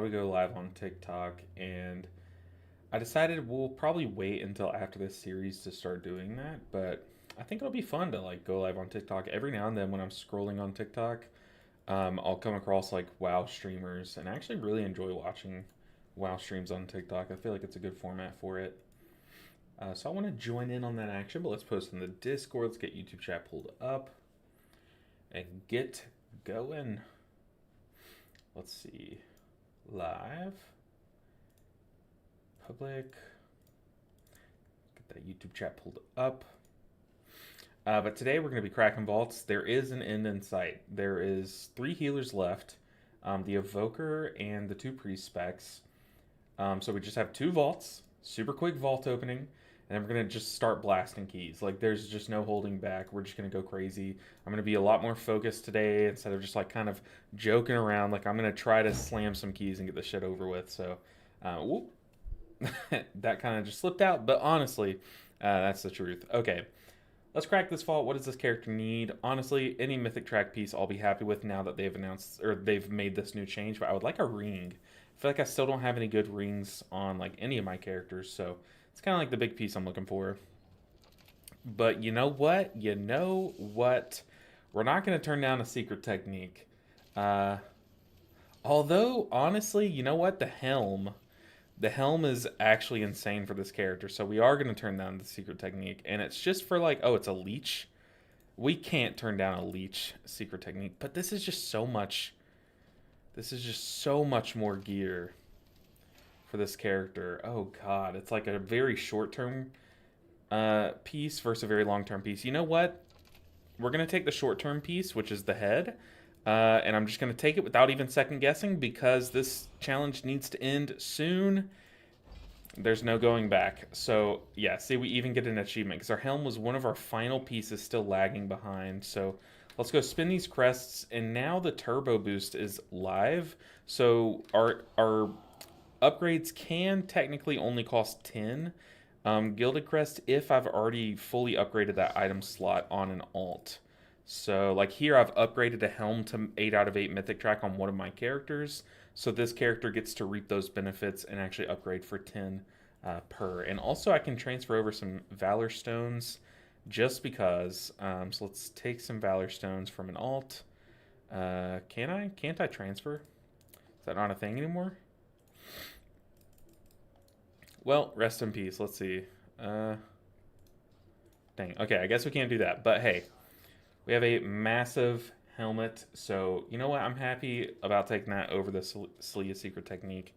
we go live on TikTok, and I decided we'll probably wait until after this series to start doing that. But I think it'll be fun to like go live on TikTok every now and then when I'm scrolling on TikTok. I'll come across like WoW streamers, and I actually really enjoy watching WoW streams on TikTok. I feel like it's a good format for it. So I want to join in on that action, but let's post in the Discord. Let's get YouTube chat pulled up and get going. Let's see. Live. Public. Get that YouTube chat pulled up. But today we're going to be cracking vaults. There is an end in sight. There is 3 healers left. The Evoker and the 2 Priest specs. So we just have 2 vaults. Super quick vault opening. And then we're going to just start blasting keys. Like, there's just no holding back. We're just going to go crazy. I'm going to be a lot more focused today instead of just, like, kind of joking around. Like, I'm going to try to slam some keys and get this shit over with. So, whoop. That kind of just slipped out. But honestly, that's the truth. Okay. Let's crack this vault. What does this character need? Honestly, any Mythic Track piece I'll be happy with now that they've announced, or they've made this new change. But I would like a ring. I feel like I still don't have any good rings on, like, any of my characters. So, it's kind of like the big piece I'm looking for. But you know what? You know what? We're not going to turn down a secret technique. Uh, Although, honestly, you know what? The helm is actually insane for this character. So we are going to turn down the secret technique. And it's just for like, oh, it's a leech. We can't turn down a leech secret technique. But this is just so much. This is just so much more gear for this character. Oh god, it's like a very short-term piece versus a very long-term piece. You know what? We're gonna take the short-term piece, which is the head, and I'm just gonna take it without even second-guessing because this challenge needs to end soon. There's no going back. So yeah, see, we even get an achievement because our helm was one of our final pieces still lagging behind. So let's go spin these crests, and now the turbo boost is live. So our upgrades can technically only cost 10 Gilded Crest if I've already fully upgraded that item slot on an alt. So, like here, I've upgraded a helm to 8 out of 8 Mythic Track on one of my characters. So this character gets to reap those benefits and actually upgrade for 10 per. And also, I can transfer over some Valor Stones just because. So let's take some Valor Stones from an alt. Can I? Can't I transfer? Is that not a thing anymore? Well, rest in peace. Let's see. Dang. Okay, I guess we can't do that. But hey, we have a massive helmet. So, you know what? I'm happy about taking that over the Sleia Secret Technique.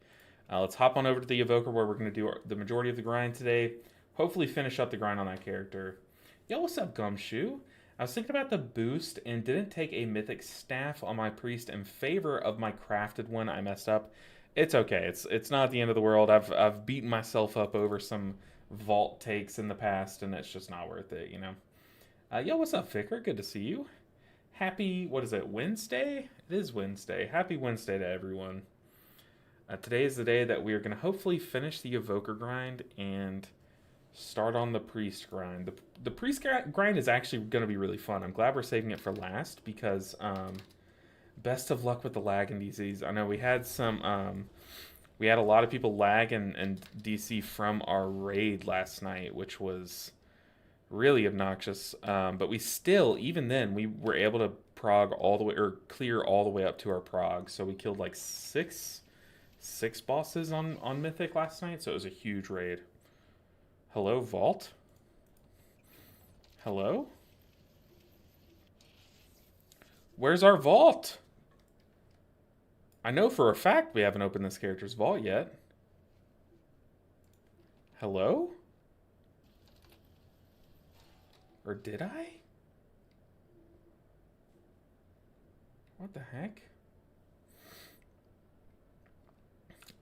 Let's hop on over to the Evoker where we're going to do the majority of the grind today. Hopefully finish up the grind on that character. Yo, what's up, Gumshoe? I was thinking about the boost and didn't take a Mythic Staff on my Priest in favor of my crafted one. I messed up. It's okay. It's not the end of the world. I've beaten myself up over some vault takes in the past, and it's just not worth it, you know. Yo, what's up, Vicar? Good to see you. Happy, what is it, Wednesday? It is Wednesday. Happy Wednesday to everyone. Today is the day that we are going to hopefully finish the Evoker grind and start on the Priest grind. The Priest grind is actually going to be really fun. I'm glad we're saving it for last because best of luck with the lag in DCs. I know we had we had a lot of people lag in DC from our raid last night, which was really obnoxious. But we still, even then, we were able to prog all the way, or clear all the way up to our prog. So we killed like six bosses on Mythic last night. So it was a huge raid. Hello, Vault? Hello? Where's our vault? I know for a fact we haven't opened this character's vault yet. Hello? Or did I? What the heck?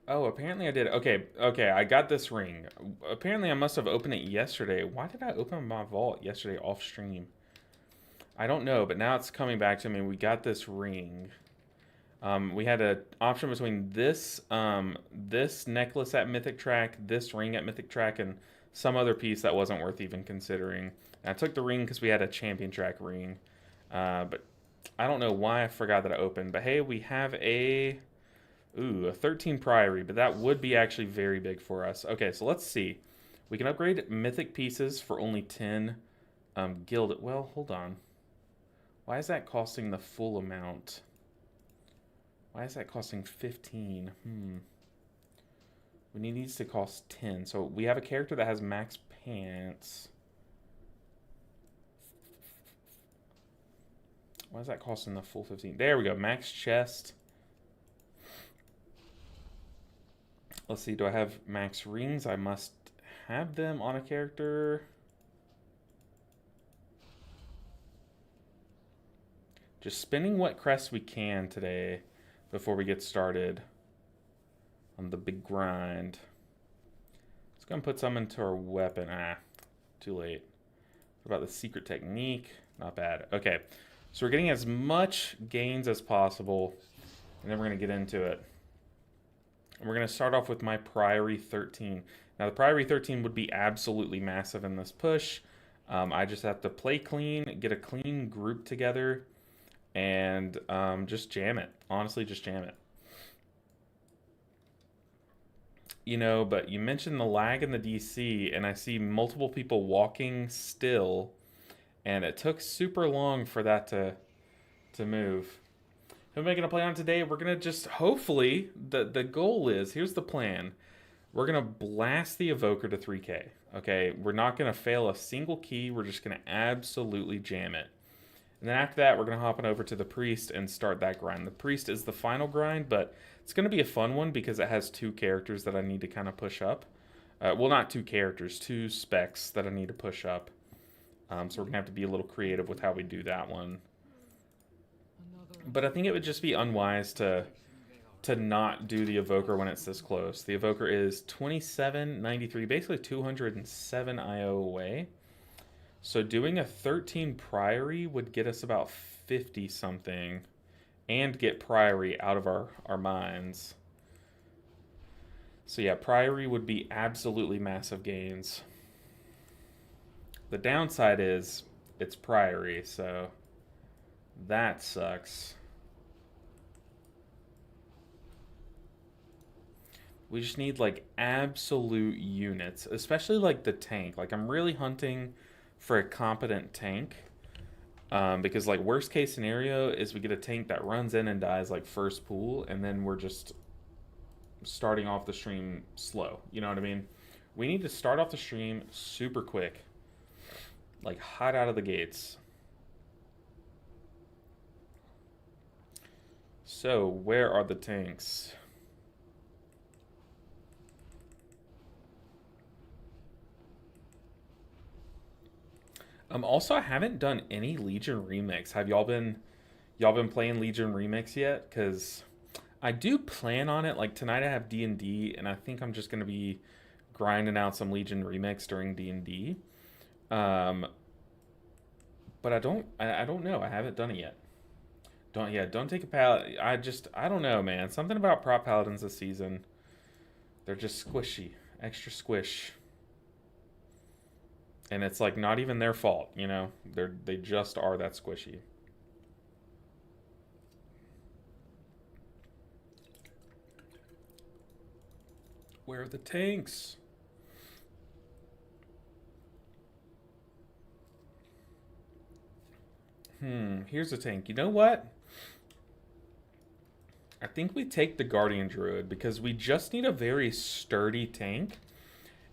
Oh, apparently I did. Okay, I got this ring. Apparently I must have opened it yesterday. Why did I open my vault yesterday off stream? I don't know, but now it's coming back to me. We got this ring. We had an option between this this necklace at Mythic Track, this ring at Mythic Track, and some other piece that wasn't worth even considering. And I took the ring because we had a Champion Track ring. But I don't know why I forgot that I opened. But hey, we have a Ooh, a 13 Priory, but that would be actually very big for us. Okay, so let's see. We can upgrade mythic pieces for only 10 gilded. Well, hold on. Why is that costing the full amount? Why is that costing 15? We need these to cost 10. So we have a character that has max pants. Why is that costing the full 15? There we go. Max chest. Let's see. Do I have max rings? I must have them on a character. Just spinning what crests we can today before we get started on the big grind. Let's go and put some into our weapon. Too late. What about the secret technique? Not bad. Okay, so we're getting as much gains as possible, and then we're going to get into it. And we're going to start off with my Priory 13. Now, the Priory 13 would be absolutely massive in this push. I just have to play clean, get a clean group together, and just jam it. Honestly, just jam it. You know, but you mentioned the lag in the DC, and I see multiple people walking still, and it took super long for that to move. Who am I going to play on today? We're going to just, hopefully, the goal is, here's the plan. We're going to blast the Evoker to 3k, okay? We're not going to fail a single key. We're just going to absolutely jam it. And then after that, we're going to hop on over to the Priest and start that grind. The Priest is the final grind, but it's going to be a fun one because it has two characters that I need to kind of push up. Well, not two characters, two specs that I need to push up. So we're going to have to be a little creative with how we do that one. But I think it would just be unwise to not do the Evoker when it's this close. The Evoker is 2793, basically 207 IO away. So doing a 13 Priory would get us about 50 something and get Priory out of our minds. So yeah, Priory would be absolutely massive gains. The downside is it's Priory, so that sucks. We just need like absolute units, especially like the tank. Like I'm really hunting for a competent tank. Because like worst case scenario is we get a tank that runs in and dies like first pool, and then we're just starting off the stream slow. You know what I mean? We need to start off the stream super quick. Like hot out of the gates. So where are the tanks? Also, I haven't done any Legion remix. Have y'all been playing Legion remix yet? Because I do plan on it. Like tonight, I have D&D, and I think I'm just gonna be grinding out some Legion remix during D&D. But I don't know. I haven't done it yet. Don't take a pallet. I don't know, man. Something about prop paladins this season. They're just squishy, extra squish. And it's like not even their fault, you know? They just are that squishy. Where are the tanks? Here's a tank. You know what? I think we take the Guardian Druid because we just need a very sturdy tank.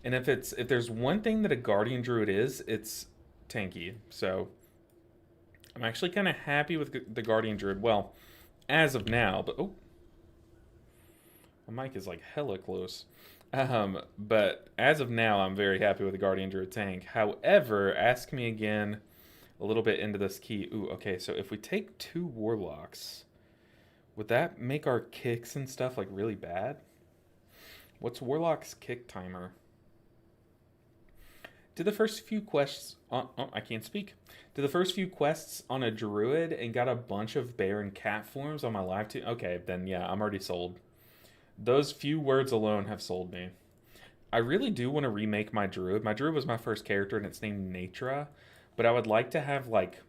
And if there's one thing that a Guardian Druid is, it's tanky. So I'm actually kind of happy with the Guardian Druid. Well, as of now, but oh, my mic is like hella close. But as of now, I'm very happy with the Guardian Druid tank. However, ask me again a little bit into this key. Ooh, okay, so if we take 2 Warlocks, would that make our kicks and stuff like really bad? What's Warlock's kick timer? Did the first few quests I can't speak. Did the first few quests on a druid and got a bunch of bear and cat forms on my live team? Okay, then yeah, I'm already sold. Those few words alone have sold me. I really do want to remake my druid. My druid was my first character and it's named Natra, but I would like to have like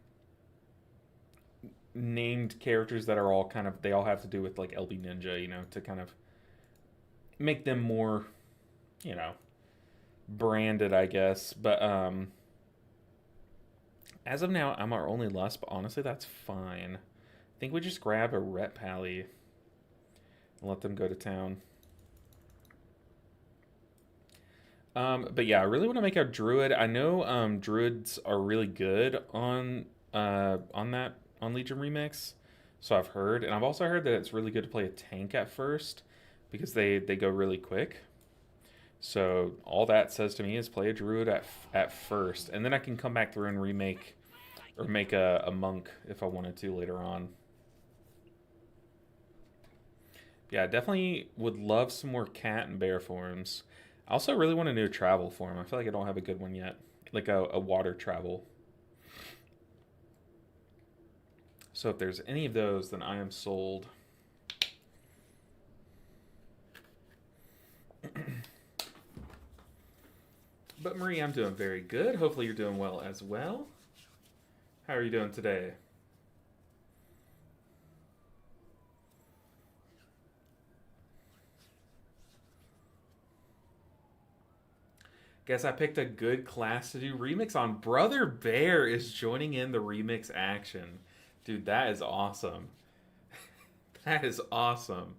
named characters that are all kind of, they all have to do with like LB Ninja, you know, to kind of make them more, you know, branded, I guess. But as of now, I'm our only lust, but honestly, that's fine. I think we just grab a Rep Pally and let them go to town. But yeah, I really want to make a druid. I know druids are really good on that on Legion Remix, so I've heard, and I've also heard that it's really good to play a tank at first because they go really quick. So all that says to me is play a druid at first, and then I can come back through and remake or make a monk if I wanted to later on. Yeah, I definitely would love some more cat and bear forms. I also really want a new travel form. I feel like I don't have a good one yet. Like a water travel. So if there's any of those, then I am sold. But Marie, I'm doing very good. Hopefully you're doing well as well. How are you doing today? Guess I picked a good class to do remix on. Brother Bear is joining in the remix action. Dude, that is awesome. That is awesome.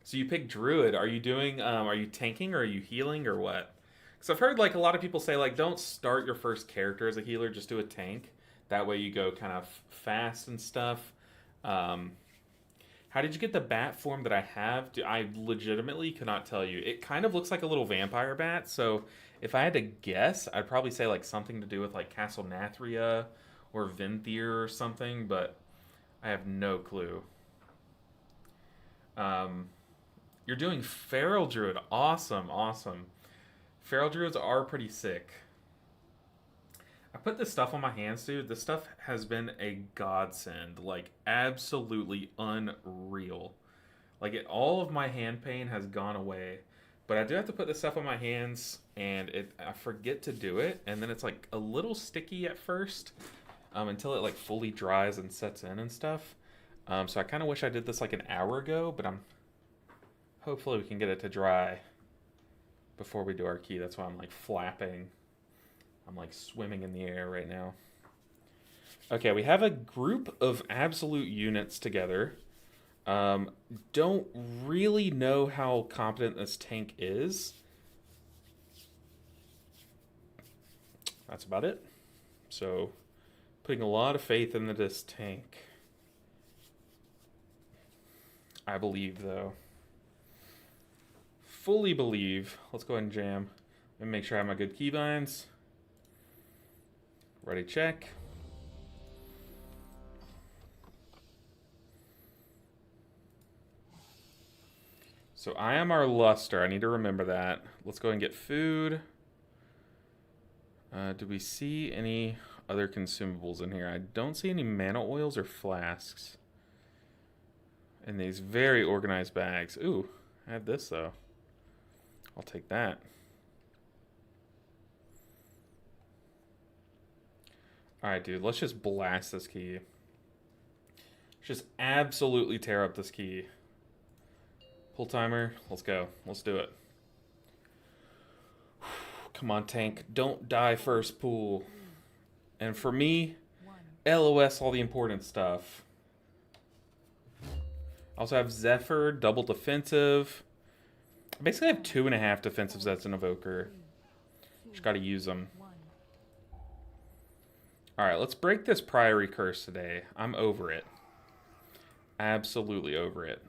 So you picked Druid. Are you doing are you tanking or are you healing or what? Because I've heard like a lot of people say like don't start your first character as a healer, just do a tank. That way you go kind of fast and stuff. Um, how did you get the bat form that I have? I legitimately cannot tell you. It kind of looks like a little vampire bat, so if I had to guess, I'd probably say like something to do with like Castle Nathria or Venthyr or something, but I have no clue. Um, you're doing Feral Druid. Awesome, awesome. Feral Druids are pretty sick. I put this stuff on my hands, dude. This stuff has been a godsend. Like, absolutely unreal. Like, all of my hand pain has gone away. But I do have to put this stuff on my hands, and I forget to do it. And then it's, like, a little sticky at first until it, like, fully dries and sets in and stuff. So I kind of wish I did this, like, an hour ago, but hopefully we can get it to dry before we do our key. That's why I'm, like, flapping. I'm like swimming in the air right now. Okay, we have a group of absolute units together. Don't really know how competent this tank is. That's about it. So, putting a lot of faith into this tank. I believe, though. Fully believe. Let's go ahead and jam. And make sure I have my good keybinds. Ready, check. So I am our luster. I need to remember that. Let's go and get food. Do we see any other consumables in here? I don't see any mana oils or flasks in these very organized bags. Ooh, I have this though. I'll take that. Alright, dude, let's just blast this key. Just absolutely tear up this key. Pull timer, let's go. Let's do it. Come on, tank. Don't die first, pool. And for me, LOS all the important stuff. Also have Zephyr, double defensive. I basically have 2.5 defensives as an evoker. Just gotta use them. Alright, let's break this Priory Curse today. I'm over it. Absolutely over it.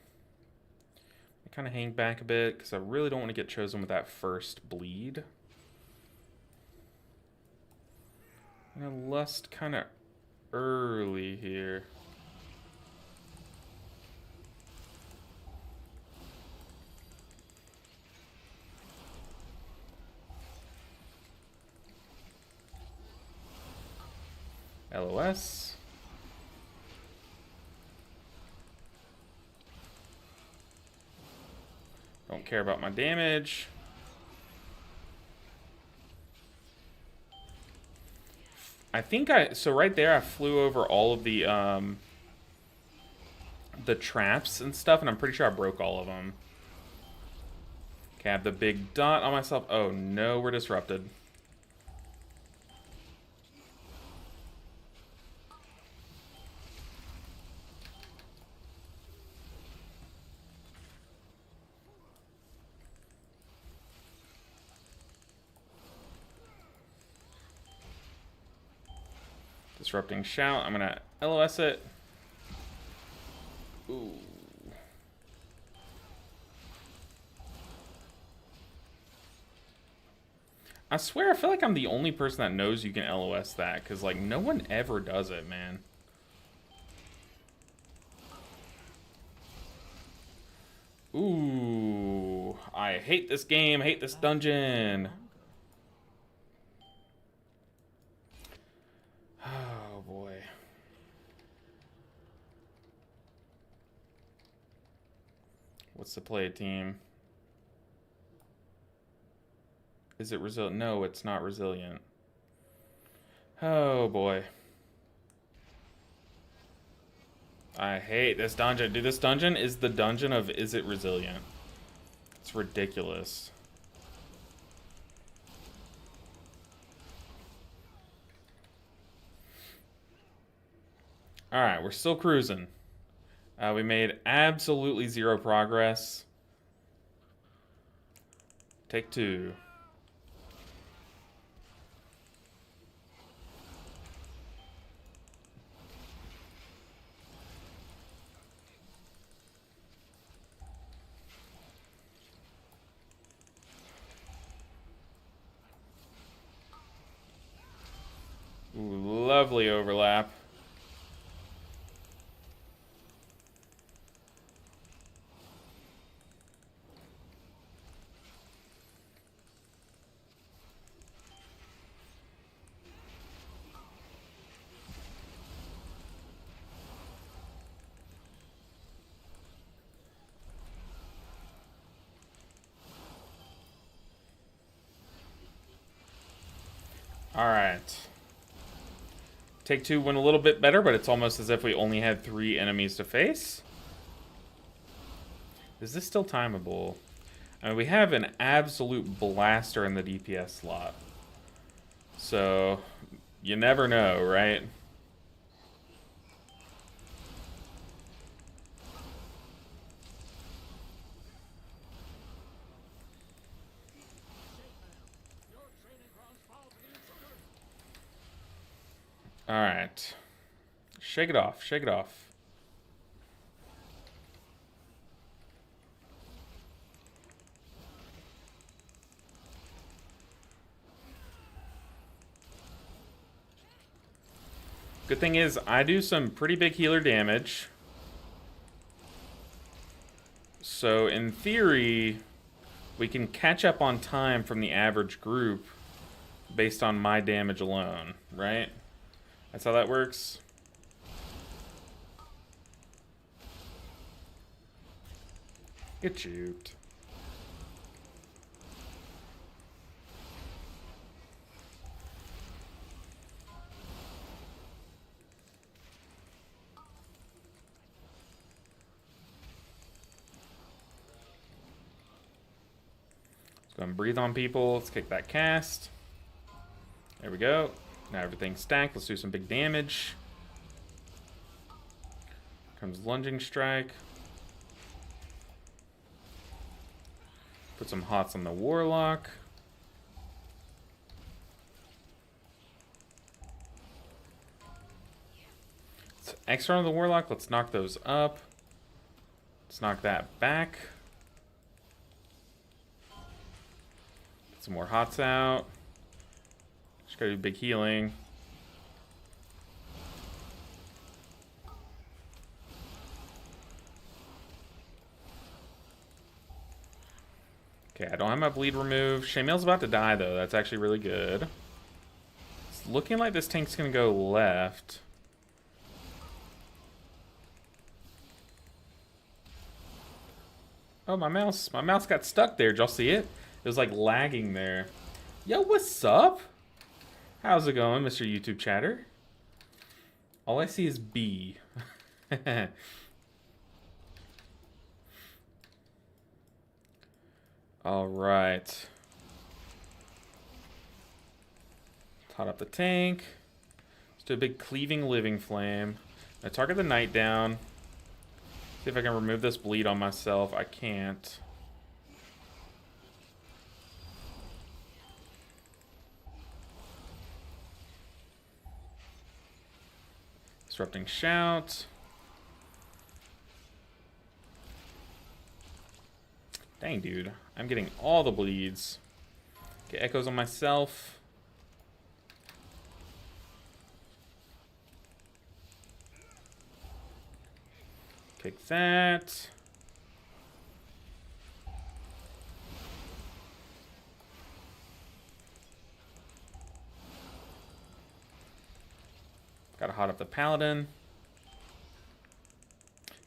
I kind of hang back a bit because I really don't want to get chosen with that first bleed. I'm going to lust kind of early here. LOS. Don't care about my damage. I think so right there I flew over all of the the traps and stuff, and I'm pretty sure I broke all of them. Okay, I have the big dot on myself. Oh no, we're disrupted. Disrupting shout. I'm gonna LOS it. Ooh. I swear, I feel like I'm the only person that knows you can LOS that, because, like, no one ever does it, man. Ooh. I hate this game, hate this dungeon. Oh, boy. What's the play team? Is it resilient? No, it's not resilient. Oh, boy. I hate this dungeon. Dude, this dungeon is the dungeon of is it resilient? It's ridiculous. Alright, we're still cruising. We made absolutely zero progress. Take two. Ooh, lovely overlap. Alright. Take two went a little bit better, but it's almost as if we only had 3 enemies to face. Is this still timeable? I mean, we have an absolute blaster in the DPS slot. So, you never know, right? Alright. Shake it off, shake it off. Good thing is, I do some pretty big healer damage. So, in theory, we can catch up on time from the average group based on my damage alone, right? That's how that works. Get juked. Let's go and breathe on people. Let's kick that cast. There we go. Now everything's stacked. Let's do some big damage. Comes lunging strike. Put some hots on the warlock. So extra on the warlock. Let's knock those up. Let's knock that back. Get some more hots out. Just gotta do big healing. Okay, I don't have my bleed removed. Shamel's about to die, though. That's actually really good. It's looking like this tank's gonna go left. Oh, my mouse got stuck there. Did y'all see it? It was like lagging there. Yo, what's up? How's it going, Mr. YouTube chatter? All I see is B. All right. Tot up the tank. Let's do a big cleaving living flame. I target the knight down. See if I can remove this bleed on myself. I can't. Disrupting shout. Dang, dude. I'm getting all the bleeds. Get echoes on myself. Take that. Gotta hot up the paladin.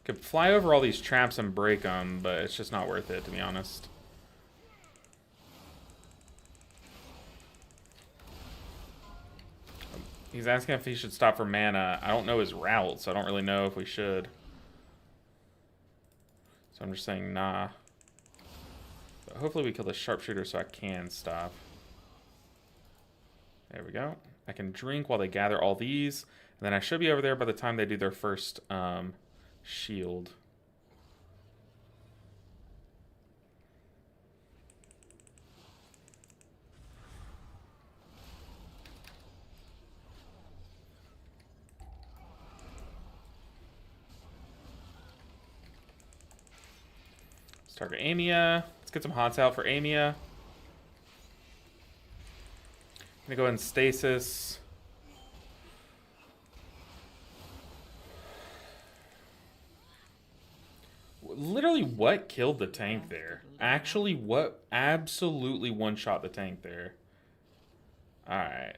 Could fly over all these traps and break them, but it's just not worth it, to be honest. He's asking if he should stop for mana. I don't know his route, so I don't really know if we should. So I'm just saying nah. But hopefully we kill the sharpshooter so I can stop. There we go. I can drink while they gather all these. And then I should be over there by the time they do their first shield. Let's target Amia. Let's get some hots out for Amia. I'm gonna go ahead and stasis. Literally, what killed the tank there? Actually, what absolutely one-shot the tank there? Alright.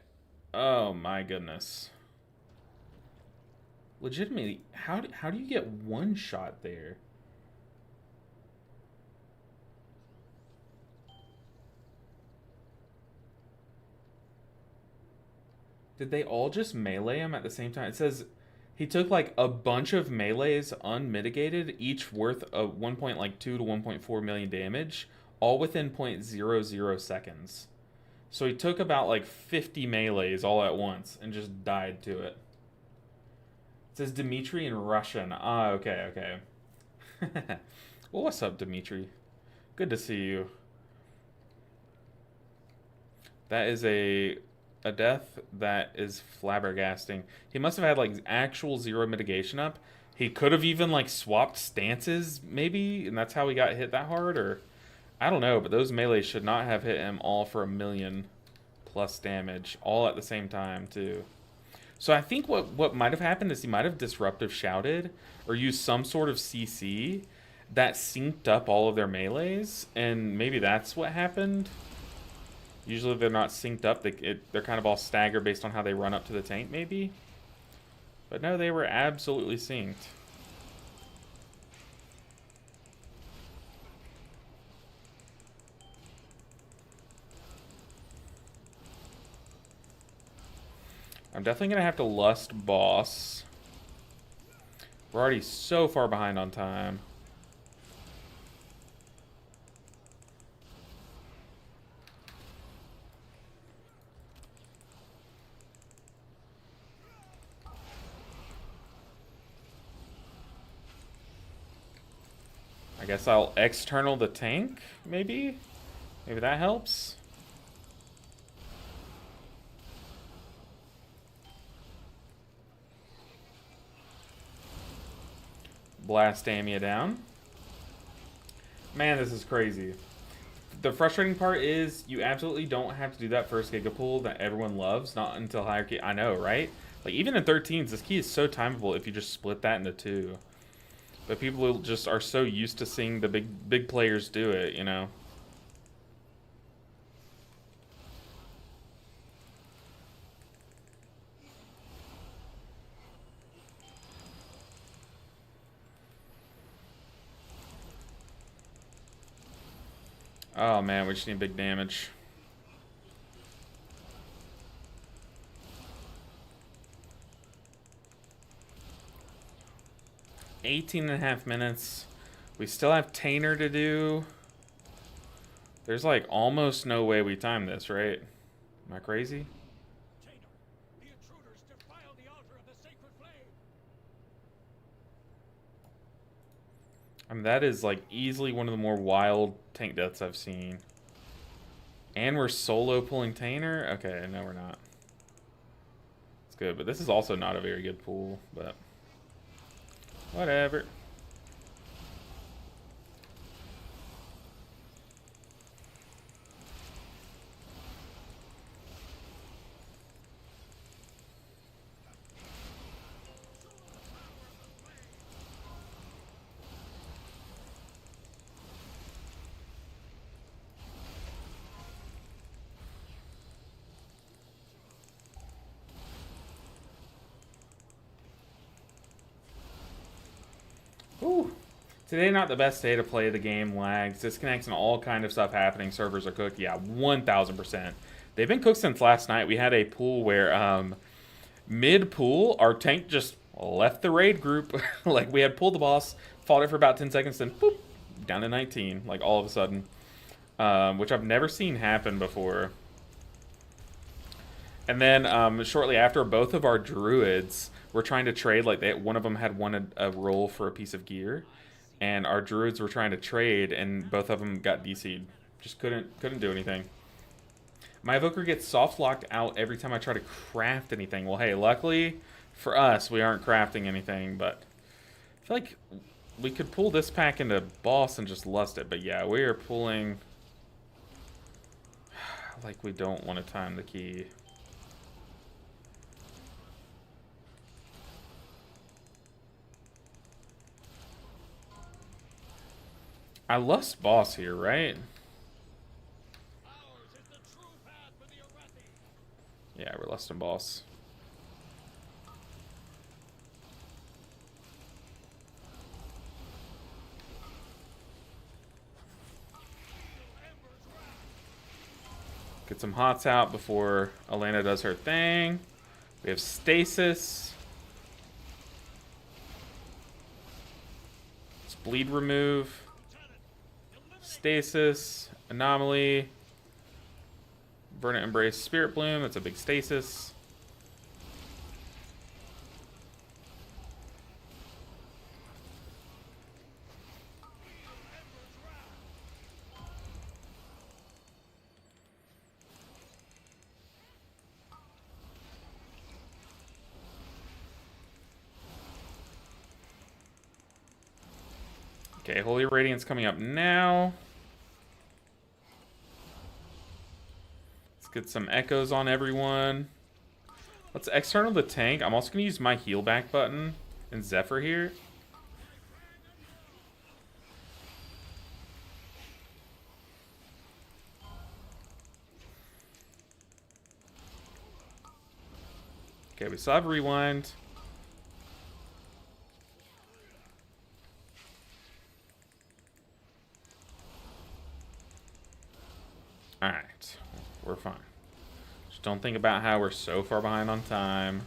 Oh my goodness. Legitimately, how do you get one shot there? Did they all just melee him at the same time? It says he took like a bunch of melees unmitigated, each worth of 1.2 to 1.4 million damage, all within 0.00 seconds. So he took about like 50 melees all at once and just died to it. It says Dimitri in Russian. Ah, okay, okay. Well, what's up, Dimitri? Good to see you. That is a death that is flabbergasting. He must have had like actual zero mitigation up. He could have even like swapped stances maybe, and that's how he got hit that hard, or I don't know, but those melees should not have hit him all for 1,000,000 plus damage all at the same time too. So I think what might have happened is he might have disruptive shouted or used some sort of CC that synced up all of their melees, and maybe that's what happened. Usually they're not synced up. They're kind of all staggered based on how they run up to the tank, maybe. But no, they were absolutely synced. I'm definitely going to have to lust boss. We're already so far behind on time. I guess I'll external the tank, maybe? Maybe that helps? Blast Amia down. Man, this is crazy. The frustrating part is you absolutely don't have to do that first Giga Pull that everyone loves, not until higher key. I know, right? Like, even in 13s, this key is so timeable if you just split that into two. But people just are so used to seeing the big players do it, you know? Oh man, we just need big damage. $18.5 minutes. We still have Tainer to do. There's like almost no way we time this, right? Am I crazy? The intruders defile the altar of the sacred flame. I mean, that is like easily one of the more wild tank deaths I've seen. And we're solo pulling Tainer? Okay, no we're not. It's good, but this is also not a very good pool, but whatever. Ooh. Today not the best day to play the game. Lags, disconnects, and all kind of stuff happening. Servers are cooked. Yeah, 1000%. They've been cooked since last night. We had a pool where mid pool our tank just left the raid group. Like we had pulled the boss, fought it for about 10 seconds, then boop, down to 19. Like all of a sudden, which I've never seen happen before. And then shortly after, both of our druids were trying to trade. Like one of them had won a roll for a piece of gear, and our druids were trying to trade, and both of them got DC'd. Just couldn't do anything. My evoker gets soft locked out every time I try to craft anything. Well, hey, luckily for us, we aren't crafting anything, but I feel like we could pull this pack into boss and just lust it. But yeah, we are pulling like we don't want to time the key. I lust boss here, right? Yeah, we're lusting boss. Get some hots out before Alana does her thing. We have stasis. Let's bleed remove. Stasis. Anomaly. Burnout Embrace, Spirit Bloom. That's a big stasis. Okay, Holy Radiance coming up now. Let's get some echoes on everyone. Let's external the tank. I'm also going to use my heal back button and Zephyr here. Okay, we still have rewind. Alright, we're fine. Just don't think about how we're so far behind on time.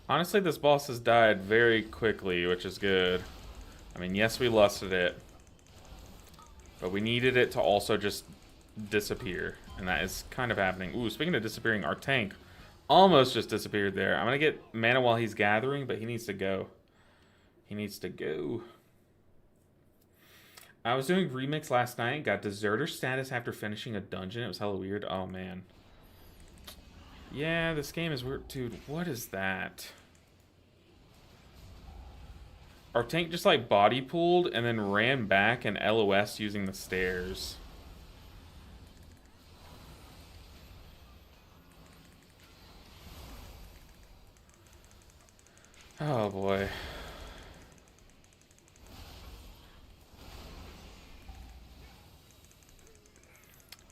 Honestly, this boss has died very quickly, which is good. I mean, yes, we lusted it, but we needed it to also just disappear, and that is kind of happening. Ooh, speaking of disappearing, our tank almost just disappeared there. I'm going to get mana while he's gathering, but he needs to go. He needs to go. I was doing remix last night, got deserter status after finishing a dungeon. It was hella weird. Oh, man. Yeah, this game is weird. Dude, what is that? Our tank just like body pulled and then ran back and LOS using the stairs. Oh boy.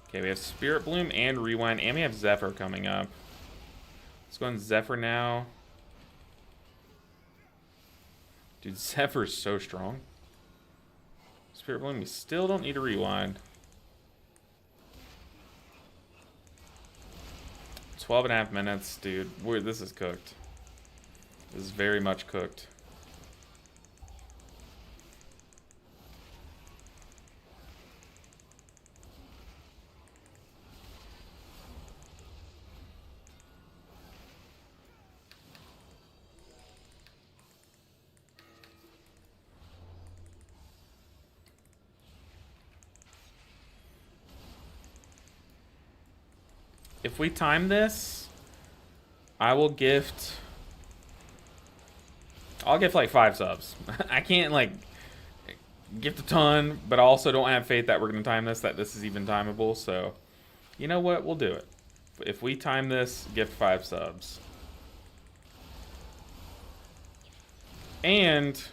Okay, we have Spirit Bloom and Rewind, and we have Zephyr coming up. Let's go on Zephyr now. Dude, Zephyr's so strong. Spirit Bloom, we still don't need to rewind. 12.5 minutes, dude. This is cooked. This is very much cooked. If we time this, I'll gift like 5 subs. I can't like gift a ton, but I also don't have faith that we're gonna time this, that this is even timeable. So, you know what? We'll do it. If we time this, gift 5 subs. And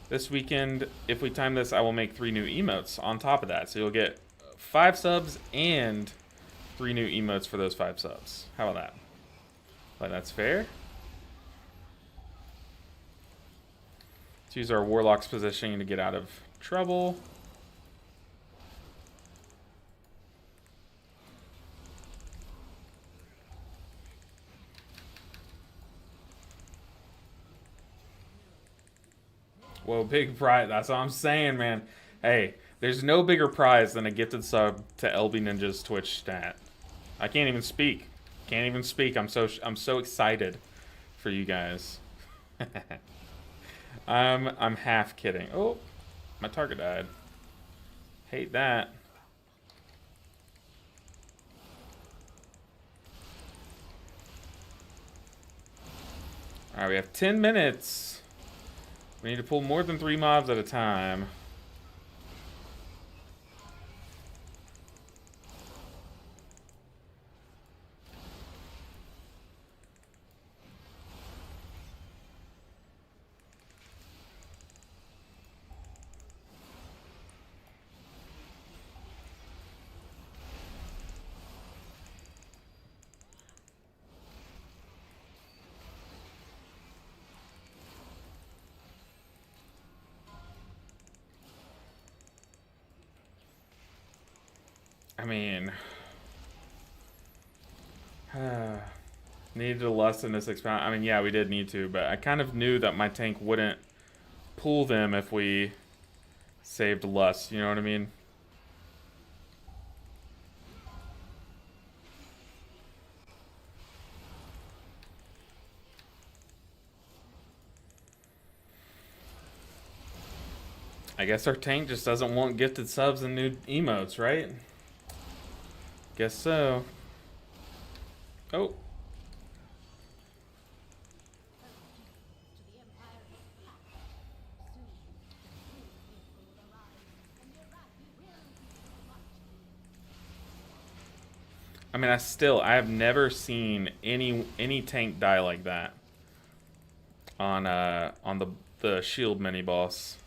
this weekend, if we time this, I will make 3 new emotes on top of that. So you'll get 5 subs and 3 new emotes for those 5 subs. How about that? Like, that's fair. Let's use our Warlock's positioning to get out of trouble. Whoa, big prize. That's what I'm saying, man. Hey, there's no bigger prize than a gifted sub to LB Ninja's Twitch stat. I can't even speak. Can't even speak. I'm so excited for you guys. I'm half kidding. Oh, my target died. Hate that. All right, we have 10 minutes. We need to pull more than 3 mobs at a time. I mean, needed to lessen this expound. I mean, yeah, we did need to, but I kind of knew that my tank wouldn't pull them if we saved lust. You know what I mean? I guess our tank just doesn't want gifted subs and new emotes, right? Guess so. Oh. I mean, I have never seen any tank die like that on the shield mini boss.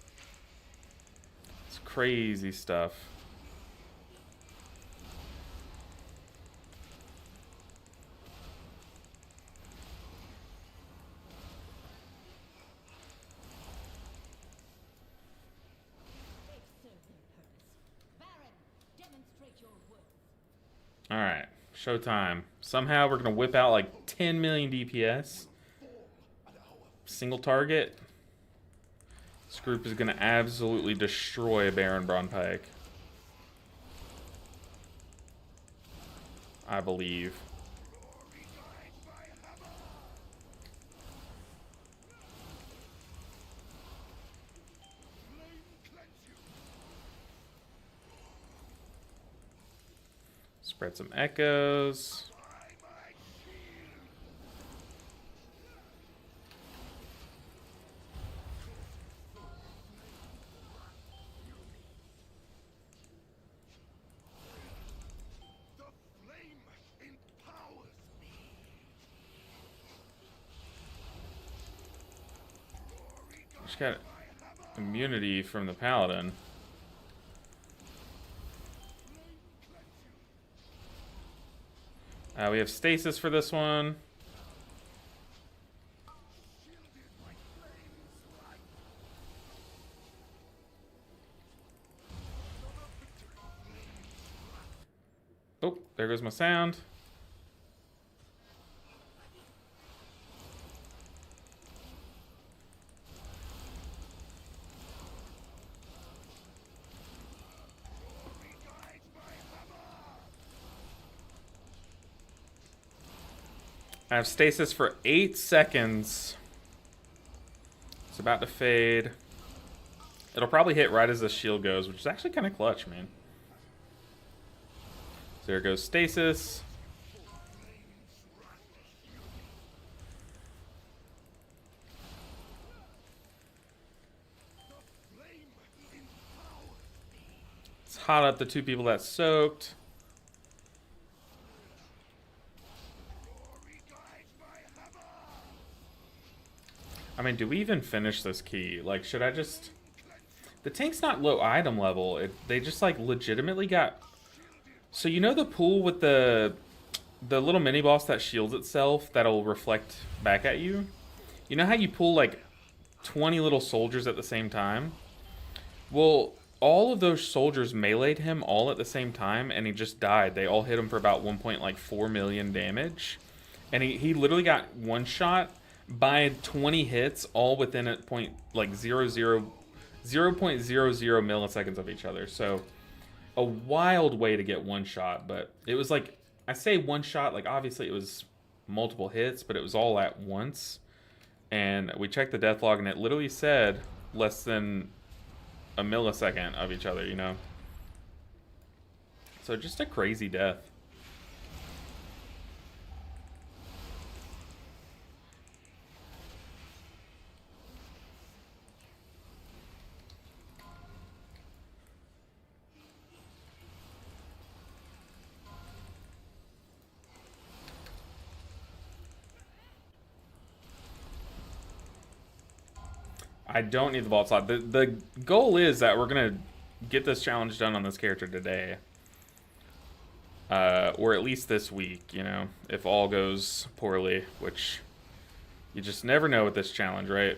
It's crazy stuff. Alright, showtime. Somehow we're going to whip out like 10 million DPS. Single target. This group is going to absolutely destroy Baron Braunpike. I believe. Spread some echoes. Just got immunity from the paladin. We have stasis for this one. There goes my sound. I have stasis for 8 seconds. It's about to fade. It'll probably hit right as the shield goes, which is actually kind of clutch, man. So there goes stasis. Let's hot up the 2 people that soaked. I mean, do we even finish this key? Like, should I just... The tank's not low item level. They just, like, legitimately got... So, you know the pool with the little mini-boss that shields itself that'll reflect back at you? You know how you pull, like, 20 little soldiers at the same time? Well, all of those soldiers meleeed him all at the same time, and he just died. They all hit him for about 1.4 million damage. And he literally got one-shot by 20 hits, all within a point, like, 0.00 milliseconds of each other. So, a wild way to get one shot, but it was like, I say one shot, like, obviously it was multiple hits, but it was all at once. And we checked the death log, and it literally said less than a millisecond of each other, you know? So, just a crazy death. I don't need the vault slot. The goal is that we're going to get this challenge done on this character today. Or at least this week, you know, if all goes poorly, which you just never know with this challenge, right?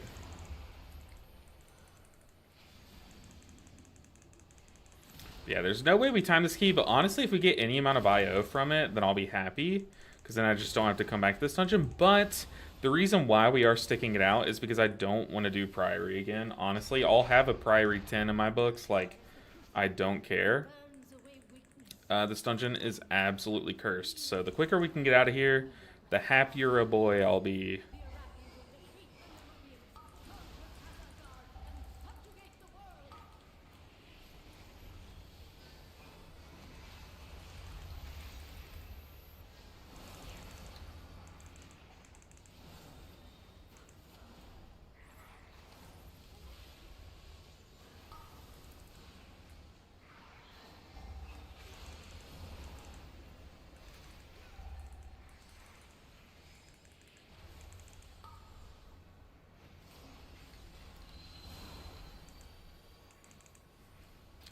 Yeah, there's no way we time this key, but honestly, if we get any amount of IO from it, then I'll be happy, because then I just don't have to come back to this dungeon. But the reason why we are sticking it out is because I don't want to do Priory again. Honestly, I'll have a Priory 10 in my books. Like, I don't care. This dungeon is absolutely cursed. So the quicker we can get out of here, the happier a boy I'll be.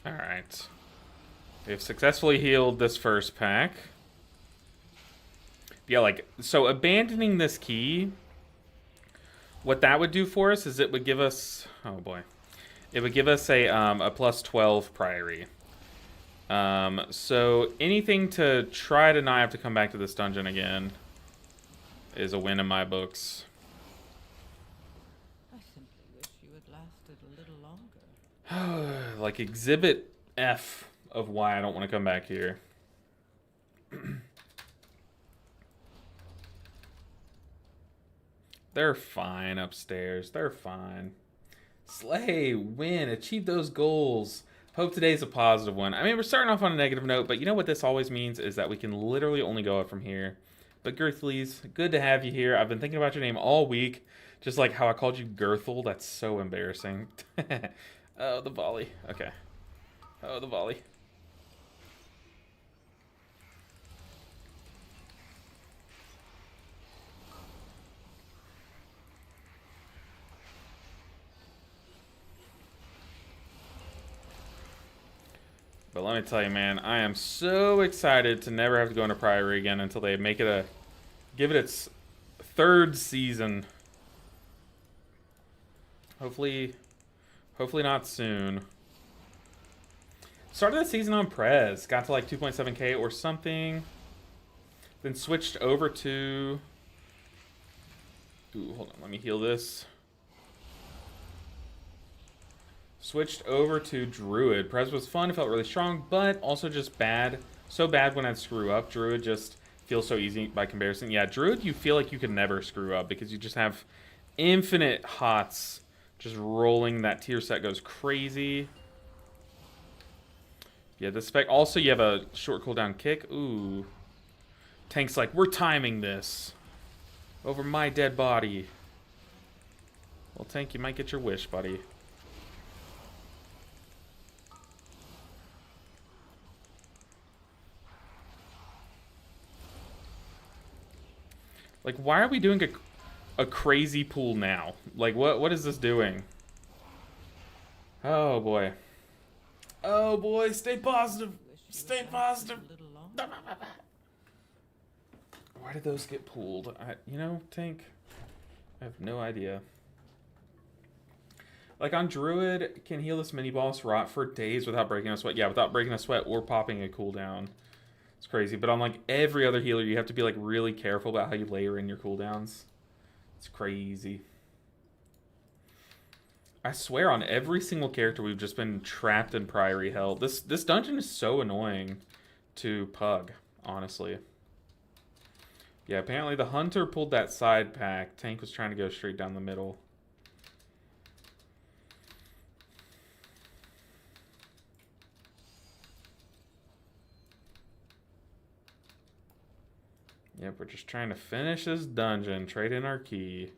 Alright. We've successfully healed this first pack. Yeah, like, so abandoning this key, what that would do for us is it would give us, oh boy, it would give us a plus 12 Priory. So anything to try to not have to come back to this dungeon again is a win in my books. I simply wish you had lasted a little longer. Like exhibit F of why I don't want to come back here. They're fine upstairs. They're fine. Slay, win, achieve those goals. Hope today's a positive one. I mean, we're starting off on a negative note, but you know what this always means is that we can literally only go up from here. But Girthles, good to have you here. I've been thinking about your name all week. Just like how I called you Girthel. That's so embarrassing. Oh, the volley. Okay. Oh, the volley. But let me tell you, man, I am so excited to never have to go into Priory again until they make it give it its third season. Hopefully not soon. Started the season on Prez, got to like 2.7k or something. Then switched over to... Ooh, hold on, let me heal this. Switched over to Druid. Prez was fun, it felt really strong, but also just bad. So bad when I'd screw up. Druid just feels so easy by comparison. Yeah, Druid you feel like you could never screw up because you just have infinite hots just rolling. That tier set goes crazy. Yeah, the spec. Also, you have a short cooldown kick. Ooh. Tank's like, we're timing this. Over my dead body. Well, Tank, you might get your wish, buddy. Like, why are we doing a crazy pool now? Like, what is this doing? Oh, boy. Oh, boy, stay positive. Stay positive. Why did those get pulled? You know, Tank, I have no idea. Like, on Druid, can heal this mini-boss rot for days without breaking a sweat. Yeah, without breaking a sweat or popping a cooldown. It's crazy. But on, like, every other healer, you have to be, like, really careful about how you layer in your cooldowns. It's crazy. I swear, on every single character, we've just been trapped in Priory Hell. This dungeon is so annoying to pug, honestly. Yeah, apparently the Hunter pulled that side pack. Tank was trying to go straight down the middle. Yep, we're just trying to finish this dungeon. Trade in our key.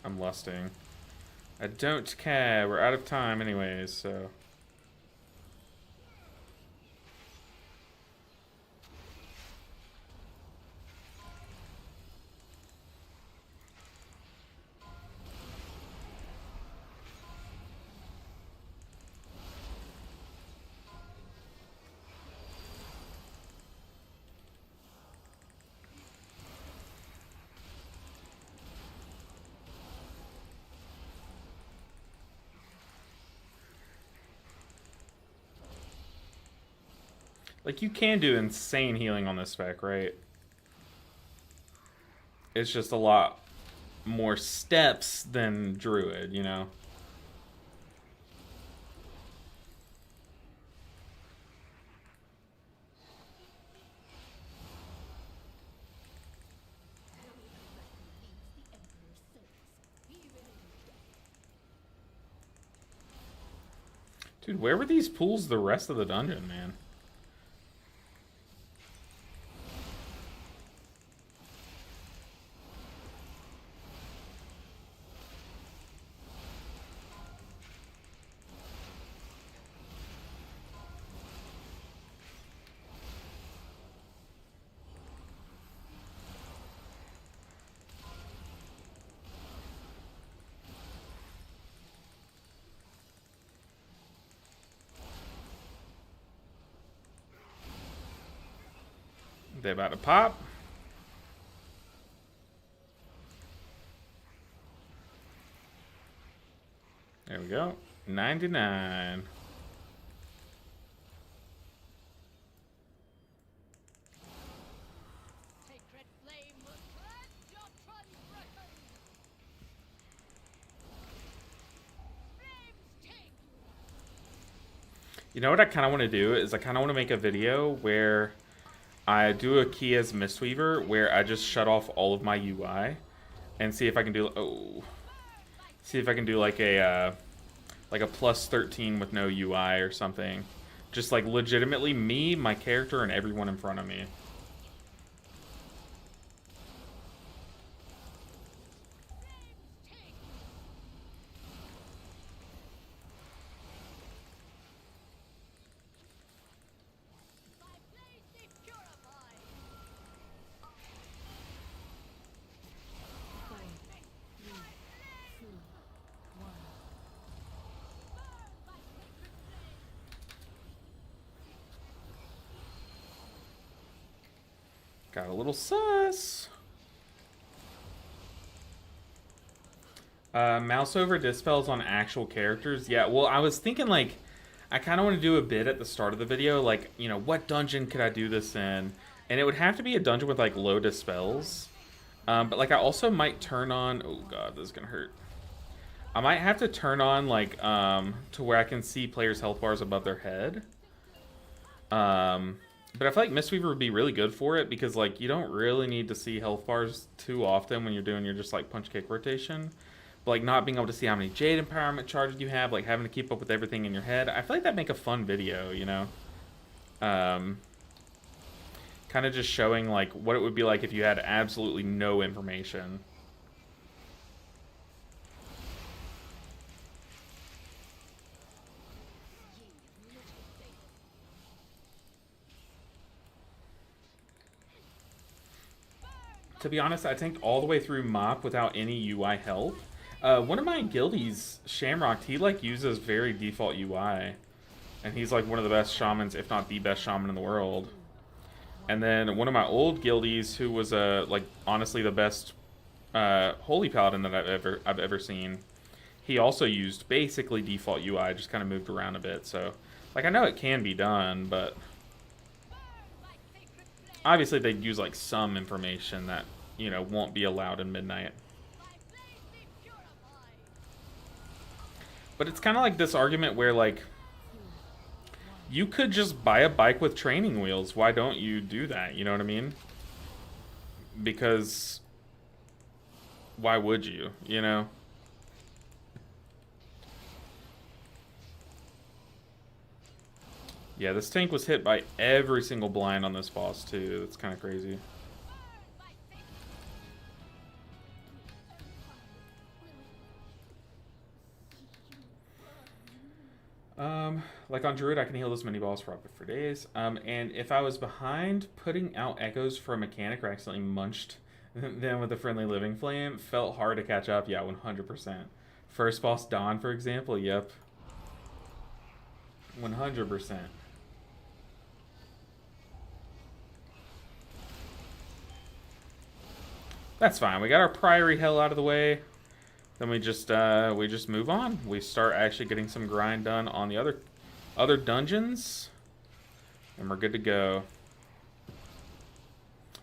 I'm lusting. I don't care. We're out of time anyways, so... Like, you can do insane healing on this spec, right? It's just a lot more steps than Druid, you know? Dude, where were these pools the rest of the dungeon, man? They about to pop. There we go. 99. You know what I kind of want to do is I kind of want to make a video where I do a key as Mistweaver where I just shut off all of my UI and see if I can do see if I can do like a plus 13 with no UI or something. Just like legitimately me, my character, and everyone in front of me. Got a little sus. Mouse over dispels on actual characters. Yeah, well, I was thinking like, I kind of want to do a bit at the start of the video, like, you know, what dungeon could I do this in? And it would have to be a dungeon with, like, low dispels. But, like, I also might turn on... Oh, God, this is going to hurt. I might have to turn on, like, to where I can see players' health bars above their head. But I feel like Mistweaver would be really good for it because, like, you don't really need to see health bars too often when you're doing your just, like, punch-kick rotation. But, like, not being able to see how many Jade Empowerment charges you have, like, having to keep up with everything in your head, I feel like that'd make a fun video, you know? Kind of just showing, like, what it would be like if you had absolutely no information. To be honest, I tanked all the way through Mop without any UI help. One of my guildies, Shamrock, he like uses very default UI. And he's like one of the best shamans, if not the best shaman in the world. And then one of my old guildies, who was like honestly the best holy paladin that I've ever seen, he also used basically default UI, just kind of moved around a bit. So, like, I know it can be done, but obviously they'd use like some information that, you know, won't be allowed in Midnight. But it's kind of like this argument where, like, you could just buy a bike with training wheels. Why don't you do that? You know what I mean? Because why would you, you know? Yeah, this tank was hit by every single blind on this boss, too. That's kind of crazy. Like on Druid, I can heal this mini boss for days. And if I was behind, putting out echoes for a mechanic or accidentally munched them with a friendly living flame felt hard to catch up. Yeah, 100%. First boss Dawn, for example, yep. 100%. That's fine. We got our Priory hell out of the way. Then we just move on. We start actually getting some grind done on the other dungeons, and we're good to go.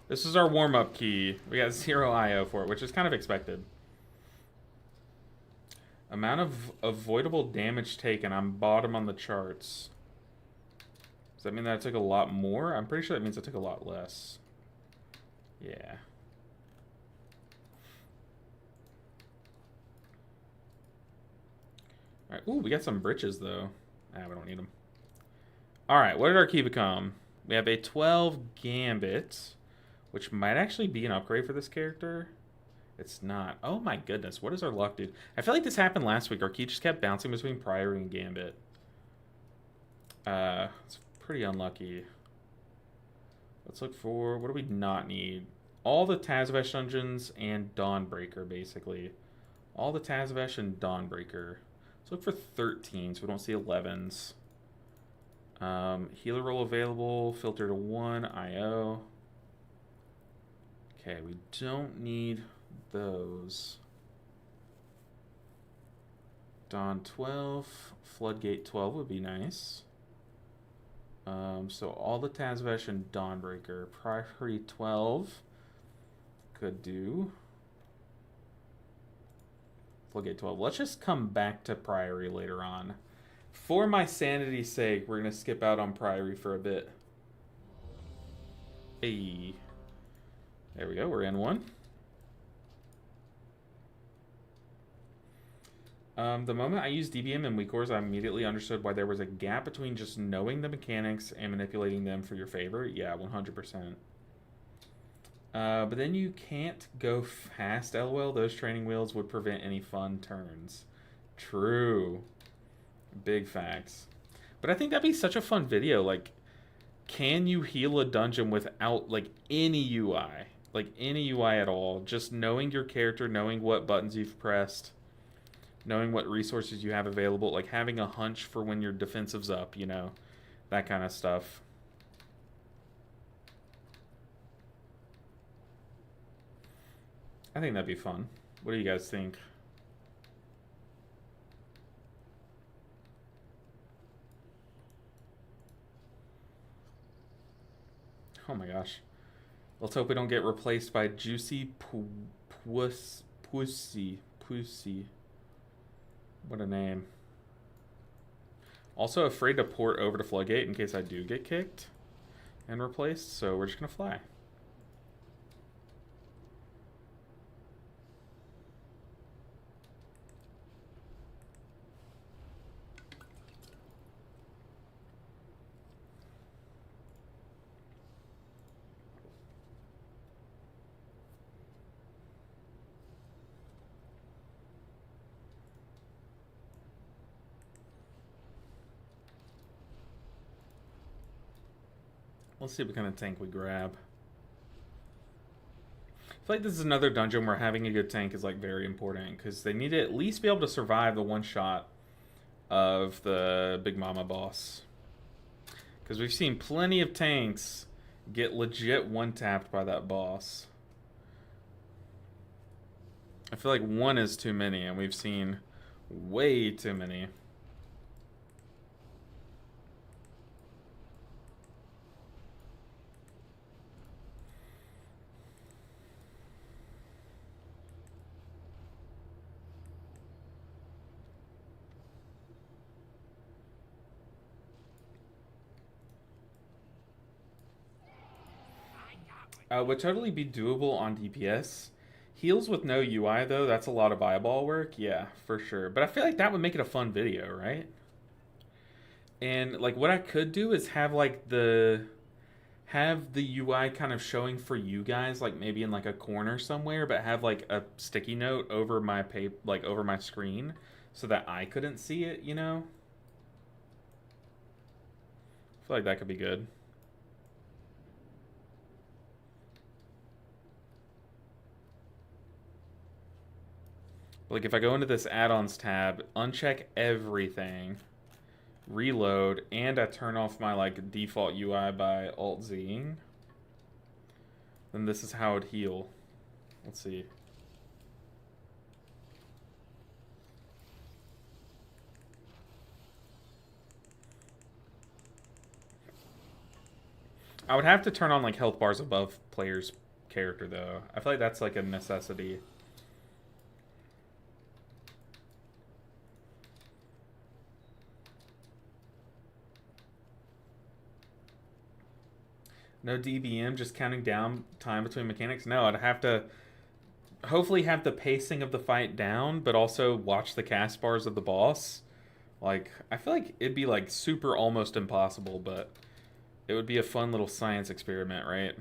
This is our warm-up key. We got 0 IO for it, which is kind of expected. Amount of avoidable damage taken. I'm bottom on the charts. Does that mean that I took a lot more? I'm pretty sure that means I took a lot less. Yeah. Alright, ooh, we got some britches, though. Ah, we don't need them. Alright, what did our key become? We have a 12 Gambit, which might actually be an upgrade for this character. It's not. Oh my goodness, what is our luck, dude? I feel like this happened last week. Our key just kept bouncing between Priory and Gambit. It's pretty unlucky. Let's look for... what do we not need? All the Tazavesh dungeons and Dawnbreaker, basically. All the Tazavesh and Dawnbreaker. Let's look for 13s. We don't see 11s. Healer roll available. Filter to 1. IO. Okay, we don't need those. Dawn 12. Floodgate 12 would be nice. So all the Tazavesh and Dawnbreaker. Priory 12 could do. Floodgate 12. Let's just come back to Priory later on. For my sanity's sake, we're going to skip out on Priory for a bit. Hey. There we go. We're in one. The moment I used DBM and Weak Cores, I immediately understood why there was a gap between just knowing the mechanics and manipulating them for your favor. Yeah, 100%. But then you can't go fast, LOL. Those training wheels would prevent any fun turns. True. Big facts. But I think that'd be such a fun video. Like, can you heal a dungeon without, like, any UI? Like, any UI at all. Just knowing your character, knowing what buttons you've pressed, knowing what resources you have available, like having a hunch for when your defensive's up, you know, that kind of stuff. I think that'd be fun. What do you guys think? Oh my gosh. Let's hope we don't get replaced by Juicy Pussy. Pussy. What a name. Also afraid to port over to Floodgate in case I do get kicked and replaced, so we're just gonna fly. Let's see what kind of tank we grab. I feel like this is another dungeon where having a good tank is like very important because they need to at least be able to survive the one shot of the Big Mama boss. Because we've seen plenty of tanks get legit one-tapped by that boss. I feel like one is too many, and we've seen way too many. Would totally be doable on DPS. Heals with no UI though, that's a lot of eyeball work. Yeah, for sure. But I feel like that would make it a fun video, right? And like what I could do is have the UI kind of showing for you guys, like maybe in like a corner somewhere, but have like a sticky note over my over my screen, so that I couldn't see it. You know, I feel like that could be good. Like if I go into this add-ons tab, uncheck everything, reload, and I turn off my like default UI by Alt-Zing, then this is how it'd heal. Let's see. I would have to turn on like health bars above player's character though. I feel like that's like a necessity. No DBM, just counting down time between mechanics. No, I'd have to hopefully have the pacing of the fight down, but also watch the cast bars of the boss. Like, I feel like it'd be like super almost impossible, but it would be a fun little science experiment, right?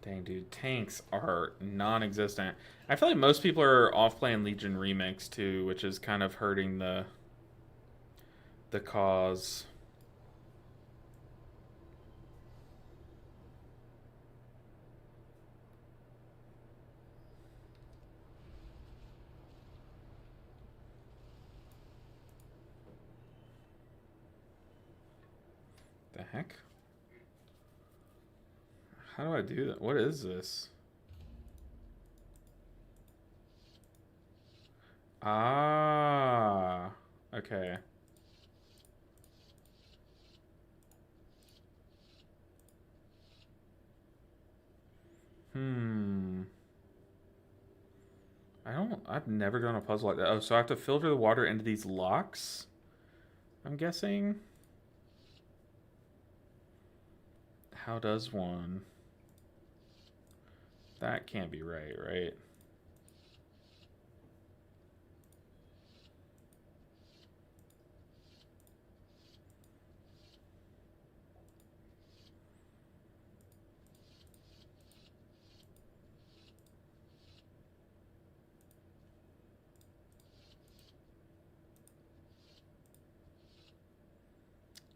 Dang, dude, tanks are non-existent. I feel like most people are off playing Legion Remix too, which is kind of hurting the cause. The heck? How do I do that? What is this? Ah, okay. Hmm. I've never done a puzzle like that. Oh, so I have to filter the water into these locks? I'm guessing? How does one? That can't be right, right?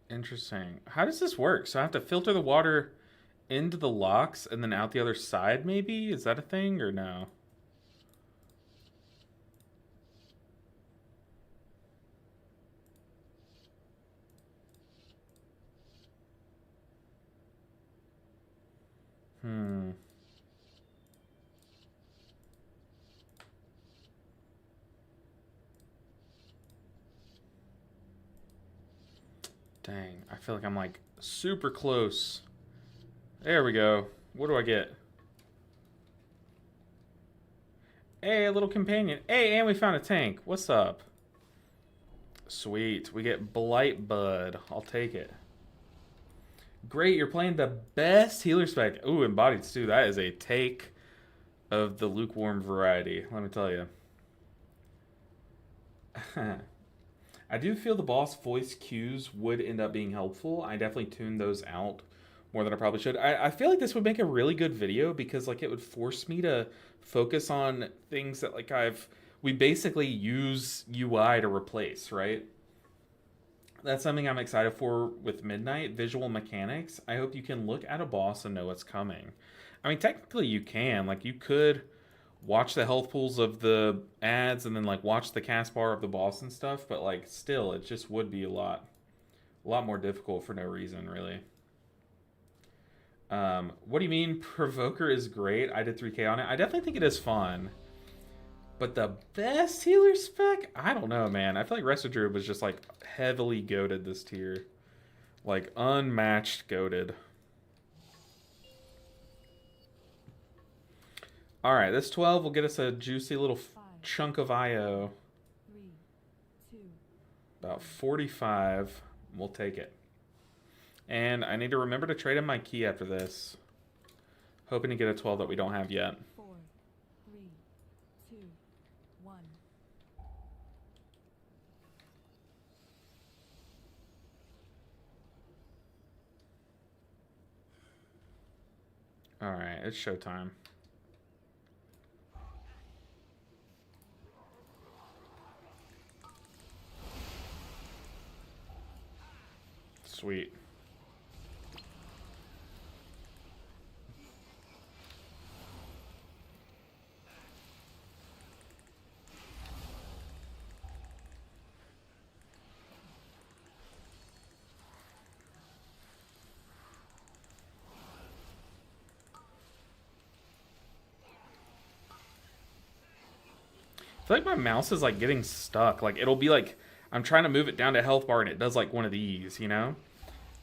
Interesting. How does this work? So I have to filter the water into the locks and then out the other side, maybe? Is that a thing or no? Hmm. Dang, I feel like I'm like super close. There we go. What do I get? Hey, a little companion. Hey, and we found a tank. What's up? Sweet. We get Blight Bud. I'll take it. Great, you're playing the best healer spec. Ooh, Embodied Stew. That is a take of the lukewarm variety, let me tell you. I do feel the boss voice cues would end up being helpful. I definitely tuned those out more than I probably should. I feel like this would make a really good video because like it would force me to focus on things that like we basically use UI to replace, right? That's something I'm excited for with Midnight visual mechanics. I hope you can look at a boss and know what's coming. I mean, technically you can. Like you could watch the health pools of the ads and then like watch the cast bar of the boss and stuff, but like still it just would be a lot more difficult for no reason, really. What do you mean Provoker is great? I did 3K on it. I definitely think it is fun. But the best healer spec? I don't know, man. I feel like Resto Druid was just like heavily goated this tier. Like unmatched goated. Alright, this 12 will get us a juicy little chunk of IO. 3, 2. About 45. We'll take it. And I need to remember to trade in my key after this. Hoping to get a 12 that we don't have yet. 4, 3, 2, 1. Alright, it's showtime. Sweet. I feel like my mouse is like getting stuck. Like it'll be like I'm trying to move it down to health bar and it does like one of these, you know?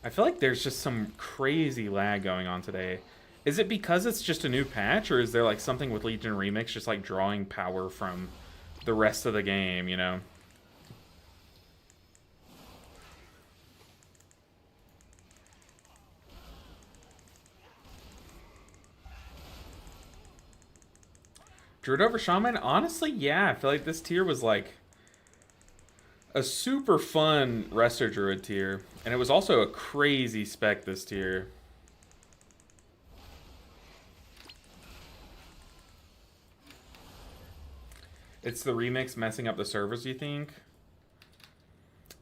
I feel like there's just some crazy lag going on today. Is it because it's just a new patch, or is there like something with Legion Remix just like drawing power from the rest of the game, you know? Druid over Shaman? Honestly, yeah. I feel like this tier was like a super fun Resto Druid tier. And it was also a crazy spec this tier. It's the remix messing up the servers, you think?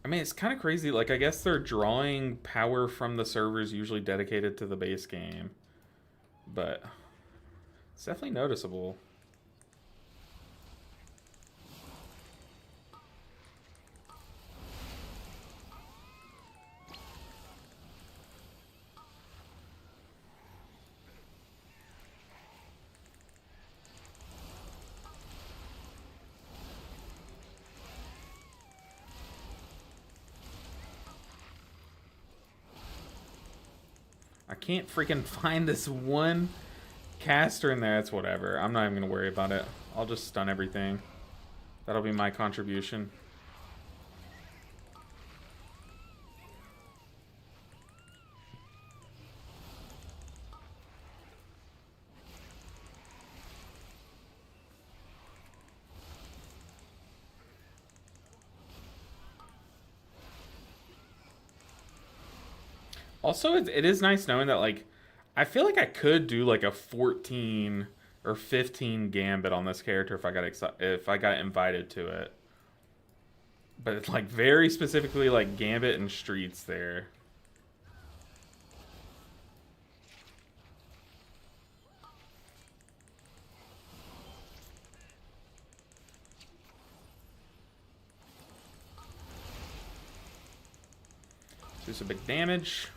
I mean, it's kind of crazy. Like, I guess they're drawing power from the servers usually dedicated to the base game. But it's definitely noticeable. I can't freaking find this one caster in there. It's whatever. I'm not even going to worry about it. I'll just stun everything. That'll be my contribution. Also, it is nice knowing that, like, I feel like I could do, like, a 14 or 15 gambit on this character if I got invited to it. But it's, like, very specifically, like, gambit and streets there. Do some big damage.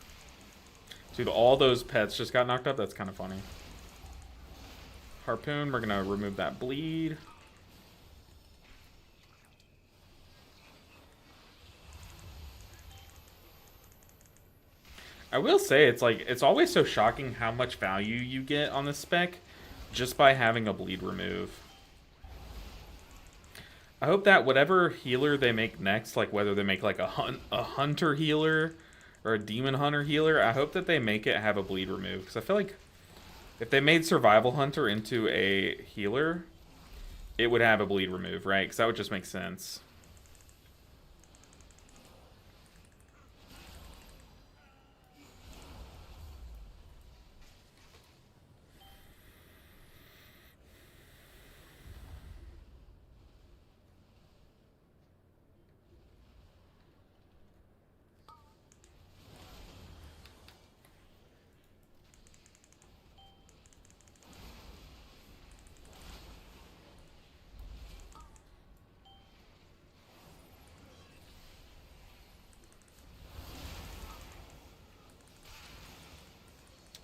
Dude, all those pets just got knocked up. That's kind of funny. Harpoon, we're going to remove that bleed. I will say, it's like, it's always so shocking how much value you get on this spec just by having a bleed remove. I hope that whatever healer they make next, like whether they make like a hunter healer or a demon hunter healer, I hope that they make it have a bleed remove. Because I feel like if they made survival hunter into a healer, it would have a bleed remove, right? Because that would just make sense.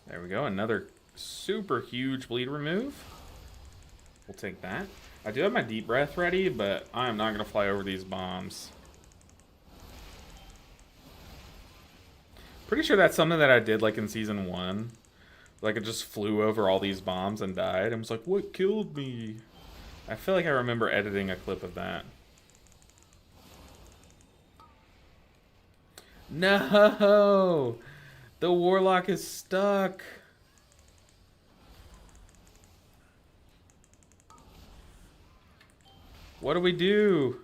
There we go. Another super huge bleed remove. We'll take that. I do have my deep breath ready, but I am not going to fly over these bombs. Pretty sure that's something that I did like in season 1. Like it just flew over all these bombs and died. I was like, what killed me? I feel like I remember editing a clip of that. No! The warlock is stuck. What do we do?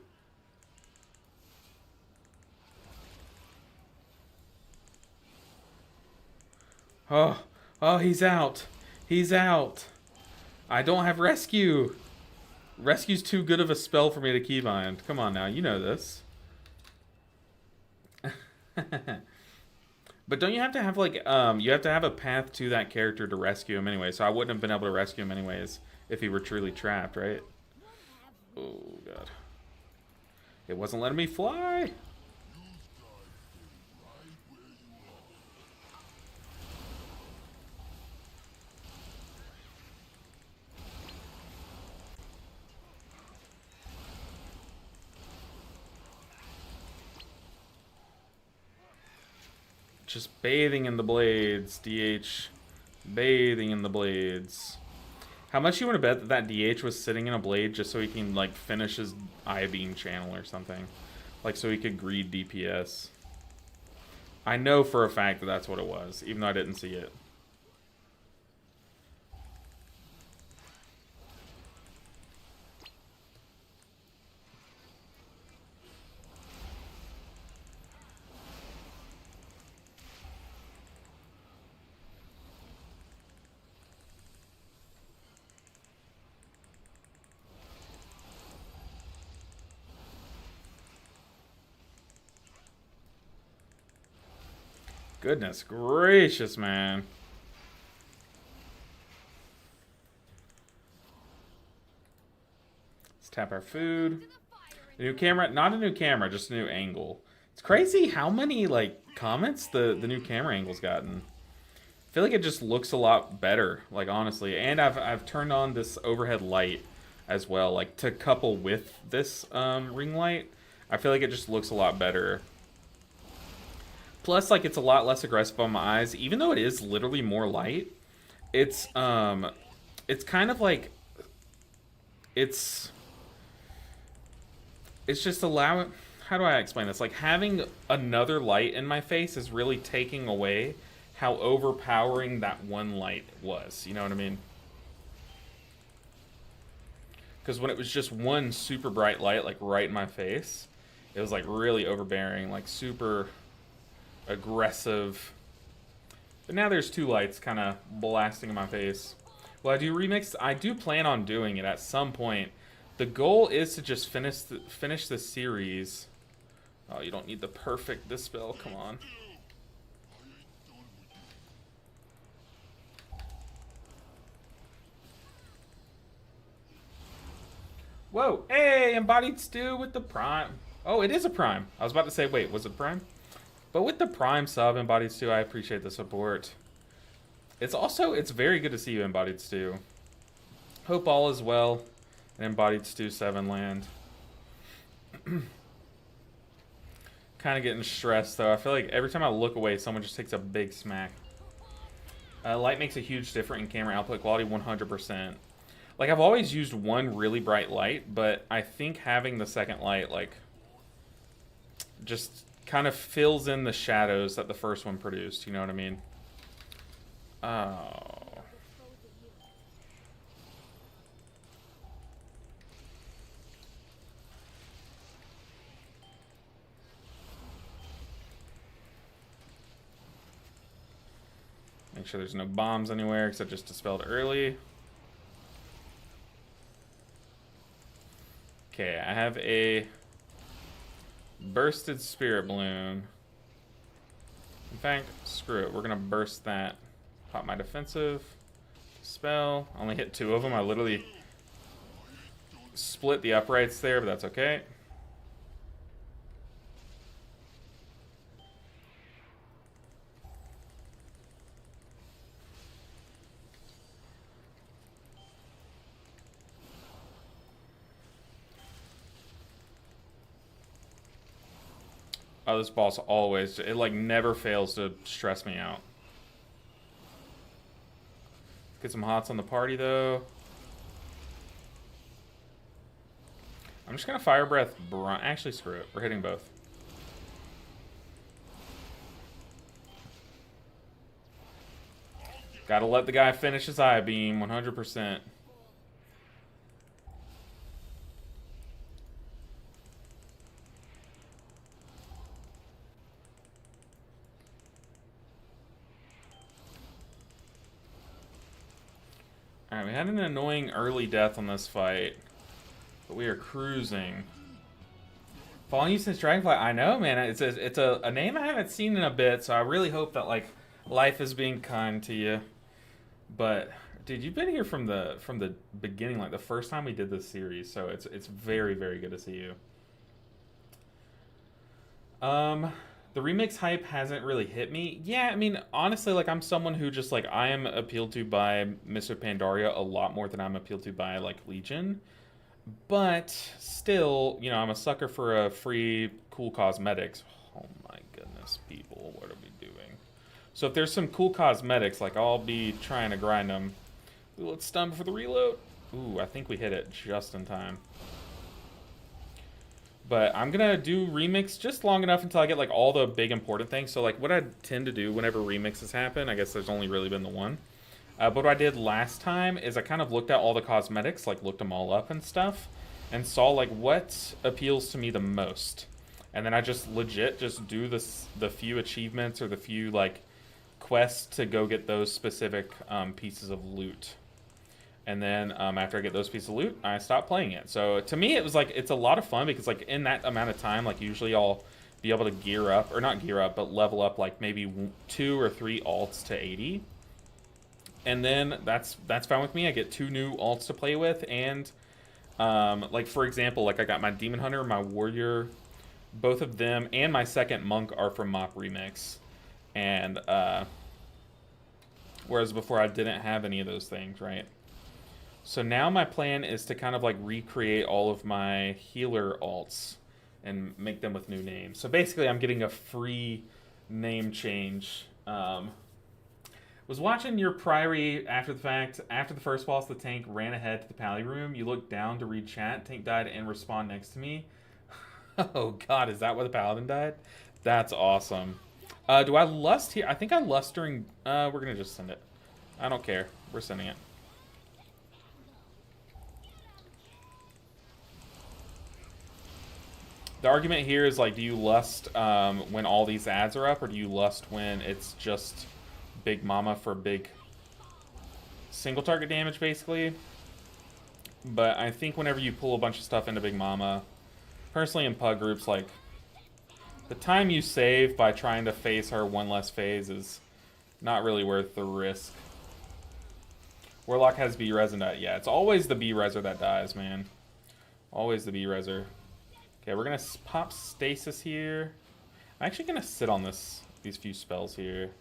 Oh, he's out. He's out. I don't have rescue. Rescue's too good of a spell for me to keybind. Come on now, you know this. But don't you have to have like you have to have a path to that character to rescue him anyway, so I wouldn't have been able to rescue him anyways if he were truly trapped, right? Oh god. It wasn't letting me fly. Just bathing in the blades, DH. Bathing in the blades. How much you want to bet that that DH was sitting in a blade just so he can, like, finish his I-beam channel or something? Like, so he could greed DPS. I know for a fact that that's what it was, even though I didn't see it. Goodness gracious, man. Let's tap our food. A new camera, not a new camera, just a new angle. It's crazy how many like comments the new camera angle's gotten. I feel like it just looks a lot better, like honestly. And I've turned on this overhead light as well, like to couple with this ring light. I feel like it just looks a lot better. Plus, like, it's a lot less aggressive on my eyes. Even though it is literally more light, it's kind of like, it's just allowing, how do I explain this? Like, having another light in my face is really taking away how overpowering that one light was. You know what I mean? Because when it was just one super bright light, like, right in my face, it was, like, really overbearing, like, super aggressive. But now there's two lights kind of blasting in my face. Well, I do remix. I do plan on doing it at some point. The goal is to just finish the series. Oh, you don't need the perfect dispel. Come on. Whoa! Hey, embodied stew with the prime. Oh, it is a prime. I was about to say, wait, was it prime? But with the Prime sub, Embodied Stew, I appreciate the support. It's very good to see you, Embodied Stew. Hope all is well in Embodied Stew 7 land. Kind of getting stressed, though. I feel like every time I look away, someone just takes a big smack. Light makes a huge difference in camera output quality, 100%. Like, I've always used one really bright light, but I think having the second light, like, just kind of fills in the shadows that the first one produced, you know what I mean? Oh. Make sure there's no bombs anywhere, because I just dispelled early. Okay, I have a bursted spirit balloon. In fact, screw it. We're going to burst that. Pop my defensive. Spell. Only hit 2 of them. I literally split the uprights there, but that's okay. Oh, this boss always, it like never fails to stress me out. Get some hots on the party though. I'm just gonna fire breath actually screw it. We're hitting both. Gotta let the guy finish his eye beam, 100%. Alright, we had an annoying early death on this fight, but we are cruising. Following you since Dragonfly, I know, man. It's a name I haven't seen in a bit, so I really hope that like life is being kind to you. But dude, you've been here from the beginning, like the first time we did this series, so it's very very good to see you. The remix hype hasn't really hit me. Yeah, I mean, honestly, like I'm someone who just like I am appealed to by Mr. Pandaria a lot more than I'm appealed to by like Legion. But still, you know, I'm a sucker for a free cool cosmetics. Oh my goodness, people, what are we doing? So if there's some cool cosmetics, like I'll be trying to grind them. Ooh, let's stun for the reload. Ooh, I think we hit it just in time. But I'm gonna do remix just long enough until I get like all the big important things. So like what I tend to do whenever remixes happen, I guess there's only really been the one. But what I did last time is I kind of looked at all the cosmetics, like looked them all up and stuff, and saw like what appeals to me the most. And then I just legit just do the few achievements or the few like quests to go get those specific pieces of loot. And then after I get those pieces of loot, I stop playing it. So to me, it was like it's a lot of fun because like in that amount of time, like usually I'll be able to gear up, or not gear up, but level up like maybe 2 or 3 alts to 80. And then that's fine with me. I get 2 new alts to play with, and like for example, like I got my Demon Hunter, my Warrior, both of them, and my second Monk are from Mop Remix. And whereas before I didn't have any of those things, right? So now my plan is to kind of like recreate all of my healer alts and make them with new names. So basically I'm getting a free name change. Was watching your Priory after the fact. After the first boss, the tank ran ahead to the pally room. You looked down to read chat. Tank died and respawned next to me. Oh god, is that where the paladin died? That's awesome. Do I lust here? I think I lust during... we're gonna just send it. I don't care. We're sending it. The argument here is like, do you lust when all these ads are up, or do you lust when it's just Big Mama for big single target damage, basically? But I think whenever you pull a bunch of stuff into Big Mama, personally in pug groups, like, the time you save by trying to phase her one less phase is not really worth the risk. Warlock has B-Res and that. Yeah, it's always the B-Reser that dies, man. Always the B-Reser. Okay, we're gonna pop Stasis here. I'm actually gonna sit on these few spells here.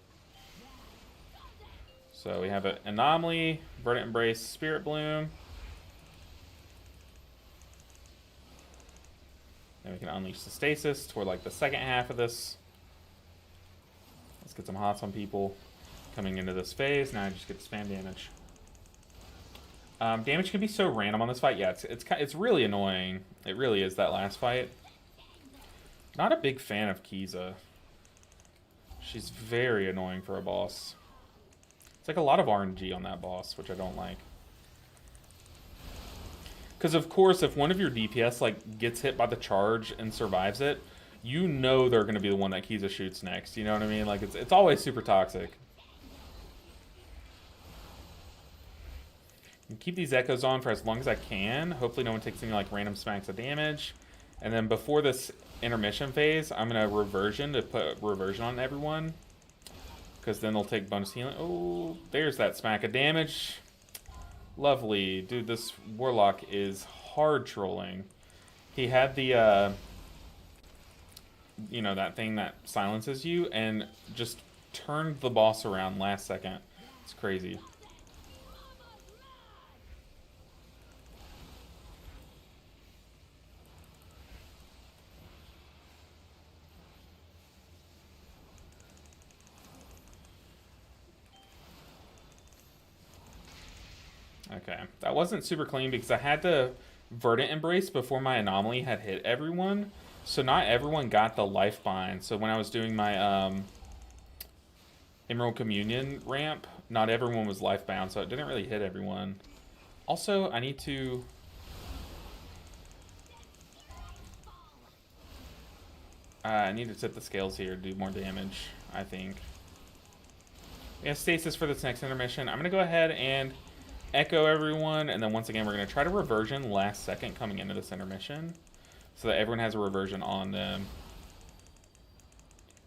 So we have an Anomaly, Verdant Embrace, Spirit Bloom. Then we can unleash the Stasis toward like the second half of this. Let's get some hots on people coming into this phase. Now I just get to spam damage. Damage can be so random on this fight. Yeah, it's really annoying. It really is, that last fight. Not a big fan of Kiza. She's very annoying for a boss. It's like a lot of RNG on that boss, which I don't like. Because of course, if one of your DPS like gets hit by the charge and survives it, you know they're going to be the one that Kiza shoots next. You know what I mean? Like it's always super toxic. And keep these echoes on for as long as I can. Hopefully, no one takes any like random smacks of damage. And then before this intermission phase, I'm gonna reversion to put reversion on everyone, because then they'll take bonus healing. Oh, there's that smack of damage. Lovely. Dude, this Warlock is hard trolling. He had the, you know, that thing that silences you, and just turned the boss around last second. It's crazy. Okay, that wasn't super clean because I had to Verdant Embrace before my Anomaly had hit everyone. So not everyone got the life bind. So when I was doing my Emerald Communion ramp, not everyone was life bound, so it didn't really hit everyone. Also, I need to... I need to tip the scales here to do more damage, I think. We have stasis for this next intermission. I'm going to go ahead and echo everyone, and then once again we're going to try to reversion last second coming into this intermission so that everyone has a reversion on them.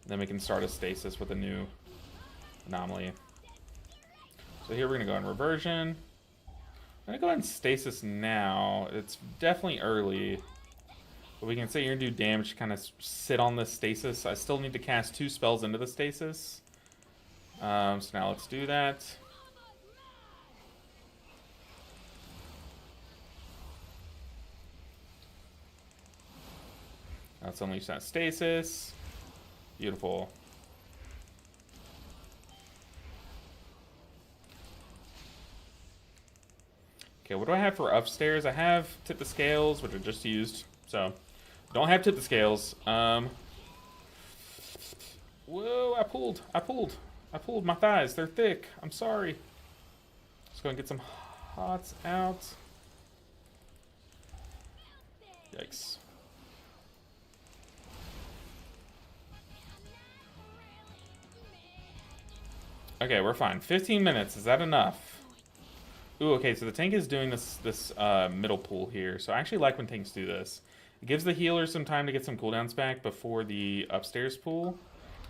Then we can start a stasis with a new anomaly. So here we're going to go in reversion. I'm going to go ahead and stasis now. It's definitely early, but we can sit here and do damage to kind of sit on the stasis. I still need to cast 2 spells into the stasis. So now let's do that. Let's unleash that stasis. Beautiful. Okay, what do I have for upstairs? I have tip the scales, which I just used. So, don't have tip the scales. Whoa, I pulled my thighs. They're thick. I'm sorry. Just gonna get some hots out. Yikes. Okay, we're fine. 15 minutes. Is that enough? Ooh, okay, so the tank is doing this middle pull here. So I actually like when tanks do this. It gives the healer some time to get some cooldowns back before the upstairs pull.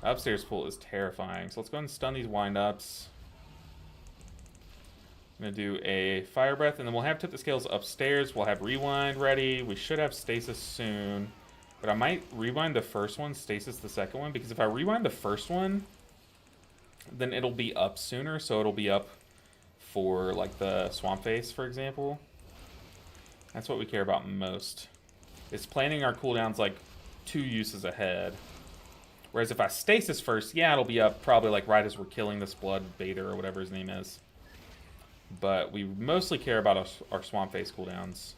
The upstairs pull is terrifying. So let's go ahead and stun these wind-ups. I'm going to do a fire breath, and then we'll have tip the scales upstairs. We'll have rewind ready. We should have stasis soon. But I might rewind the first one, stasis the second one, because if I rewind the first one, then it'll be up sooner, so it'll be up for like the swamp face, for example. That's what we care about most. Is planning our cooldowns like 2 uses ahead. Whereas if I stasis first, yeah, it'll be up probably like right as we're killing this blood baiter or whatever his name is. But we mostly care about our swamp face cooldowns.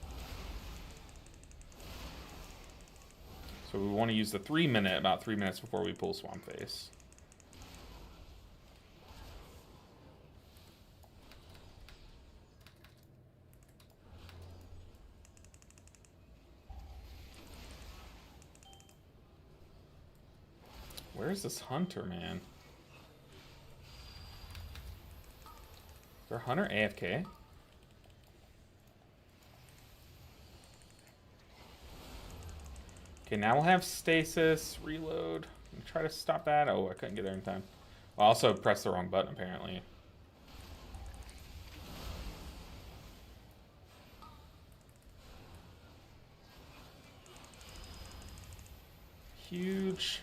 So we want to use the 3-minute about 3 minutes before we pull swamp face. Where's this hunter, man? Is there a hunter AFK? Okay, now we'll have stasis, reload, and try to stop that. Oh, I couldn't get there in time. I also pressed the wrong button, apparently. Huge.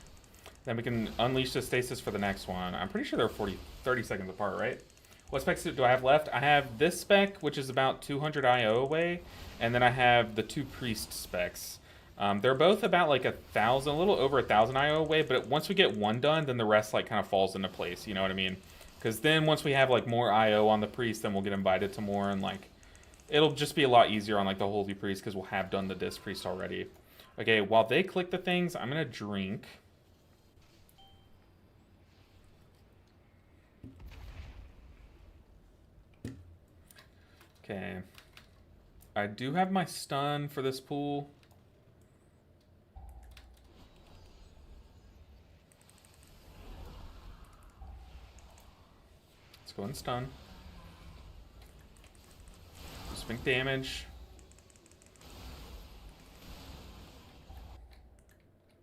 Then we can unleash the stasis for the next one. I'm pretty sure they're 30 seconds apart, right? What specs do I have left? I have this spec, which is about 200 IO away, and then I have the 2 priest specs. They're both about like 1,000, a little over 1,000 IO away, but once we get one done, then the rest like kind of falls into place, you know what I mean? Because then once we have like more IO on the priest, then we'll get invited to more, and like it'll just be a lot easier on like the holy priest because we'll have done the disc priest already. Okay, while they click the things, I'm gonna drink. Okay. I do have my stun for this pool. Let's go and stun. Spink damage.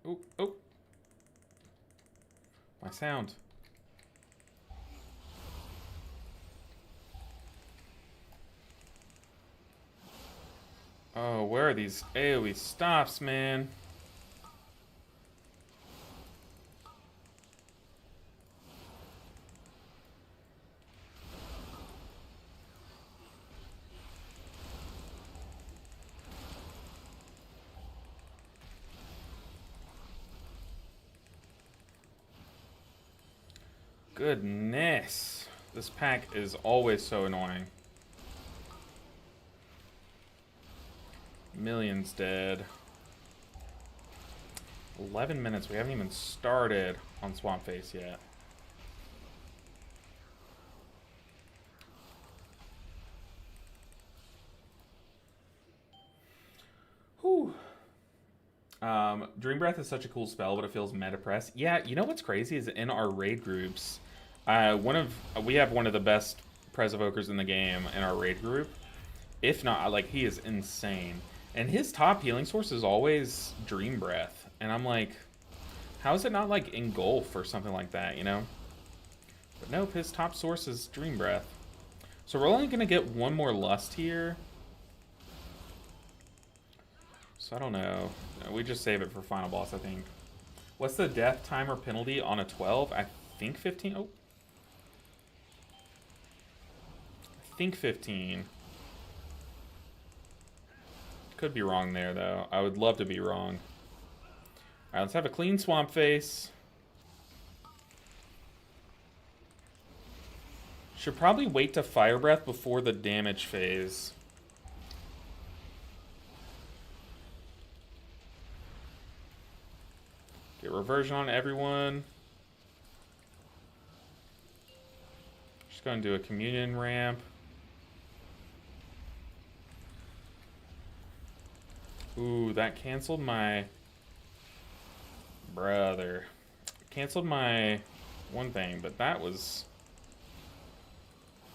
Oh, oh. My sound. Oh, where are these AoE stops, man? Goodness. This pack is always so annoying. Millions dead. 11 minutes. We haven't even started on Swamp Face yet. Whew. Dream Breath is such a cool spell, but it feels meta press. Yeah, you know what's crazy is in our raid groups, we have one of the best Pres Evokers in the game in our raid group. If not, like, he is insane. And his top healing source is always Dream Breath. And I'm like, how is it not like Engulf or something like that, you know? But nope, his top source is Dream Breath. So we're only gonna get one more Lust here. So I don't know. We just save it for final boss, I think. What's the death timer penalty on a 12? I think 15. Oh. I think 15. Could be wrong there, though. I would love to be wrong. Alright, let's have a clean Swamp Face. Should probably wait to Fire Breath before the damage phase. Get Reversion on everyone. Just going to do a Communion ramp. Ooh, that canceled my... Brother. Canceled my one thing, but that was...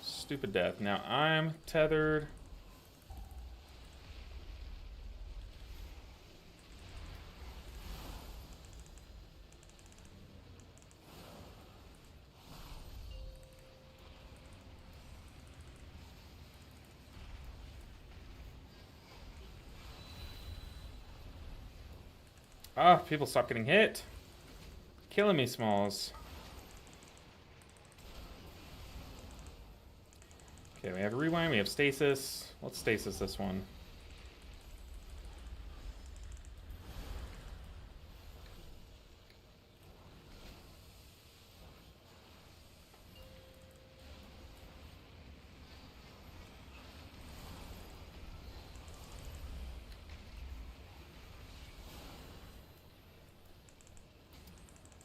stupid death. Now I'm tethered. Ah, people stop getting hit. Killing me, Smalls. Okay, we have a rewind, we have stasis. Let's stasis this one.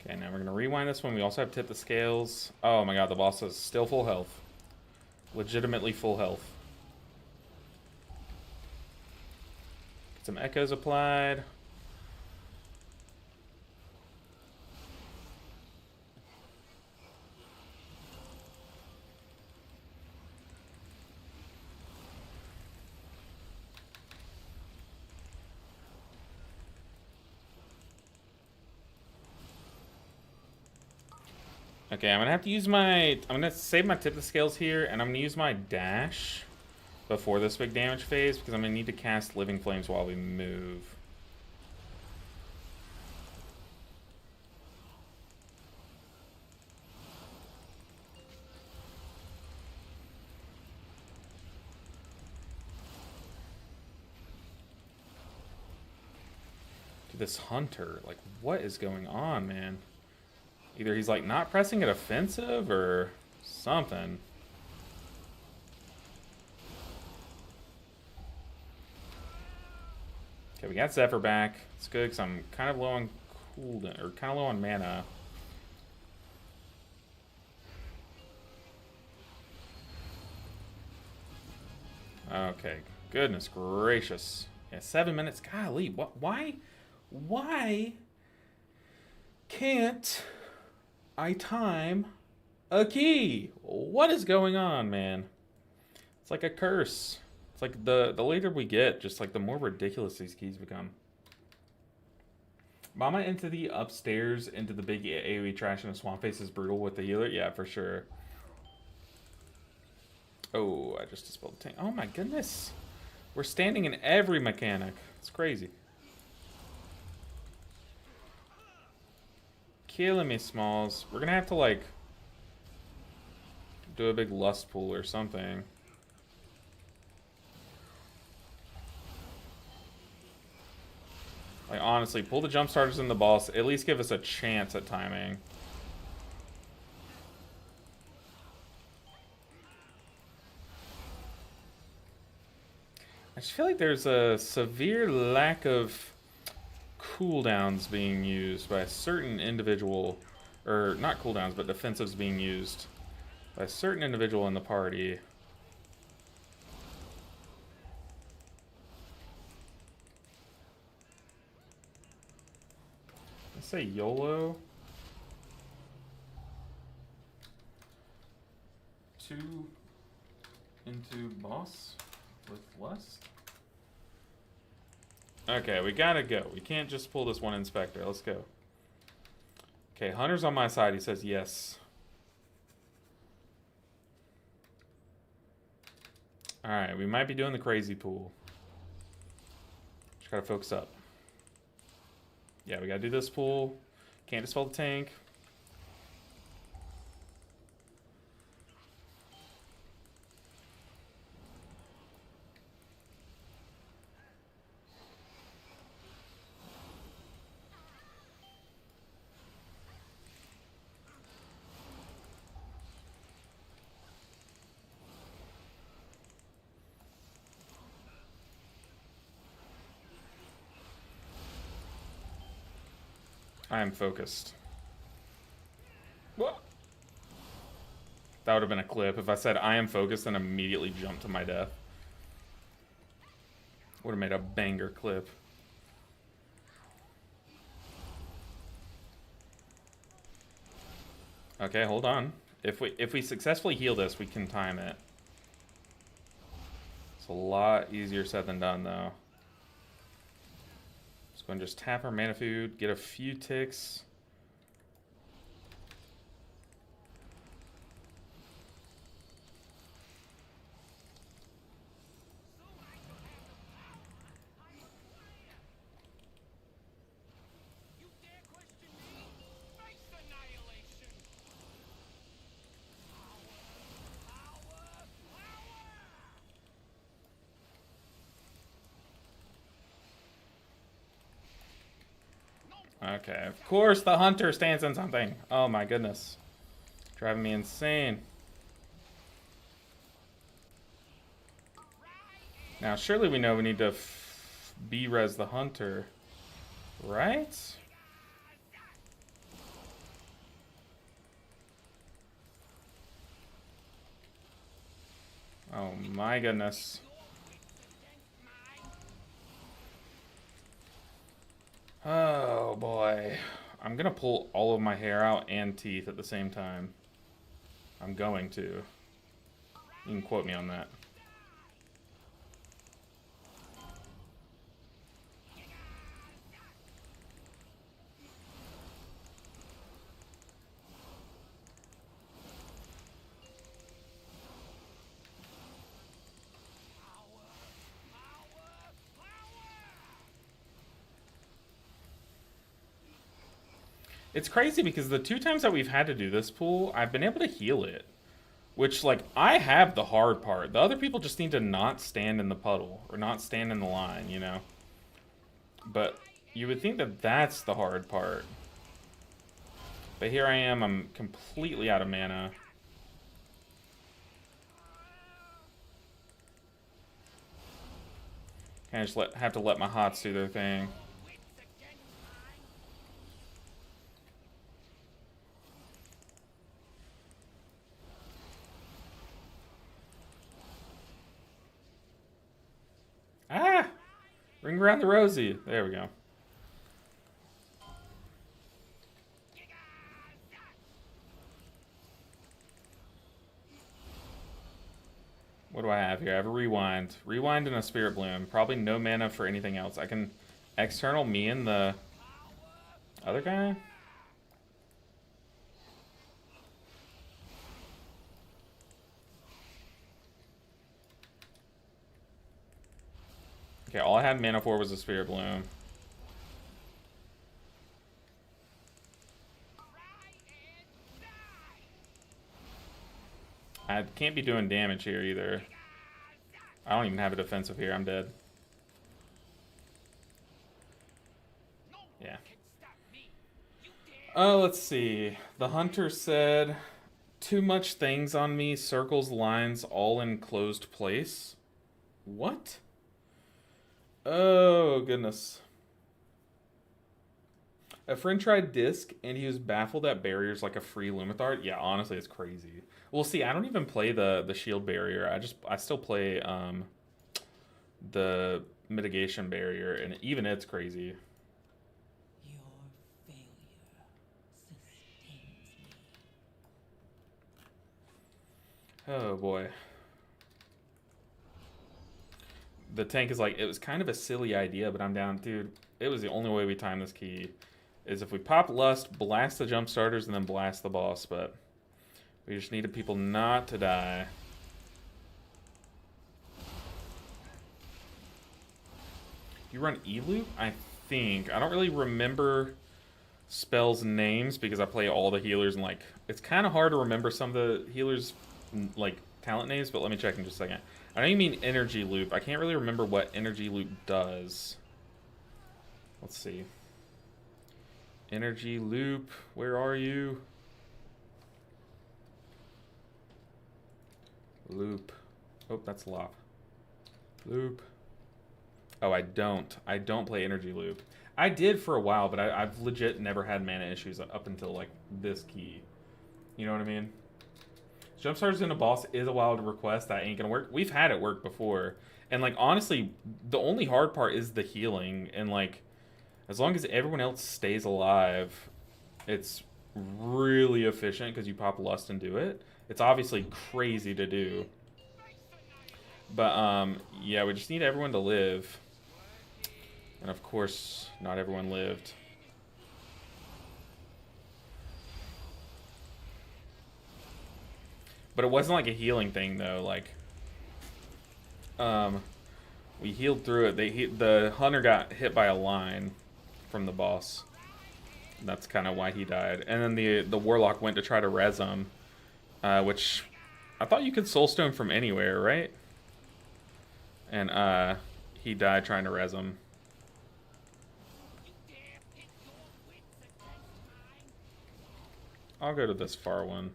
Okay, now we're gonna rewind this one. We also have tip the scales. Oh my god, the boss is still full health. Legitimately full health. Get some echoes applied. Okay, I'm gonna have to use my... I'm gonna save my tip the scales here, and I'm gonna use my dash before this big damage phase, because I'm gonna need to cast Living Flames while we move. this hunter. Like, what is going on, man? Either he's like not pressing it offensive or something. Okay, we got Zephyr back. It's good because I'm kind of low on cooldown, or kind of low on mana. Okay, goodness gracious. Yeah, 7 minutes. Golly, what? Why can't I time a key? What is going on, man? It's like a curse. It's like the later we get, just like the more ridiculous these keys become. Mama into the upstairs into the big AoE trash and a swamp face is brutal with the healer. Yeah, for sure. Oh, I just dispelled the tank. Oh my goodness. We're standing in every mechanic. It's crazy. Killing me, Smalls. We're gonna have to, like, do a big lust pool or something. Like, honestly, pull the jump starters in the boss. At least give us a chance at timing. I just feel like there's a severe lack of cooldowns being used by a certain individual, or not cooldowns, but defensives being used by a certain individual in the party. Let's say YOLO. 2 into boss with lust. Okay, we gotta go. We can't just pull this one inspector. Let's go. Okay, Hunter's on my side. He says yes. Alright, we might be doing the crazy pool. Just gotta focus up. Yeah, we gotta do this pool. Can't dispel the tank. I am focused. What? That would have been a clip if I said I am focused and immediately jumped to my death. Would have made a banger clip. Okay, hold on. If we successfully heal this, we can time it. It's a lot easier said than done, though. Let's go and just tap our mana food, get a few ticks. Okay, of course the hunter stands in something. Oh my goodness. Driving me insane. Now, surely we know we need to B-res the hunter, right? Oh my goodness. Oh boy. I'm gonna pull all of my hair out and teeth at the same time. I'm going to. You can quote me on that. It's crazy because the 2 times that we've had to do this pool, I've been able to heal it. Which, like, I have the hard part. The other people just need to not stand in the puddle. Or not stand in the line, you know? But You would think that that's the hard part. But here I am, I'm completely out of mana. Kind of just have to let my hots do their thing. Ah! Ring around the rosy. There we go. What do I have here? I have a rewind. Rewind and a spirit bloom. Probably no mana for anything else. I can external me and the other guy? Okay, all I had mana for was a spirit bloom. I can't be doing damage here either. I don't even have a defensive here. I'm dead. Yeah. Let's see. The hunter said, too much things on me, circles, lines, all in closed place. What? Oh, goodness. A friend tried disc and he was baffled at barriers like a free Lumithard. Yeah, honestly, it's crazy. Well, see, I don't even play the shield barrier. I still play the mitigation barrier, and even it's crazy. Your failure sustains me. Oh boy. The tank is like, it was kind of a silly idea, but I'm down, dude. It was the only way we time this key is if we pop Lust, blast the jump starters, and then blast the boss, but we just needed people not to die. You run E-Loop? I think. I don't really remember spells names because I play all the healers and like it's kind of hard to remember some of the healers like talent names, but let me check in just a second. I know you mean energy loop. I can't really remember what energy loop does. Let's see. Energy loop, where are you? Loop. Oh, that's Lop. Loop. Oh, I don't. I don't play energy loop. I did for a while, but I've legit never had mana issues up until like this key. You know what I mean? Jumpstarters in a boss is a wild request that ain't gonna work. We've had it work before. And like honestly, the only hard part is the healing. And like as long as everyone else stays alive, it's really efficient because you pop Lust and do it. It's obviously crazy to do. But yeah, we just need everyone to live. And of course, not everyone lived. But it wasn't like a healing thing though. Like, we healed through it. The hunter got hit by a line from the boss. That's kind of why he died. And then the warlock went to try to res him, which I thought you could soulstone from anywhere, right? And he died trying to res him. I'll go to this far one.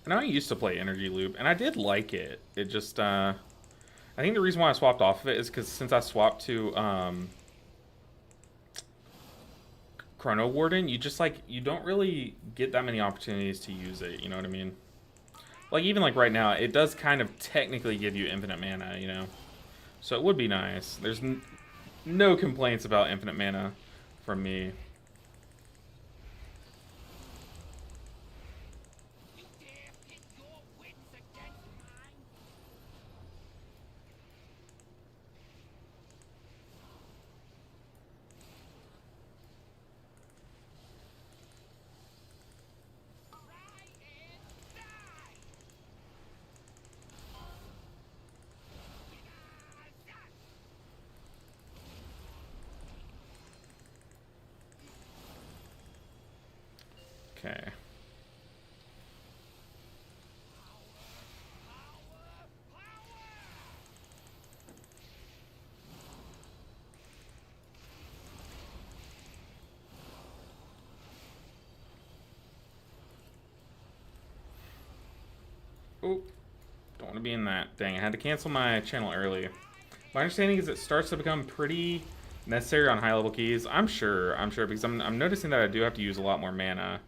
And I used to play Energy Loop, and I did like it. It just, I think the reason why I swapped off of it is because since I swapped to Chrono Warden, you just, like, you don't really get that many opportunities to use it, you know what I mean? Like, even, like, right now, it does kind of technically give you infinite mana, you know? So it would be nice. There's no complaints about infinite mana from me. Okay. Oh, don't want to be in that. Dang, I had to cancel my channel early. My understanding is it starts to become pretty necessary on high level keys. I'm sure, because I'm noticing that I do have to use a lot more mana.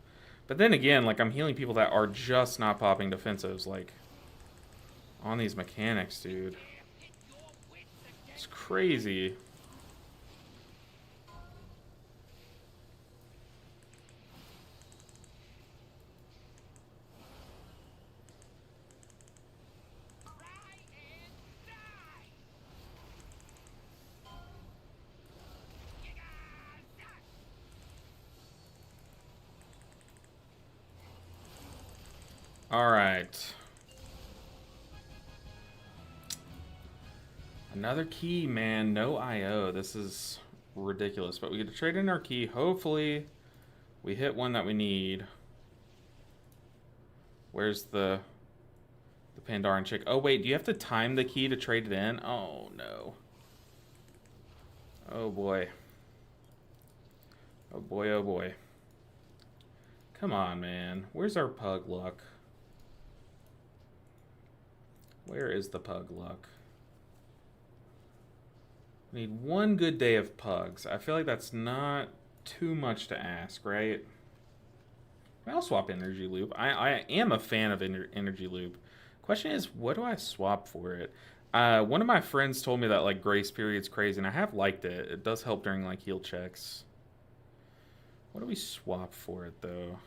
But then again, like, I'm healing people that are just not popping defensives, like, on these mechanics, dude. It's crazy. Alright. Another key, man. No IO. This is ridiculous. But we get to trade in our key. Hopefully, we hit one that we need. Where's the Pandaran chick? Oh, wait. Do you have to time the key to trade it in? Oh, no. Oh, boy. Oh, boy, oh, boy. Come on, man. Where's our pug luck? Where is the pug luck? We need one good day of pugs. I feel like that's not too much to ask, right? I'll swap energy loop. I am a fan of energy loop. Question is, what do I swap for it? One of my friends told me that like grace period's crazy, and I have liked it. It does help during like heal checks. What do we swap for it though?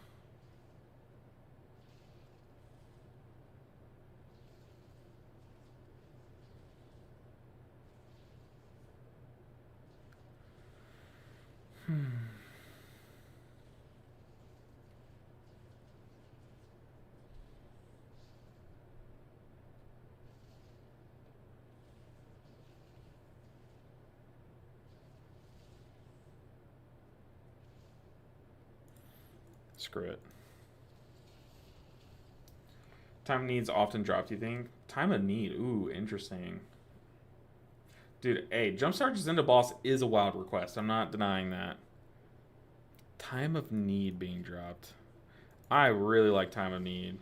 Screw it. Time of needs often drop, do you think? Time of need. Ooh, interesting. Dude, hey, Jumpstart Jacinda boss is a wild request. I'm not denying that. Time of need being dropped. I really like time of need.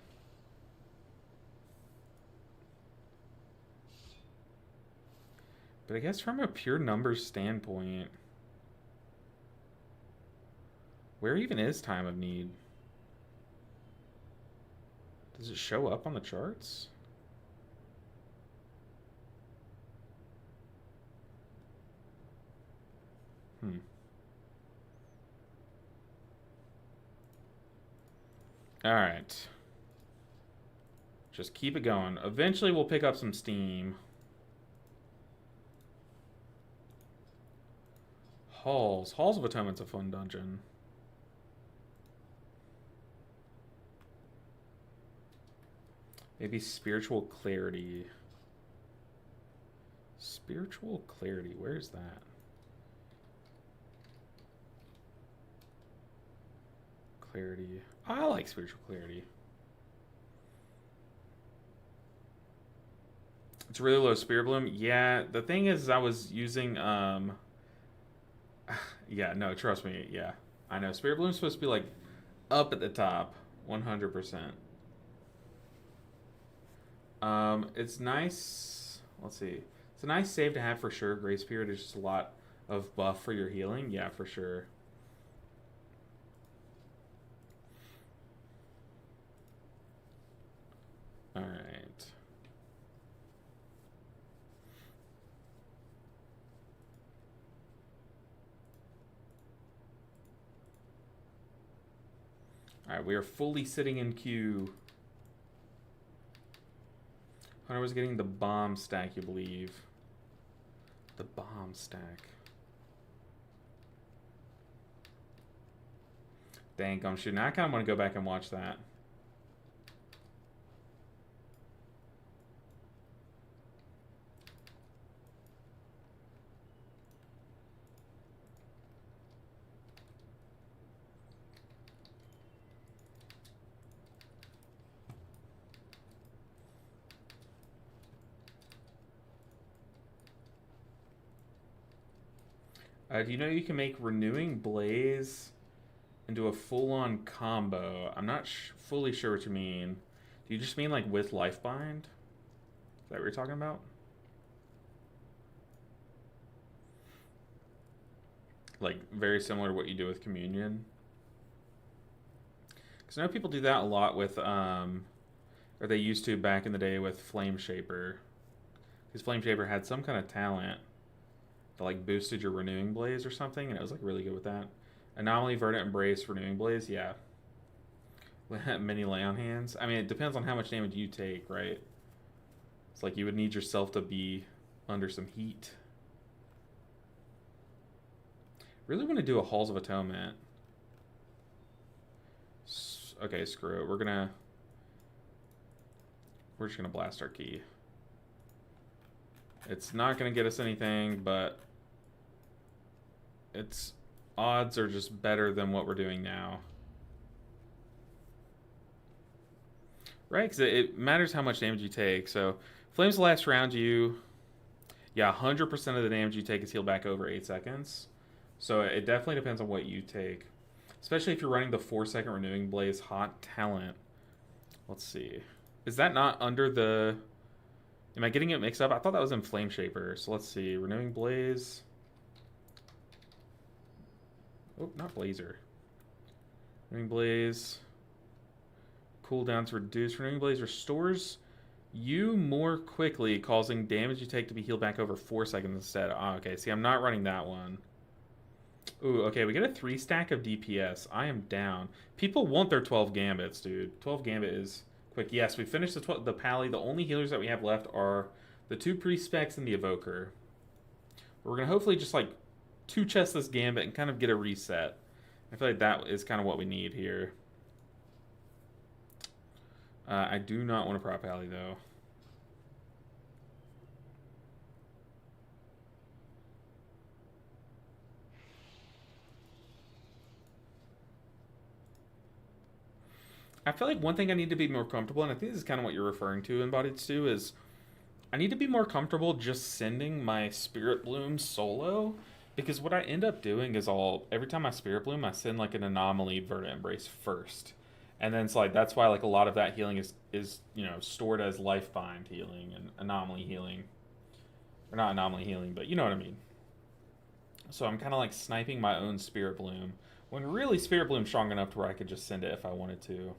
But I guess from a pure numbers standpoint, where even is time of need? Does it show up on the charts? Alright. Just keep it going. Eventually we'll pick up some steam. Halls. Halls of Atonement's a fun dungeon. Maybe Spiritual Clarity. Spiritual Clarity. Where's that? Clarity. I like Spiritual Clarity. It's really low Spirit Bloom. Yeah, the thing is I was using yeah, no, trust me. Yeah. I know Spirit Bloom's supposed to be like up at the top 100%. It's nice. Let's see. It's a nice save to have for sure. Grace Period is just a lot of buff for your healing. Yeah, for sure. All right. All right, we are fully sitting in queue. Hunter was getting the bomb stack, you believe. The bomb stack. Dang, Gumshoe. Now I kind of want to go back and watch that. Do you know you can make Renewing Blaze into a full-on combo? I'm not fully sure what you mean. Do you just mean like with Lifebind? Is that what you're talking about? Like very similar to what you do with Communion? Because I know people do that a lot with, or they used to back in the day with Flame Shaper. Because Flame Shaper had some kind of talent that like boosted your Renewing Blaze or something, and it was like really good with that. Anomaly, Verdant Embrace, Renewing Blaze, yeah. Mini lay on hands. I mean, it depends on how much damage you take, right? It's like you would need yourself to be under some heat. Really want to do a Halls of Atonement. Okay, screw it. We're just gonna blast our key. It's not gonna get us anything, but its odds are just better than what we're doing now. Right, because it matters how much damage you take. So, Flames last around you. Yeah, 100% of the damage you take is healed back over 8 seconds. So, it definitely depends on what you take. Especially if you're running the 4-second Renewing Blaze Hot Talent. Let's see. Is that not under the... Am I getting it mixed up? I thought that was in Flame Shaper. So, let's see. Renewing Blaze. Oh, not Blazer. Renewing Blaze... Cooldowns reduced. Renewing Blaze restores you more quickly, causing damage you take to be healed back over 4 seconds instead. Oh, okay, see, I'm not running that one. Ooh, okay, we get a 3-stack of DPS. I am down. People want their 12 Gambits, dude. 12 Gambit is quick. Yes, we finished the Pally. The only healers that we have left are the 2 Pre-Specs and the Evoker. We're going to hopefully just, like, 2-chest this Gambit and kind of get a reset. I feel like that is kind of what we need here. I do not want to prop Pally, though. I feel like one thing I need to be more comfortable, and I think this is kind of what you're referring to, Embodied Stew, is I need to be more comfortable just sending my Spirit Bloom solo, because what I end up doing is every time I Spirit Bloom, I send like an Anomaly Verdant Embrace first. And then it's like, that's why like a lot of that healing is you know, stored as Lifebind healing and Anomaly healing. Or not Anomaly healing, but you know what I mean. So I'm kind of like sniping my own Spirit Bloom, when really Spirit Bloom's strong enough to where I could just send it if I wanted to.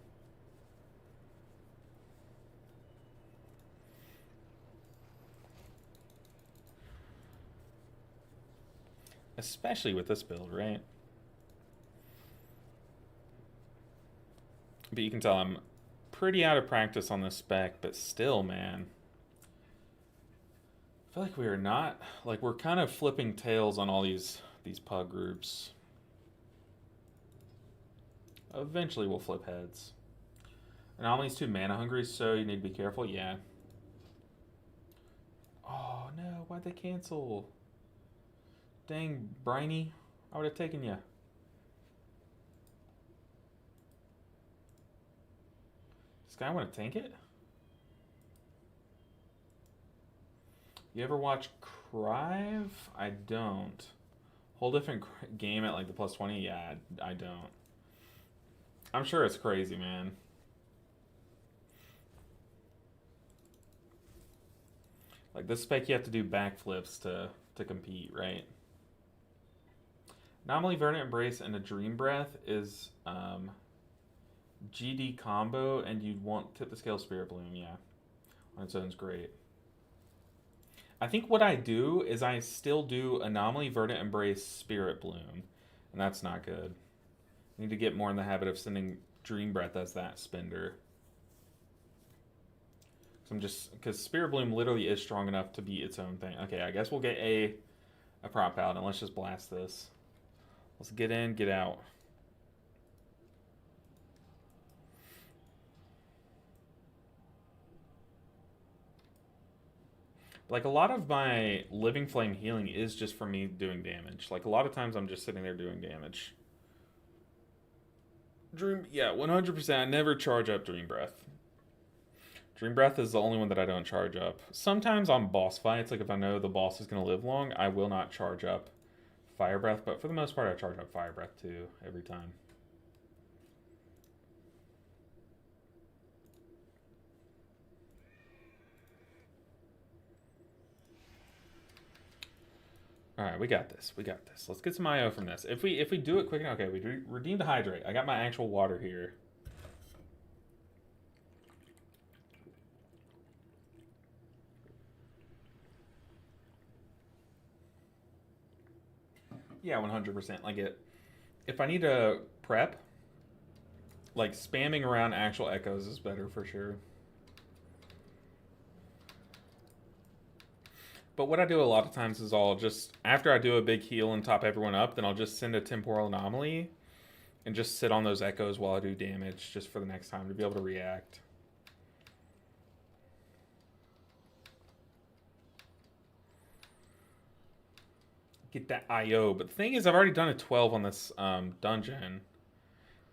Especially with this build, right? But you can tell I'm pretty out of practice on this spec, but still, man. I feel like we are not... Like, we're kind of flipping tails on all these pug groups. Eventually we'll flip heads. Anomaly's too mana hungry, so you need to be careful. Yeah. Oh, no. Why'd they cancel? Dang, Briny. I would have taken you. This guy want to tank it? You ever watch Crive? I don't. Whole different game at like the plus 20? Yeah, I don't. I'm sure it's crazy, man. Like this spec you have to do backflips to compete, right? Anomaly, Verdant Embrace, and a Dream Breath is GD combo, and you'd want Tip the Scale Spirit Bloom, yeah. On its own is great. I think what I do is I still do Anomaly, Verdant Embrace, Spirit Bloom, and that's not good. I need to get more in the habit of sending Dream Breath as that spender. Because Spirit Bloom literally is strong enough to be its own thing. Okay, I guess we'll get a prop out, and let's just blast this. Let's get in, get out. Like, a lot of my Living Flame healing is just from me doing damage. Like, a lot of times I'm just sitting there doing damage. Yeah, 100%. I never charge up Dream Breath. Dream Breath is the only one that I don't charge up. Sometimes on boss fights, like if I know the boss is going to live long, I will not charge up Fire Breath, but for the most part, I charge up Fire Breath too every time. All right, we got this. We got this. Let's get some IO from this. If we do it quick enough, okay, we redeemed the hydrate. I got my actual water here. Yeah, 100%. Like if I need to prep, like spamming around actual echoes is better for sure. But what I do a lot of times is I'll just, after I do a big heal and top everyone up, then I'll just send a temporal anomaly and just sit on those echoes while I do damage just for the next time to be able to react. Get that IO. But the thing is, I've already done a 12 on this dungeon.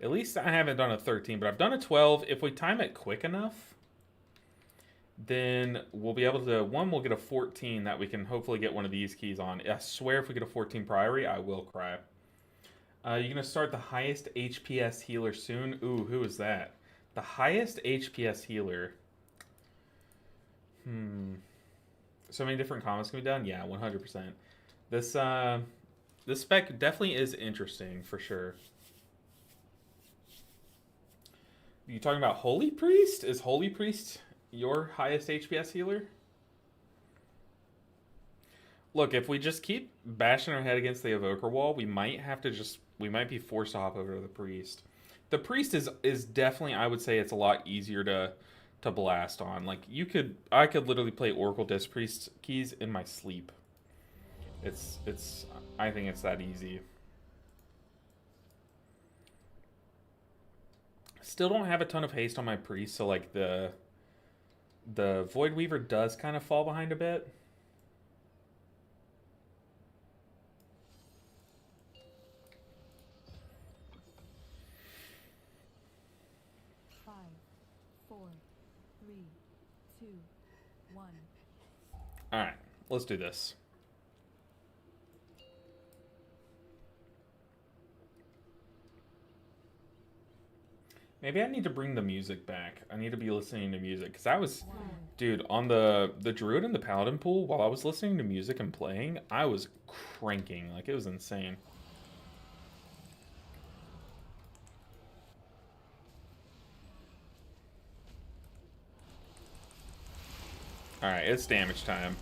At least I haven't done a 13, but I've done a 12. If we time it quick enough, then we'll be able to, we'll get a 14 that we can hopefully get one of these keys on. I swear if we get a 14 Priory, I will cry. You're going to start the highest HPS healer soon. Ooh, who is that? The highest HPS healer. So many different comments can be done? Yeah, 100%. This spec definitely is interesting, for sure. You talking about Holy Priest? Is Holy Priest your highest HPS healer? Look, if we just keep bashing our head against the Evoker wall, we might be forced to hop over to the Priest. The Priest is definitely, I would say it's a lot easier to blast on. Like I could literally play Oracle Disc Priest keys in my sleep. I think it's that easy. Still don't have a ton of haste on my Priest, so like the Void Weaver does kind of fall behind a bit. Five, 4, 3, 2, 1. All right, let's do this. Maybe I need to bring the music back. I need to be listening to music because I was, dude, on the Druid and the Paladin pool. While I was listening to music and playing, I was cranking like it was insane. All right, it's damage time.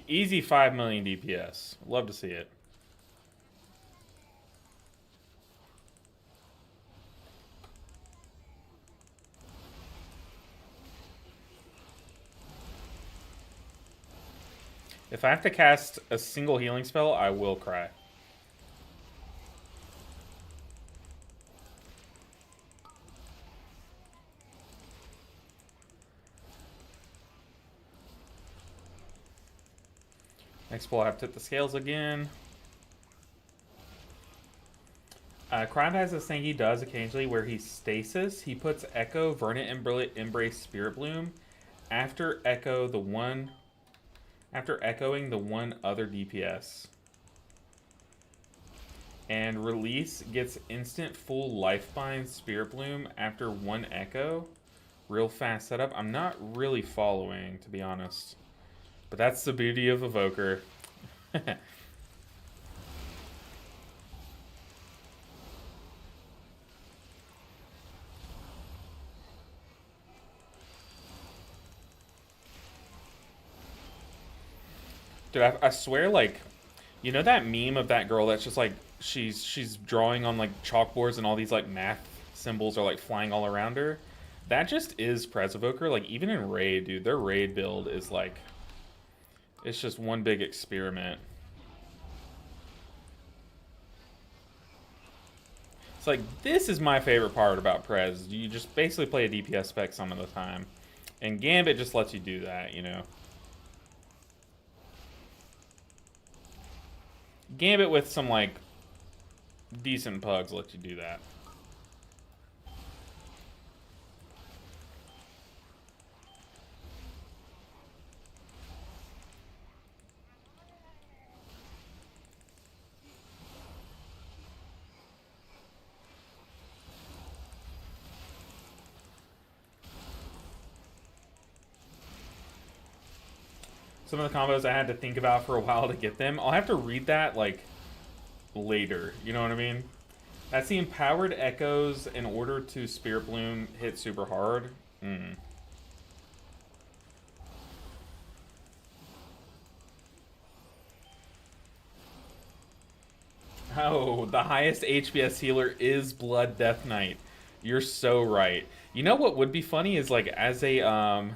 Easy 5 million DPS. Love to see it. If I have to cast a single healing spell, I will cry. Next pull, I have to hit the scales again. Crime has this thing he does occasionally where he stasis. He puts Echo, Verdant Embrace, Spirit Bloom after echoing the one other DPS. And release gets instant full Lifebind Spirit Bloom after one echo. Real fast setup. I'm not really following, to be honest. But that's the beauty of Evoker. Dude, I swear, like, you know that meme of that girl that's just like she's drawing on like chalkboards and all these like math symbols are like flying all around her? That just is Prez Evoker. Like even in Raid, dude, their Raid build is like, it's just one big experiment. It's like, this is my favorite part about Prez. You just basically play a DPS spec some of the time. And Gambit just lets you do that, you know? Gambit with some, like, decent pugs let you do that. Some of the combos I had to think about for a while to get them. I'll have to read that, like, later. You know what I mean? That's the empowered echoes in order to Spirit Bloom hit super hard. Oh, the highest HPS healer is Blood Death Knight. You're so right. You know what would be funny is like as a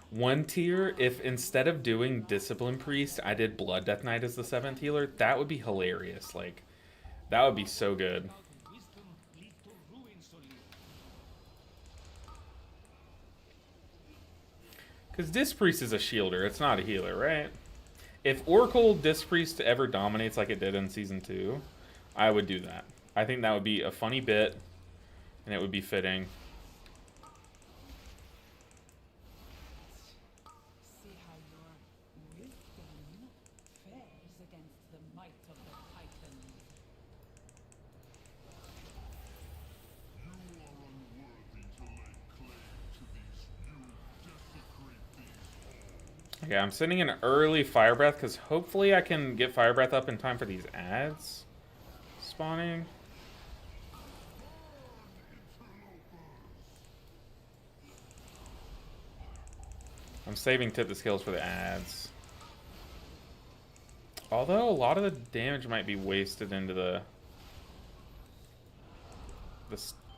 one tier, if instead of doing Discipline Priest, I did Blood Death Knight as the 7th healer, that would be hilarious. Like, that would be so good. Because Disc Priest is a shielder, it's not a healer, right? If Oracle Disc Priest ever dominates like it did in Season 2, I would do that. I think that would be a funny bit, and it would be fitting. See how your wisdom fares against the might of the Titans. Okay, I'm sending an early Fire Breath because hopefully I can get Fire Breath up in time for these ads spawning. I'm saving Tip the Skills for the ads. Although a lot of the damage might be wasted into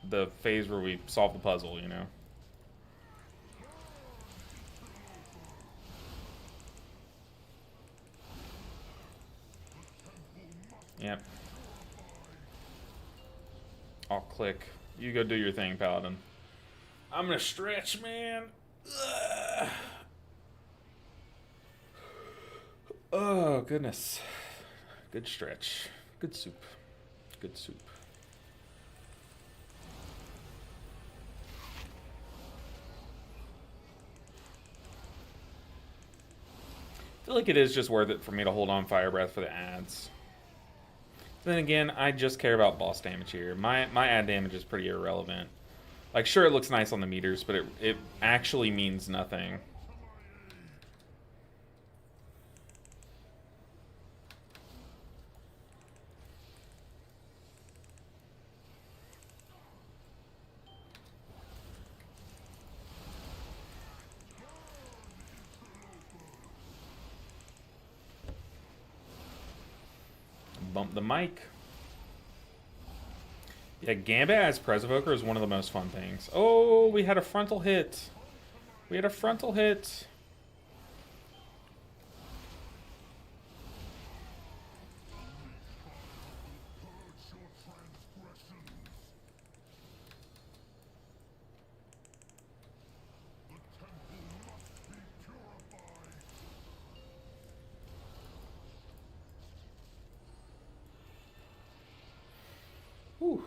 the phase where we solve the puzzle, you know? Yep. I'll click. You go do your thing, Paladin. I'm gonna stretch, man. Ugh. Oh, goodness. Good stretch. Good soup. Good soup. I feel like it is just worth it for me to hold on Fire Breath for the ads. Then again, I just care about boss damage here. My ad damage is pretty irrelevant. Like, sure, it looks nice on the meters, but it actually means nothing. Bump the mic. Yeah, Gambit as Presovoker is one of the most fun things. Oh, we had a frontal hit. We had a frontal hit. Whew.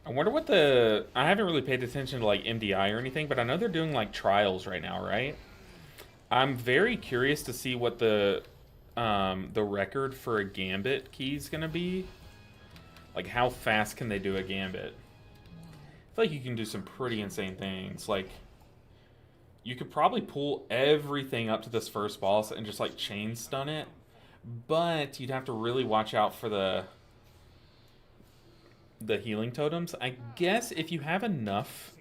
I wonder what I haven't really paid attention to like MDI or anything, but I know they're doing like trials right now, right? I'm very curious to see what the record for a Gambit key is gonna be. Like, how fast can they do a Gambit? I feel like you can do some pretty insane things. Like, you could probably pull everything up to this first boss and just like chain stun it, but you'd have to really watch out for the healing totems. I guess if you have enough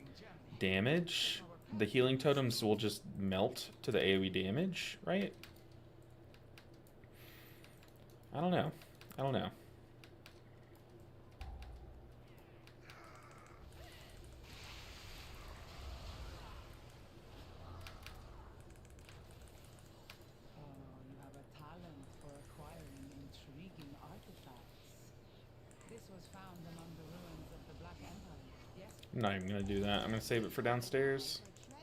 damage, the healing totems will just melt to the AoE damage, right? I don't know. I don't know. Oh, you have a talent for I'm not even gonna do that. I'm gonna save it for downstairs. But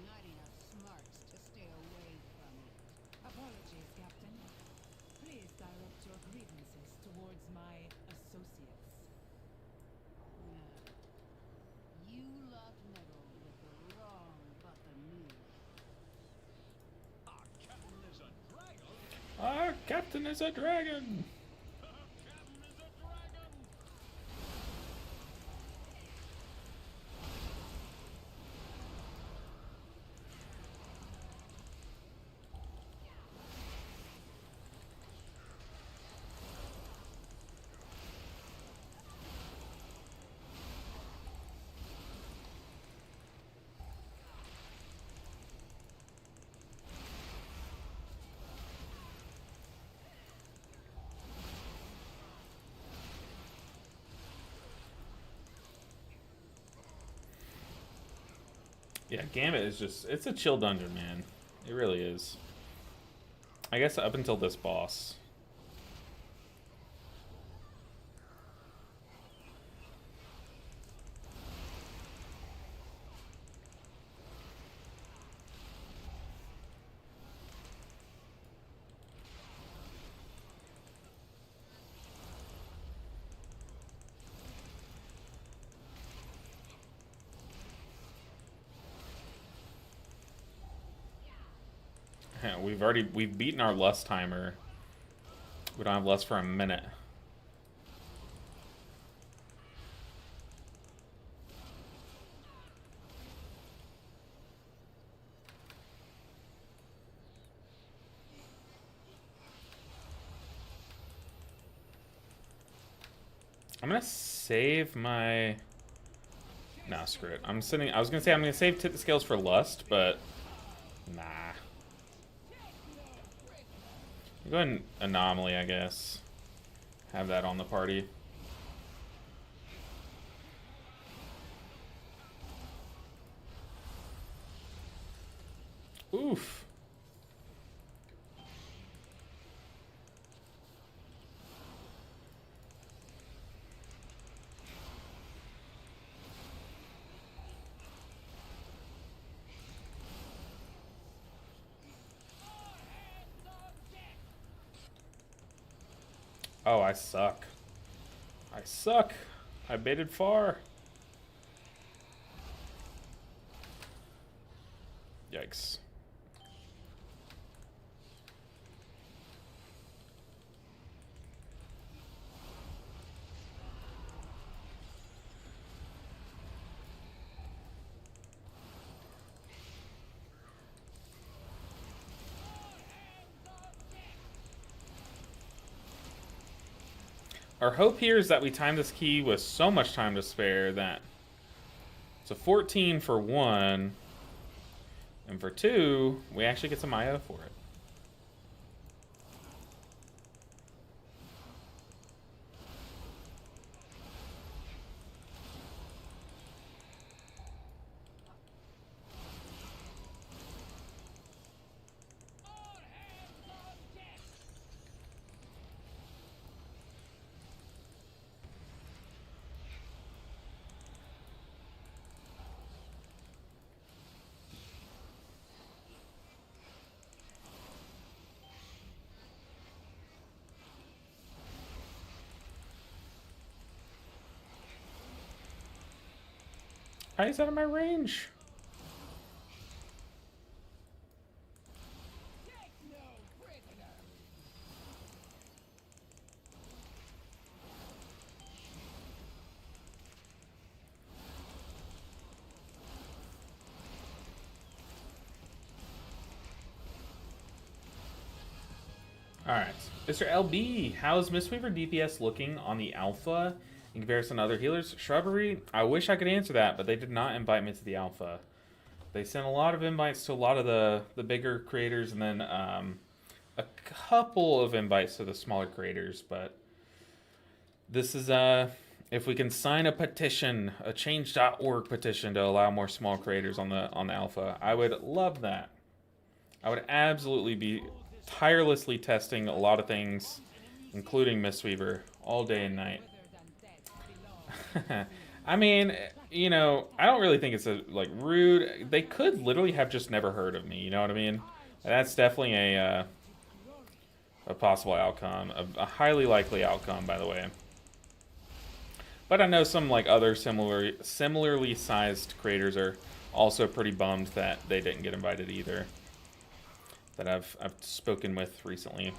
not enough smarts to stay away from it. Apologies, Captain. Please direct your grievances towards my associates. You lot meddled with the wrong buccaneer. Our captain is a dragon. Our captain is a dragon. Our captain is a dragon. Yeah, Gambit is just—it's a chill dungeon, man. It really is. I guess up until this boss. Yeah, we've beaten our lust timer. We don't have lust for a minute. I'm gonna save my. Nah, screw it. I'm sending. I was gonna say I'm gonna save tip the scales for lust, but nah. Go ahead and anomaly, I guess. Have that on the party. Oof. Oh, I suck. I suck. I baited far. Yikes. Our hope here is that we time this key with so much time to spare that it's a 14 for 1, and for 2, we actually get some IO for it. He's out of my range. Alright, Mr. LB, how's Mistweaver DPS looking on the alpha in comparison to other healers? Shrubbery, I wish I could answer that, but they did not invite me to the alpha. They sent a lot of invites to a lot of the bigger creators, and then a couple of invites to the smaller creators, but this is, if we can sign a petition, a change.org petition to allow more small creators on the alpha, I would love that. I would absolutely be tirelessly testing a lot of things, including Mistweaver, all day and night. I mean, you know, I don't really think it's a like rude. They could literally have just never heard of me. You know what I mean? That's definitely a possible outcome, a highly likely outcome, by the way. But I know some like other similarly sized creators are also pretty bummed that they didn't get invited either. That I've spoken with recently.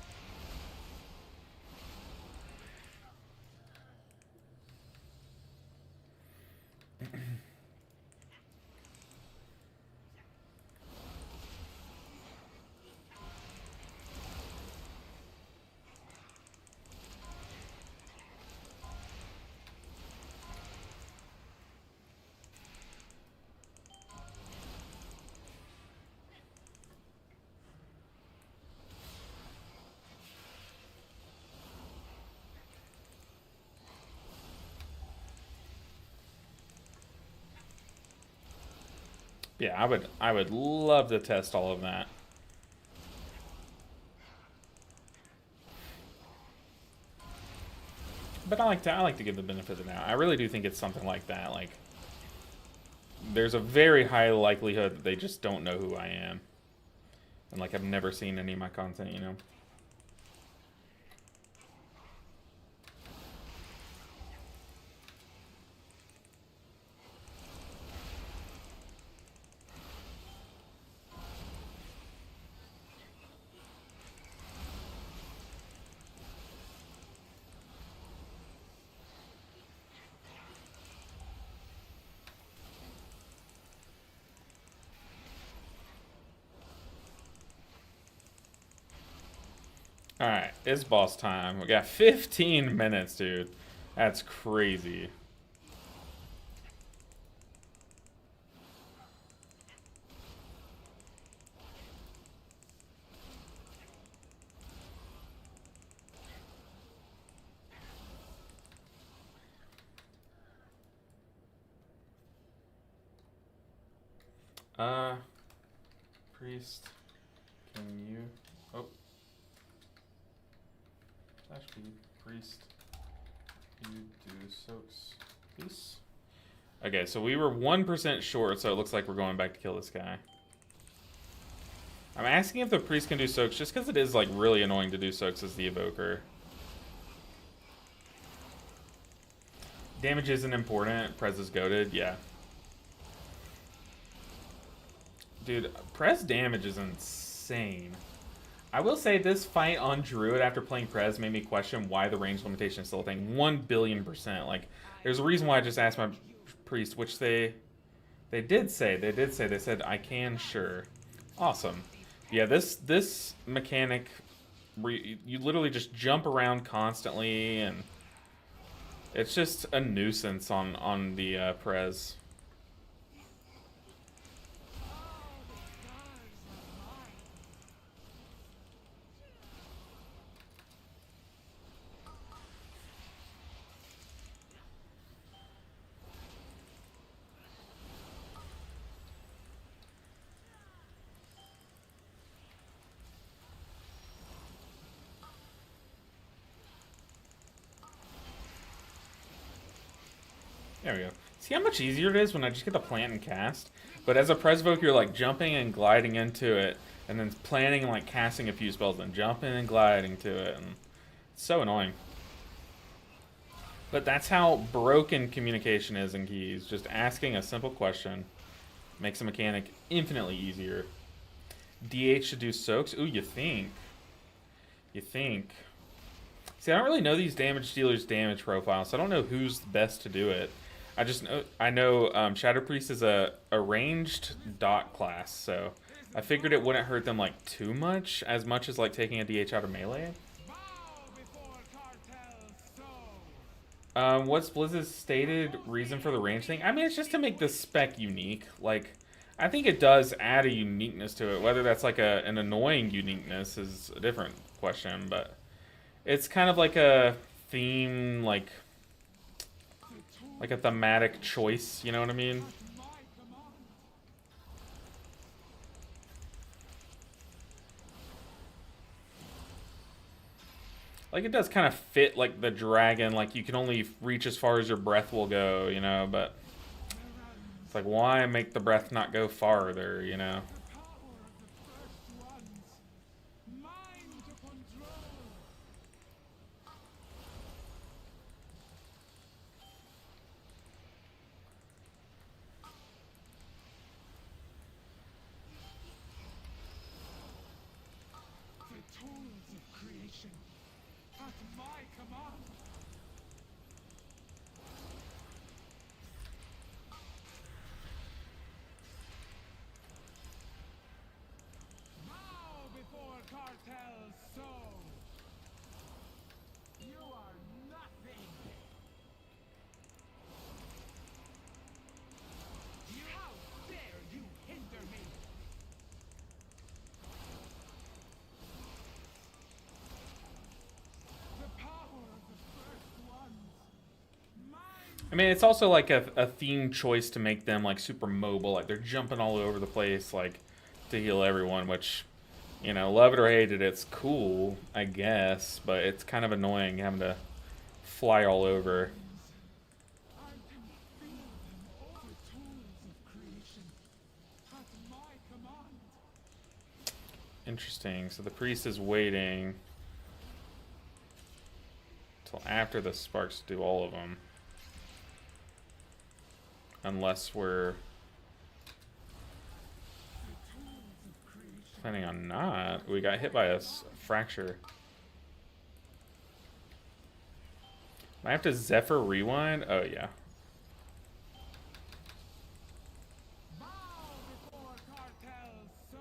Yeah, I would love to test all of that. But I like to give the benefit of the doubt. I really do think it's something like that. Like there's a very high likelihood that they just don't know who I am. And like I've never seen any of my content, you know. Alright, it's boss time. We got 15 minutes, dude. That's crazy. Uh, Priest, can you... Oh. Slash B, Priest, you do soaks. Peace. Okay, so we were 1% short, so it looks like we're going back to kill this guy. I'm asking if the priest can do soaks just because it is like really annoying to do soaks as the evoker. Damage isn't important. Prez is goated, yeah. Dude, Prez damage is insane. I will say this fight on Druid after playing Prez made me question why the range limitation is still a thing. 1,000,000,000%. Like, there's a reason why I just asked my priest, which they did say. They said I can, sure. Awesome. Yeah, this mechanic, you literally just jump around constantly, and it's just a nuisance on the Prez. There we go. See how much easier it is when I just get the plant and cast? But as a Presvoke, you're like jumping and gliding into it, and then planning and like casting a few spells, and jumping and gliding to it, and it's so annoying. But that's how broken communication is in keys. Just asking a simple question makes a mechanic infinitely easier. DH should do soaks? Ooh, you think. You think. See, I don't really know these damage dealers' damage profile, so I don't know who's best to do it. I know Shadow Priest is a ranged dot class, so I figured it wouldn't hurt them like too much as like taking a DH out of melee. What's Blizz's stated reason for the range thing? I mean, it's just to make the spec unique. Like, I think it does add a uniqueness to it. Whether that's like an annoying uniqueness is a different question, but it's kind of like a theme, like a thematic choice, you know what I mean? Like, it does kind of fit, like, the dragon. Like, you can only reach as far as your breath will go, you know? But it's like, why make the breath not go farther, you know? The power of the first ones. Mine to control. The tools of creation. At my command. Bow before cartels sow. You are nothing. How dare you hinder me? The power of the first ones. Mine. I mean, it's also like a theme choice to make them like super mobile. Like they're jumping all over the place, like to heal everyone. Which, you know, love it or hate it, it's cool, I guess. But it's kind of annoying having to fly all over. I can feel them, all the tools of creation. At my command. Interesting. So the priest is waiting till after the sparks do all of them, unless we're planning on not. We got hit by a fracture. I have to Zephyr rewind? Oh, yeah. Bow before cartels sow.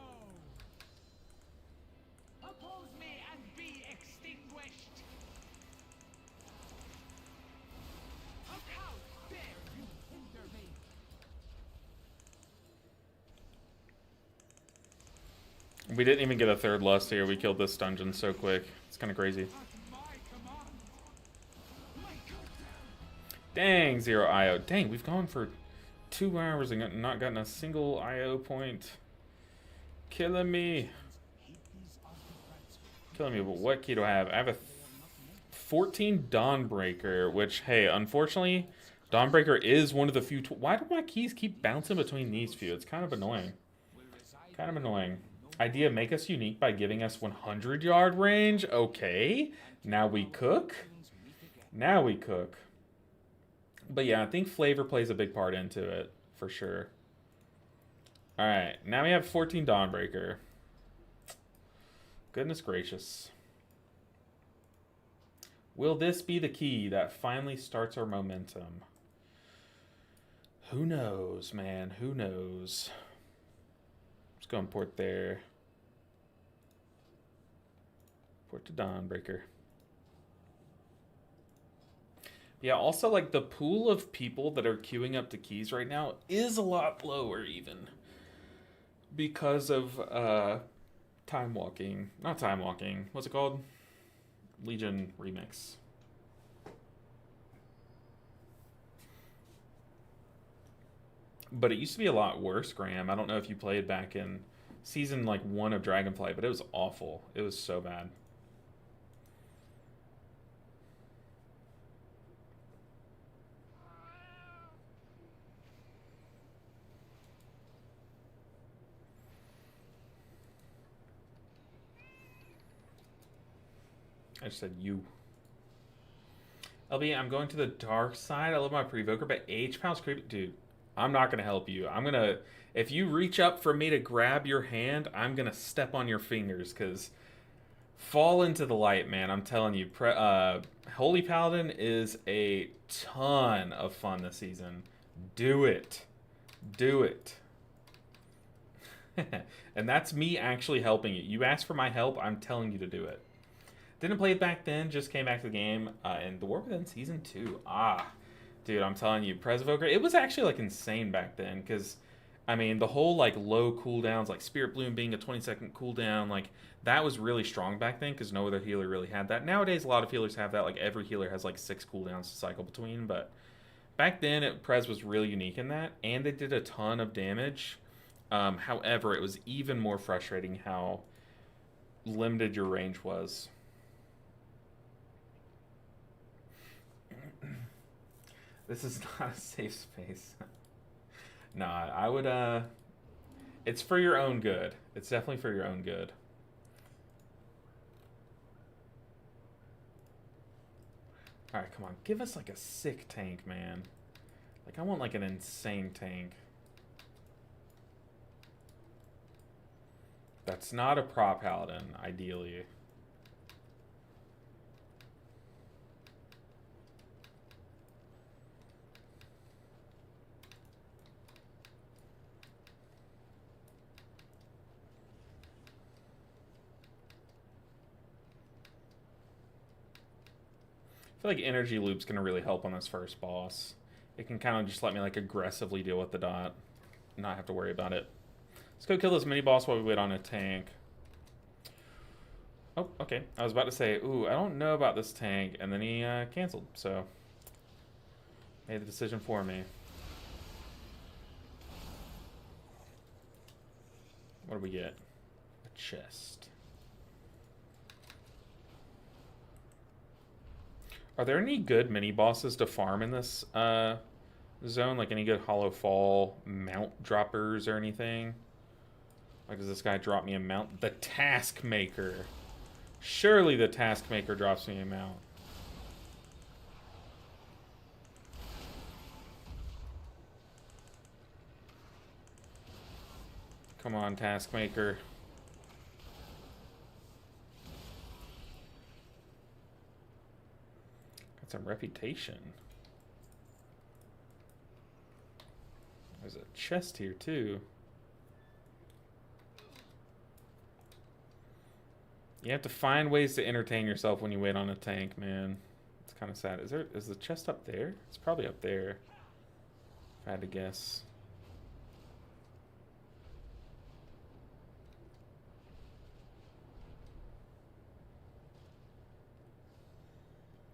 Oppose me and be extinguished. How dare you hinder me? We didn't even get a third lust here. We killed this dungeon so quick. It's kind of crazy. At my command. My Dang, 0 IO. Dang, we've gone for 2 hours and not gotten a single IO point. Killing me. Killing me, but what key do I have? I have a 14 Dawnbreaker, which, hey, unfortunately, Dawnbreaker is one of the few... Why do my keys keep bouncing between these few? It's kind of annoying. Kind of annoying. Idea, make us unique by giving us 100-yard range. Okay. Now we cook. Now we cook. But yeah, I think flavor plays a big part into it, for sure. Alright, now we have 14 Dawnbreaker. Goodness gracious. Will this be the key that finally starts our momentum? Who knows, man? Who knows? Let's go and port there. Port to Dawnbreaker. Yeah, also, like, the pool of people that are queuing up to keys right now is a lot lower, even. Because of, time walking. Not time walking. What's it called? Legion Remix. But it used to be a lot worse, Graham. I don't know if you played back in season, like, 1 of Dragonflight, but it was awful. It was so bad. I just said you. LB, I'm going to the dark side. I love my Prevoker, but H-Pound's creepy. Dude, I'm not going to help you. I'm going to... If you reach up for me to grab your hand, I'm going to step on your fingers, because... Fall into the light, man. I'm telling you. Holy Paladin is a ton of fun this season. Do it. Do it. And that's me actually helping you. You asked for my help, I'm telling you to do it. Didn't play it back then, just came back to the game in the War Within Season 2. Dude, I'm telling you, Prevoker, it was actually, like, insane back then, because, I mean, the whole, like, low cooldowns, like Spirit Bloom being a 20-second cooldown, like, that was really strong back then, because no other healer really had that. Nowadays, a lot of healers have that, like, every healer has, like, 6 cooldowns to cycle between, but back then, Prez was really unique in that, and they did a ton of damage. However, it was even more frustrating how limited your range was. This is not a safe space. Nah, I would, it's for your own good. It's definitely for your own good. Alright, come on. Give us like a sick tank, man. Like, I want like an insane tank. That's not a prop paladin, ideally. I feel like Energy Loop's gonna really help on this first boss. It can kind of just let me like aggressively deal with the dot, not have to worry about it. Let's go kill this mini boss while we wait on a tank. Oh, okay. I was about to say, ooh, I don't know about this tank, and then he canceled, so made the decision for me. What do we get? A chest. Are there any good mini bosses to farm in this zone? Like any good Hollow Fall mount droppers or anything? Like, does this guy drop me a mount? The Taskmaker. Surely the Taskmaker drops me a mount. Come on, Taskmaker. Got some reputation. There's a chest here, too. You have to find ways to entertain yourself when you wait on a tank, man. It's kind of sad. Is the chest up there? It's probably up there, if I had to guess.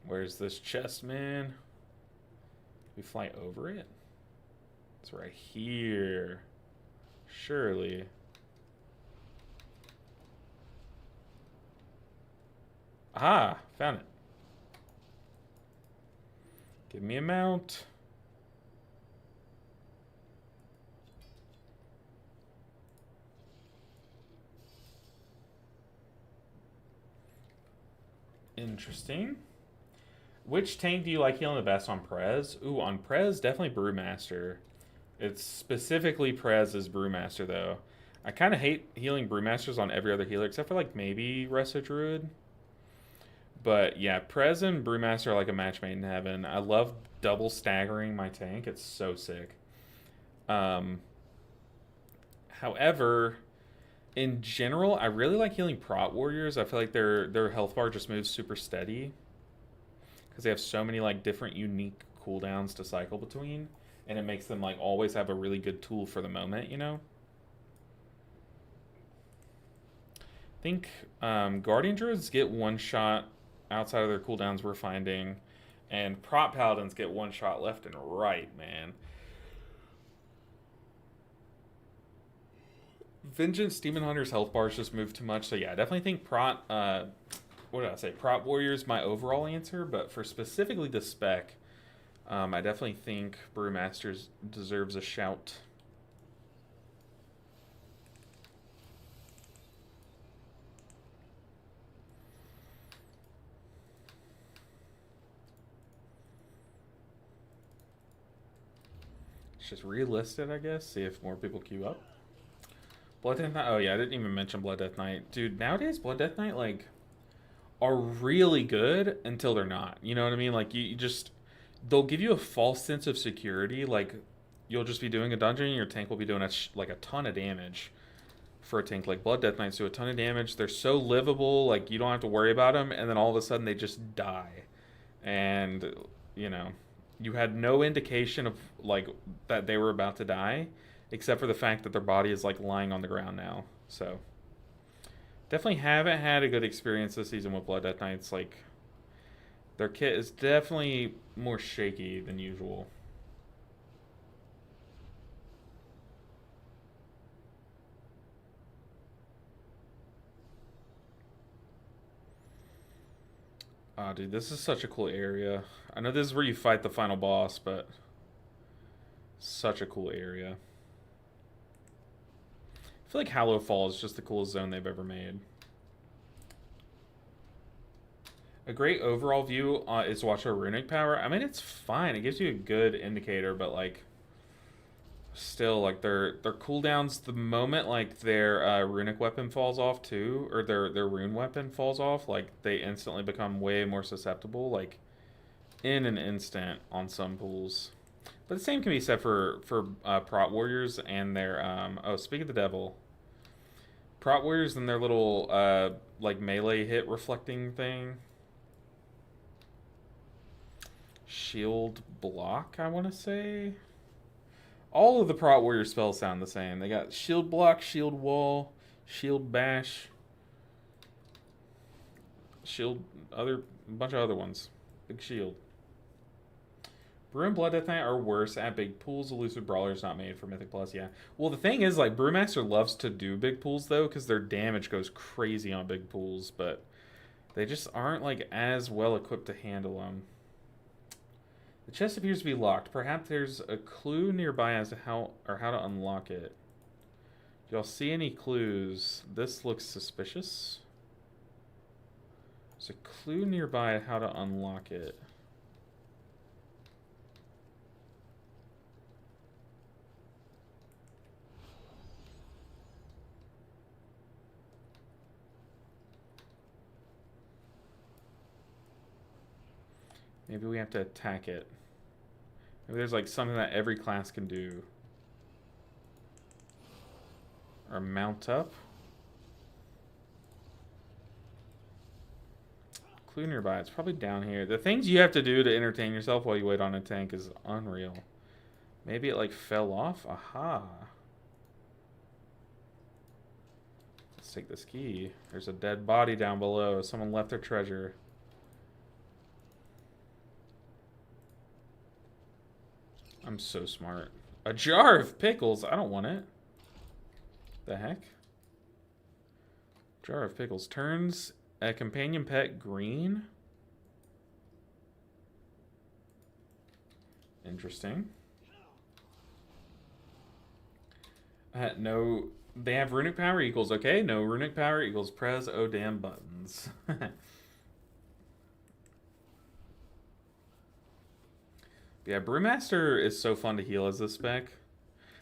Where's this chest, man? We fly over it? It's right here. Surely. Aha! Found it. Give me a mount. Interesting. Which tank do you like healing the best on Prez? Ooh, on Prez, definitely Brewmaster. It's specifically Prez as Brewmaster, though. I kind of hate healing Brewmasters on every other healer, except for, like, maybe Resto Druid. But, yeah, Prez and Brewmaster are like a match made in heaven. I love double staggering my tank. It's so sick. However, in general, I really like healing Prot Warriors. I feel like their health bar just moves super steady, because they have so many like different unique cooldowns to cycle between, and it makes them like always have a really good tool for the moment, you know? I think Guardian Druids get one shot outside of their cooldowns, we're finding, and Prop Paladins get one shot left and right, man. Vengeance Demon Hunter's health bars just move too much, so yeah, I definitely think what did I say? Prop Warrior's my overall answer, but for specifically the spec, I definitely think Brewmasters deserves a shout. It's just relisted, I guess. See if more people queue up. Blood Death Knight. Oh yeah, I didn't even mention Blood Death Knight, dude. Nowadays, Blood Death Knight like are really good until they're not. You know what I mean? Like you just they'll give you a false sense of security. Like you'll just be doing a dungeon, and your tank will be doing like a ton of damage. For a tank like Blood Death Knights do a ton of damage. They're so livable, like you don't have to worry about them, and then all of a sudden they just die, and you know you had no indication of like that they were about to die, except for the fact that their body is like lying on the ground now. So definitely haven't had a good experience this season with Blood Death Knights. Like their kit is definitely more shaky than usual. Oh, dude, this is such a cool area. I know this is where you fight the final boss, but such a cool area. I feel like Hallow Fall is just the coolest zone they've ever made. A great overall view is to watch our runic power. I mean, it's fine. It gives you a good indicator, but like, still, like their cooldowns the moment like their runic weapon falls off too, or their rune weapon falls off, like they instantly become way more susceptible, like in an instant on some pools. But the same can be said for prot warriors and their oh, speak of the devil. Prot warriors and their little like melee hit reflecting thing. Shield block, I want to say. All of the prot warrior spells sound the same. They got shield block, shield wall, shield bash, shield other bunch of other ones. Big shield. Brew and Blood Death Knight are worse at big pools. Elusive Brawler is not made for Mythic Plus, yeah. Well, the thing is, like, Brewmaster loves to do big pools, though, because their damage goes crazy on big pools, but they just aren't, like, as well equipped to handle them. The chest appears to be locked. Perhaps there's a clue nearby as to how to unlock it. Do y'all see any clues? This looks suspicious. There's a clue nearby how to unlock it. Maybe we have to attack it. Maybe there's like something that every class can do. Or mount up. Clue nearby. It's probably down here. The things you have to do to entertain yourself while you wait on a tank is unreal. Maybe it like fell off? Aha. Let's take this key. There's a dead body down below. Someone left their treasure. I'm so smart. A jar of pickles? I don't want it. The heck? Jar of pickles. Turns a companion pet green? Interesting. No, they have runic power equals, okay. No runic power equals press oh damn buttons. Yeah, Brewmaster is so fun to heal as a spec.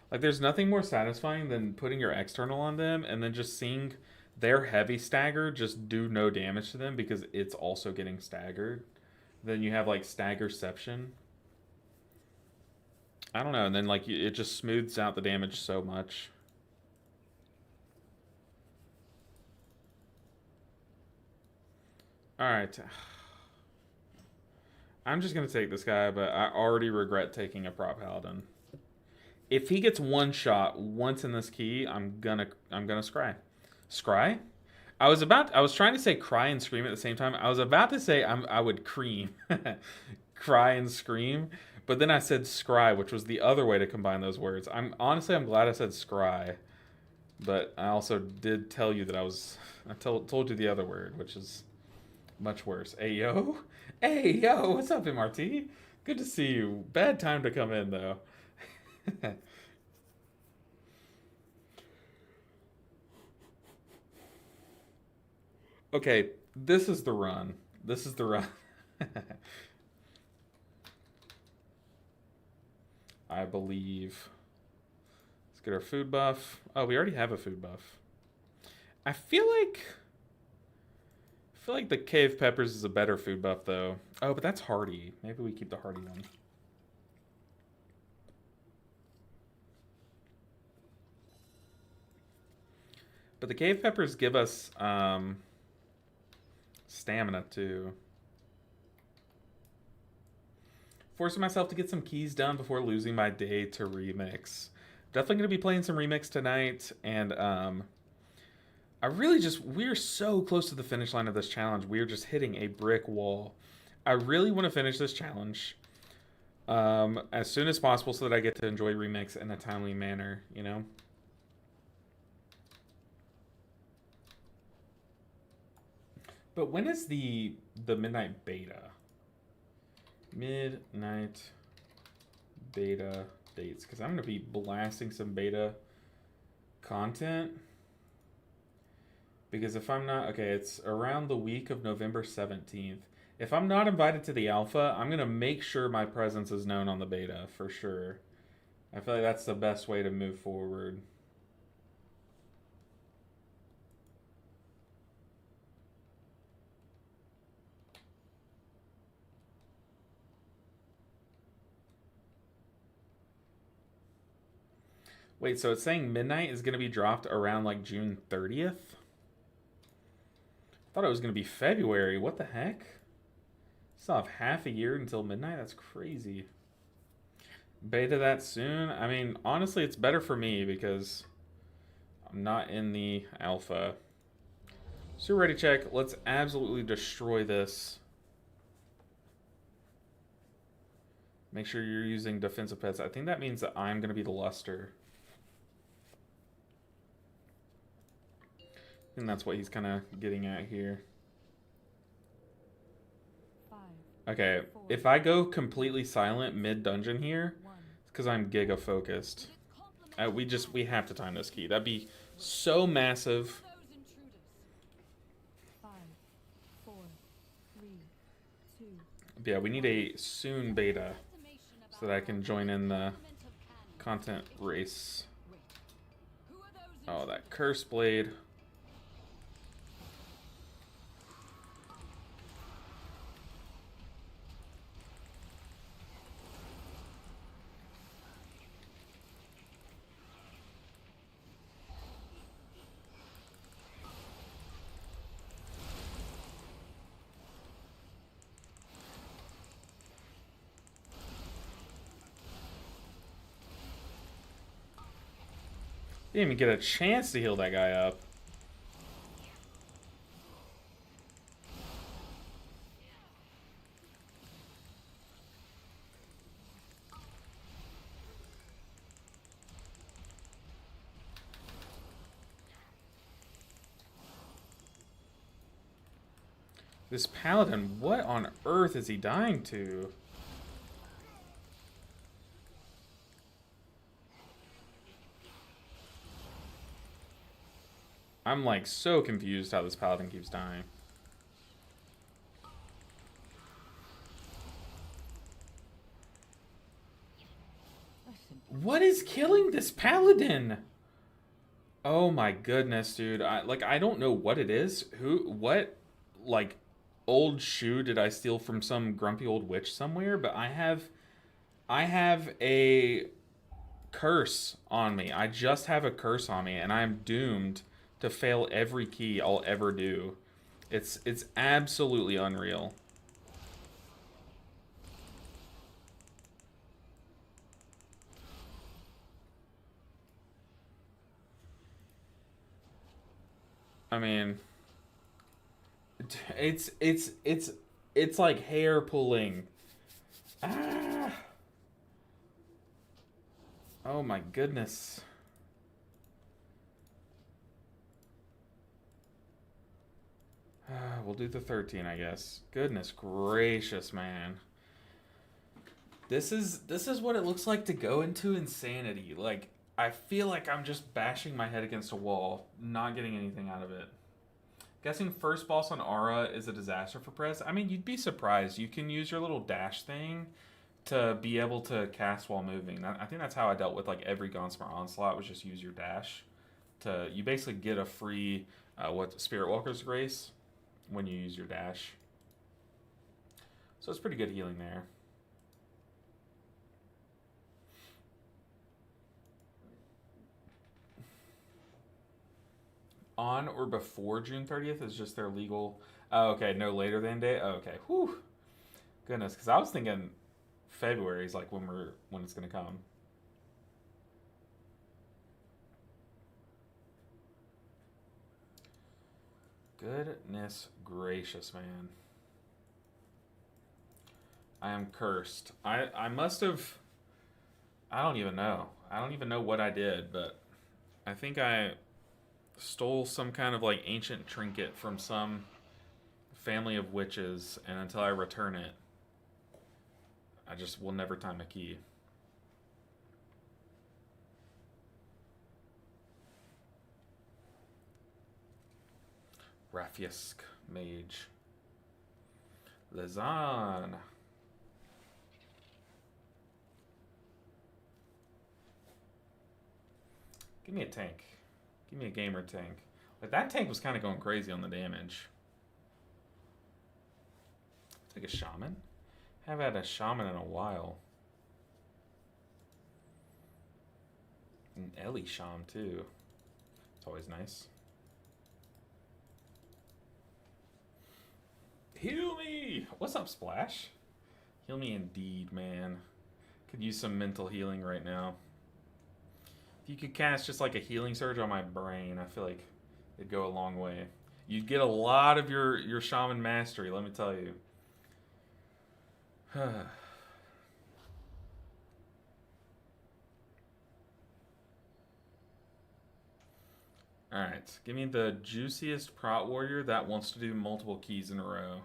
Like, there's nothing more satisfying than putting your external on them and then just seeing their heavy stagger just do no damage to them because it's also getting staggered. Then you have, like, staggerception. I don't know, and then, like, it just smooths out the damage so much. Alright. I'm just gonna take this guy, but I already regret taking a prop paladin. If he gets one shot once in this key, I'm gonna scry. Scry? I was trying to say cry and scream at the same time. I was about to say I would cream. Cry and scream, but then I said scry, which was the other way to combine those words. I'm glad I said scry. But I also did tell you that I told you the other word, which is much worse. Ayo? Hey, yo, what's up, MRT? Good to see you. Bad time to come in, though. Okay, this is the run. This is the run. I believe. Let's get our food buff. Oh, we already have a food buff. I feel like the cave peppers is a better food buff, though. Oh, but that's hardy. Maybe we keep the hardy one. But the cave peppers give us stamina, too. Forcing myself to get some keys done before losing my day to remix. Definitely going to be playing some remix tonight, and I really we're so close to the finish line of this challenge. We're just hitting a brick wall. I really want to finish this challenge as soon as possible so that I get to enjoy remix in a timely manner, you know? But when is the midnight beta? Midnight beta dates, because I'm gonna be blasting some beta content. Because if I'm not, okay, it's around the week of November 17th. If I'm not invited to the alpha, I'm gonna make sure my presence is known on the beta for sure. I feel like that's the best way to move forward. Wait, so it's saying midnight is going to be dropped around like June 30th? I thought it was going to be February. What the heck? Still have half a year until midnight? That's crazy. Beta that soon? I mean, honestly, it's better for me because I'm not in the alpha. So ready check. Let's absolutely destroy this. Make sure you're using defensive pets. I think that means that I'm going to be the luster. And that's what he's kind of getting at here. 5, Okay, if I go completely silent mid-dungeon here, it's because I'm giga focused. We have to time this key. That'd be so massive. 5, 4, 3, 2. Yeah, we need a soon beta so that I can join in the content race. Oh, that curse blade. Didn't even get a chance to heal that guy up. This paladin, what on earth is he dying to? I'm like so confused how this paladin keeps dying. What is killing this paladin? Oh my goodness, dude. I don't know what it is. What like old shoe did I steal from some grumpy old witch somewhere? But I have a curse on me. I just have a curse on me and I'm doomed to fail every key I'll ever do. It's absolutely unreal. I mean, it's like hair pulling. Ah. Oh my goodness. We'll do the 13, I guess. Goodness gracious, man. This is what it looks like to go into insanity. Like I feel like I'm just bashing my head against a wall, not getting anything out of it. Guessing first boss on Aura is a disaster for Press. I mean, you'd be surprised. You can use your little dash thing to be able to cast while moving. I think that's how I dealt with like every Gauntlet Onslaught was just use your dash. You basically get a free Spirit Walker's Grace when you use your dash. So it's pretty good healing there. On or before June 30th is just their legal. Oh, okay, no later than day. Oh, okay, whew, goodness, because I was thinking February is like when it's gonna come. Goodness gracious, man. I am cursed. I must have. I don't even know. I don't even know what I did, but I think I stole some kind of like ancient trinket from some family of witches, and until I return it, I just will never time a key. Rafiesk Mage. Lazan. Give me a tank. Give me a gamer tank. Like, that tank was kind of going crazy on the damage. Take a shaman. Haven't had a shaman in a while. An Ellie Sham too. It's always nice. Heal me! What's up, Splash? Heal me indeed, man. Could use some mental healing right now. If you could cast just like a healing surge on my brain, I feel like it'd go a long way. You'd get a lot of your shaman mastery, let me tell you. Alright, give me the juiciest prot warrior that wants to do multiple keys in a row.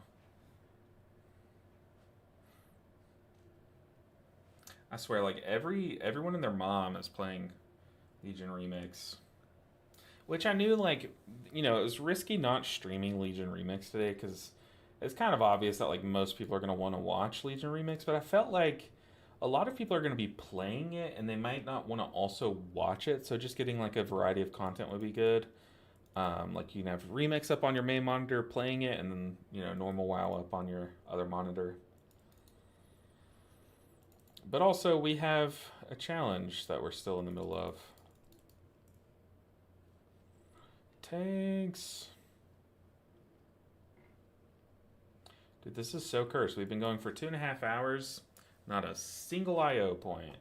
I swear, like, everyone and their mom is playing Legion Remix. Which I knew, like, you know, it was risky not streaming Legion Remix today, because it's kind of obvious that, like, most people are going to want to watch Legion Remix, but I felt like a lot of people are going to be playing it, and they might not want to also watch it, so just getting, like, a variety of content would be good. Like, you can have Remix up on your main monitor playing it, and then, you know, normal WoW up on your other monitor. But also, we have a challenge that we're still in the middle of. Tanks. Dude, this is so cursed. We've been going for 2.5 hours. Not a single IO point.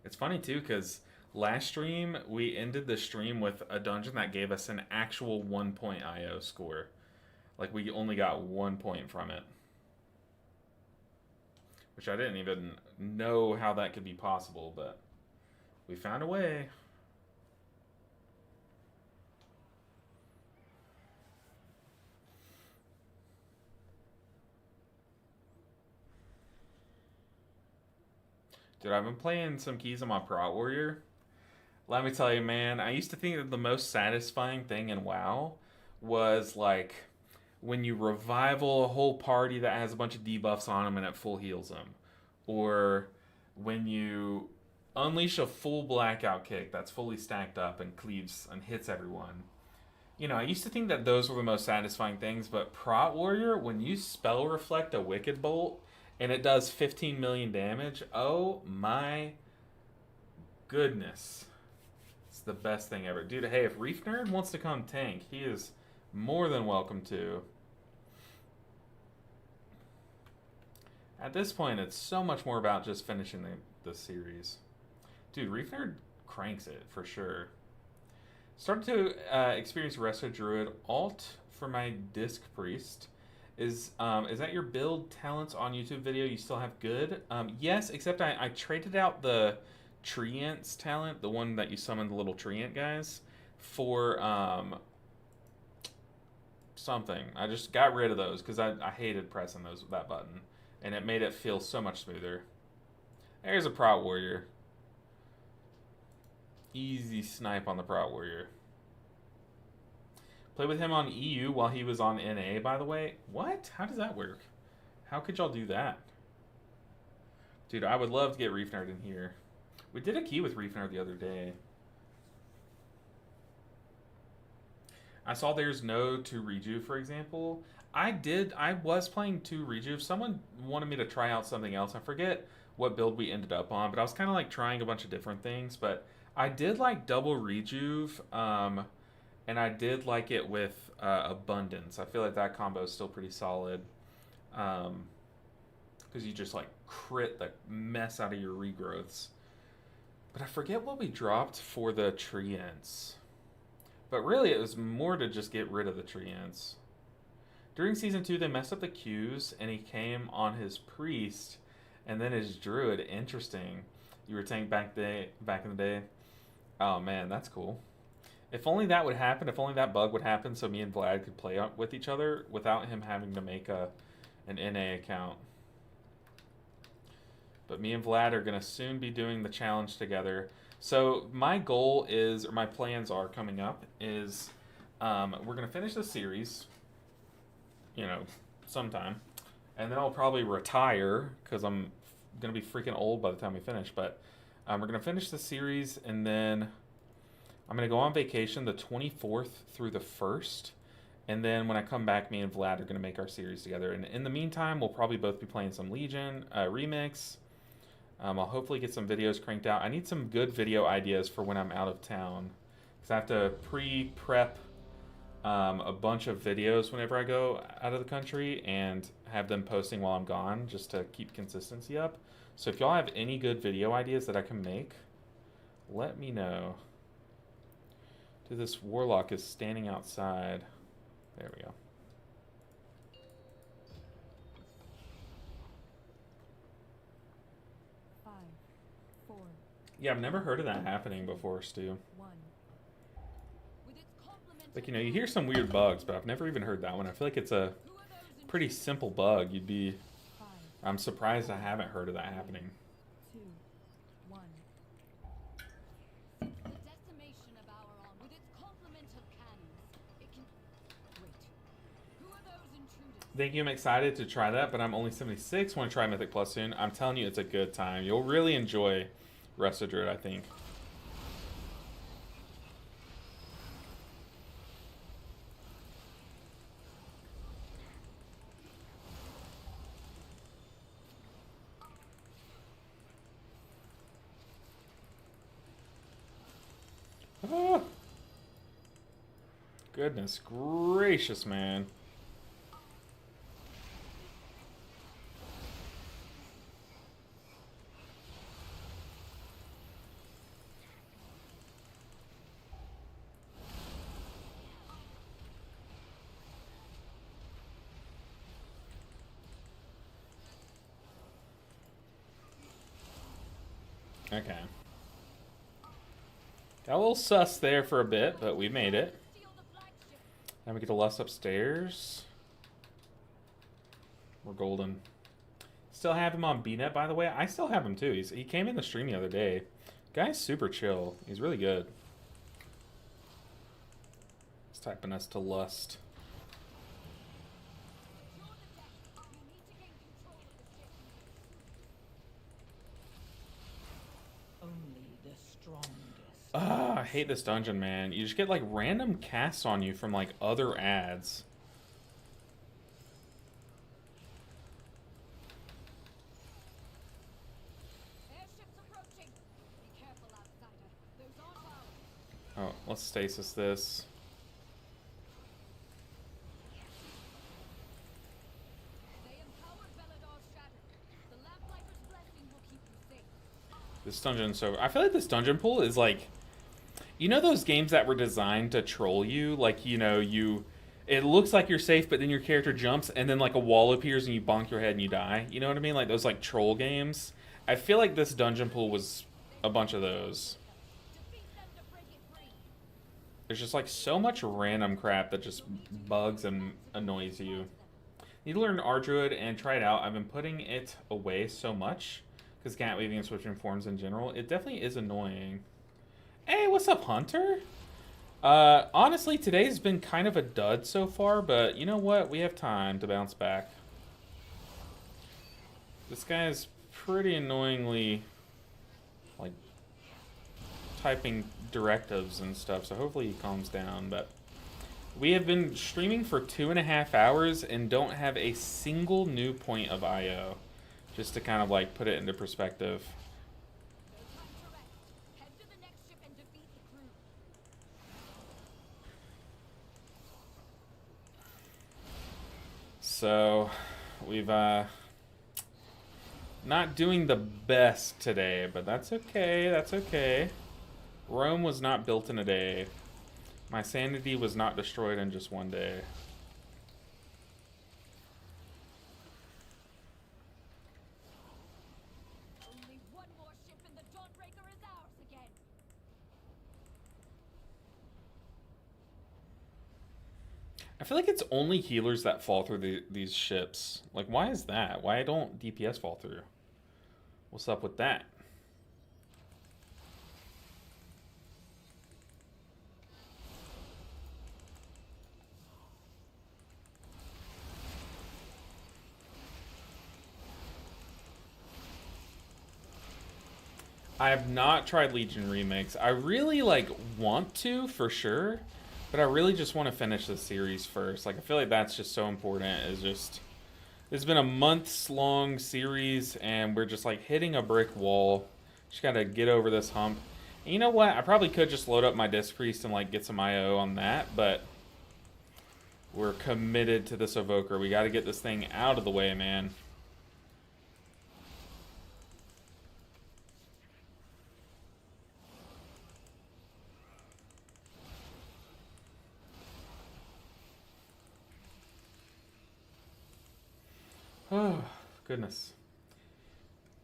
It's funny too, because last stream we ended the stream with a dungeon that gave us an actual 1-point IO score. Like, we only got 1 point from it. Which I didn't even know how that could be possible, but we found a way. Dude, I've been playing some keys on my Prot Warrior. Let me tell you, man, I used to think that the most satisfying thing in WoW was, like, when you revival a whole party that has a bunch of debuffs on them and it full heals them. Or when you unleash a full blackout kick that's fully stacked up and cleaves and hits everyone. You know, I used to think that those were the most satisfying things, but Prot Warrior, when you spell reflect a Wicked Bolt and it does 15 million damage, oh my goodness. It's the best thing ever. Dude, hey, if Reef Nerd wants to come tank, he is more than welcome to. At this point, it's so much more about just finishing the series. Dude, Reef Nerd cranks it, for sure. Started to experience Resto Druid. Alt for my Disc Priest. Is that your build talents on YouTube video you still have good? Yes, except I traded out the Treants talent, the one that you summon the little Treant guys, for something. I just got rid of those because I hated pressing that button. And it made it feel so much smoother. There's a Prot Warrior. Easy snipe on the Prot Warrior. Played with him on EU while he was on NA, by the way. What? How does that work? How could y'all do that? Dude, I would love to get Reef Nerd in here. We did a key with Reef Nerd the other day. I saw there's no 2 Rejuve, for example. I was playing 2 Rejuve. Someone wanted me to try out something else. I forget what build we ended up on, but I was kind of like trying a bunch of different things. But I did like double Rejuve, and I did like it with Abundance. I feel like that combo is still pretty solid. Because you just like crit the mess out of your regrowths. But I forget what we dropped for the Treants. But really, it was more to just get rid of the Treants. During season 2, they messed up the queues, and he came on his priest, and then his druid. Interesting. You were tank back in the day. Oh man, that's cool. If only that would happen. If only that bug would happen, so me and Vlad could play with each other without him having to make an NA account. But me and Vlad are gonna soon be doing the challenge together. So my goal is, or my plans are coming up, is we're gonna finish the series, you know, sometime, and then I'll probably retire because I'm gonna be freaking old by the time we finish. But we're gonna finish the series, and then I'm gonna go on vacation the 24th through the 1st, and then when I come back, me and Vlad are gonna make our series together. And in the meantime, we'll probably both be playing some Legion remix. I'll hopefully get some videos cranked out. I need some good video ideas for when I'm out of town, because I have to pre-prep a bunch of videos whenever I go out of the country and have them posting while I'm gone, just to keep consistency up. So if y'all have any good video ideas that I can make, let me know. Dude, this warlock is standing outside. There we go. Yeah, I've never heard of that happening before, Stu. Like, you know, you hear some weird bugs, but I've never even heard that one. I feel like it's a pretty simple bug. I'm surprised I haven't heard of that happening. Thank you, I'm excited to try that, but I'm only 76. Want to try Mythic Plus soon. I'm telling you, it's a good time. You'll really enjoy Rest of Druid, I think. Ah. Goodness gracious, man. Okay. Got a little sus there for a bit, but we made it. Now we get to Lust upstairs. We're golden. Still have him on BNet, by the way. I still have him too. He came in the stream the other day. Guy's super chill. He's really good. He's typing us to Lust. Ah, I hate this dungeon, man. You just get like random casts on you from like other ads. Oh, let's stasis this. This dungeon, so I feel like this dungeon pool is like, you know those games that were designed to troll you? Like, you know, it looks like you're safe, but then your character jumps, and then like a wall appears and you bonk your head and you die. You know what I mean? Like those like troll games. I feel like this dungeon pool was a bunch of those. There's just like so much random crap that just bugs and annoys you. Need to learn Ardruid and try it out. I've been putting it away so much because cat weaving and switching forms in general. It definitely is annoying. Hey, what's up, Hunter? Honestly, today's been kind of a dud so far, but you know what? We have time to bounce back. This guy is pretty annoyingly, like, typing directives and stuff, so hopefully he calms down, but we have been streaming for 2.5 hours and don't have a single new point of IO, just to kind of, like, put it into perspective. So, we've, not doing the best today, but that's okay, that's okay. Rome was not built in a day. My sanity was not destroyed in just one day. I feel like it's only healers that fall through these ships. Like, why is that? Why don't DPS fall through? What's up with that? I have not tried Legion remakes. I really like want to for sure, but I really just want to finish the series first. Like I feel like that's just so important. Is just it's been a months long series and we're just like hitting a brick wall. Just gotta get over this hump. And you know what? I probably could just load up my Disc Priest and like get some IO on that, but we're committed to this Evoker. We gotta get this thing out of the way, man. Oh, goodness.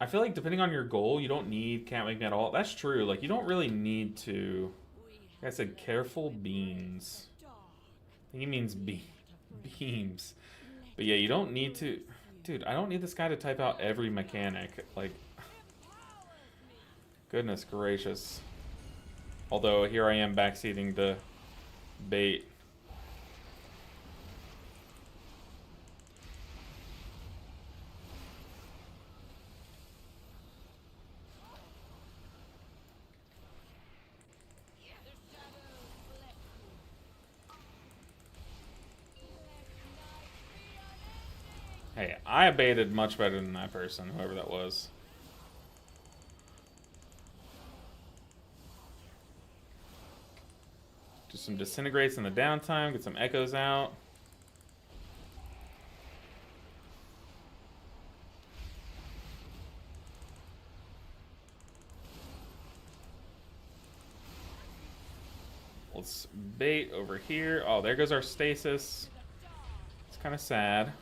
I feel like depending on your goal, you don't need can't make me at all. That's true. Like, you don't really need to. Like I said, careful beans. I think he means beams. But yeah, you don't need to. Dude, I don't need this guy to type out every mechanic. Like, goodness gracious. Although, here I am backseating the bait. Hey, I baited much better than that person, whoever that was. Do some disintegrates in the downtime, get some echoes out. Let's bait over here. Oh, there goes our stasis. It's kind of sad.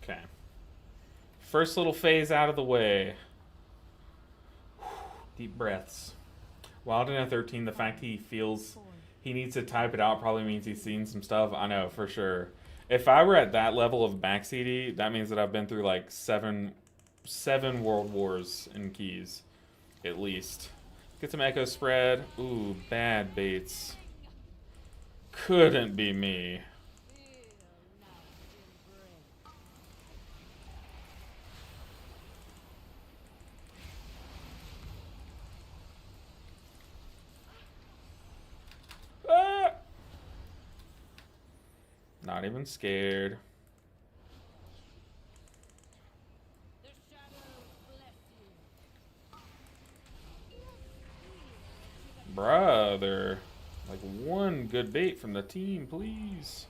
Okay. First little phase out of the way. Deep breaths. Wild in a 13, the fact he feels he needs to type it out probably means he's seen some stuff. I know, for sure. If I were at that level of back CD, that means that I've been through like seven world wars in keys. At least. Get some echo spread. Ooh, bad baits. Couldn't be me. Ah! Not even scared. Brother. Like one good bait from the team, please.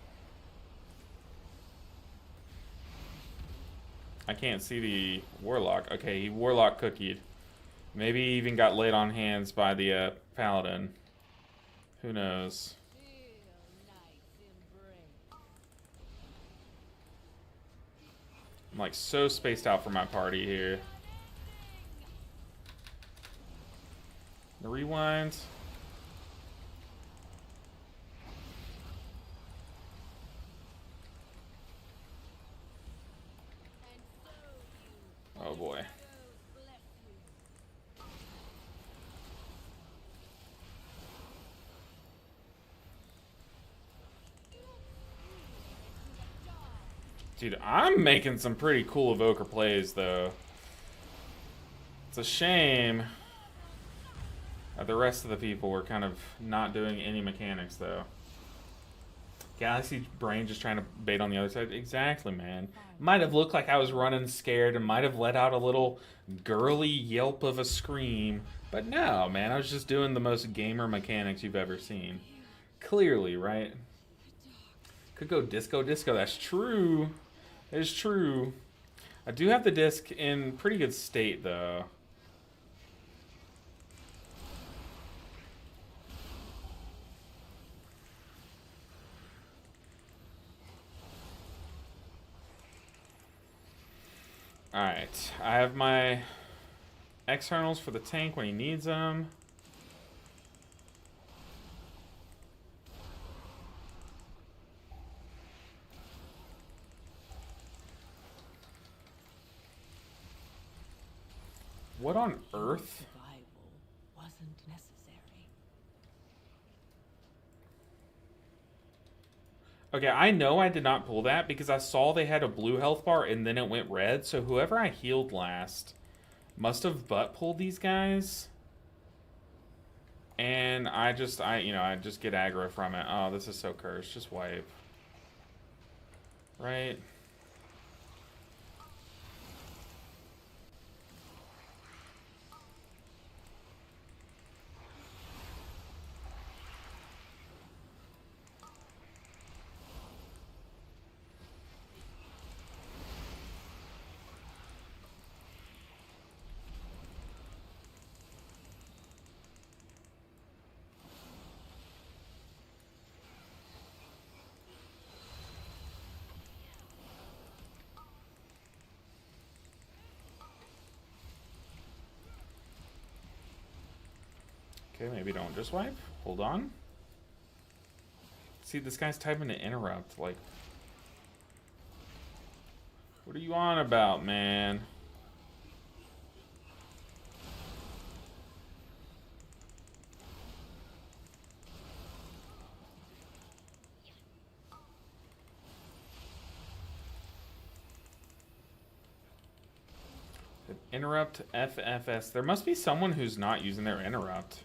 I can't see the Warlock. Okay, he Warlock cookied. Maybe he even got laid on hands by the Paladin. Who knows? I'm like so spaced out for my party here. The rewind. Oh boy. Dude, I'm making some pretty cool Evoker plays, though. It's a shame that the rest of the people were kind of not doing any mechanics, though. Galaxy Brain just trying to bait on the other side. Exactly, man. Might have looked like I was running scared and might have let out a little girly yelp of a scream. But no, man, I was just doing the most gamer mechanics you've ever seen. Clearly, right? Could go disco disco. That's true. It's true. I do have the disc in pretty good state, though. Alright, I have my externals for the tank when he needs them. What on earth? Survival wasn't necessary. Okay, I know I did not pull that because I saw they had a blue health bar and then it went red, so whoever I healed last must have butt pulled these guys. And I just get aggro from it. Oh, this is so cursed. Just wipe. Right? Okay, maybe don't just wipe. Hold on. See, this guy's typing to interrupt. Like, what are you on about, man? Interrupt FFS. There must be someone who's not using their interrupt.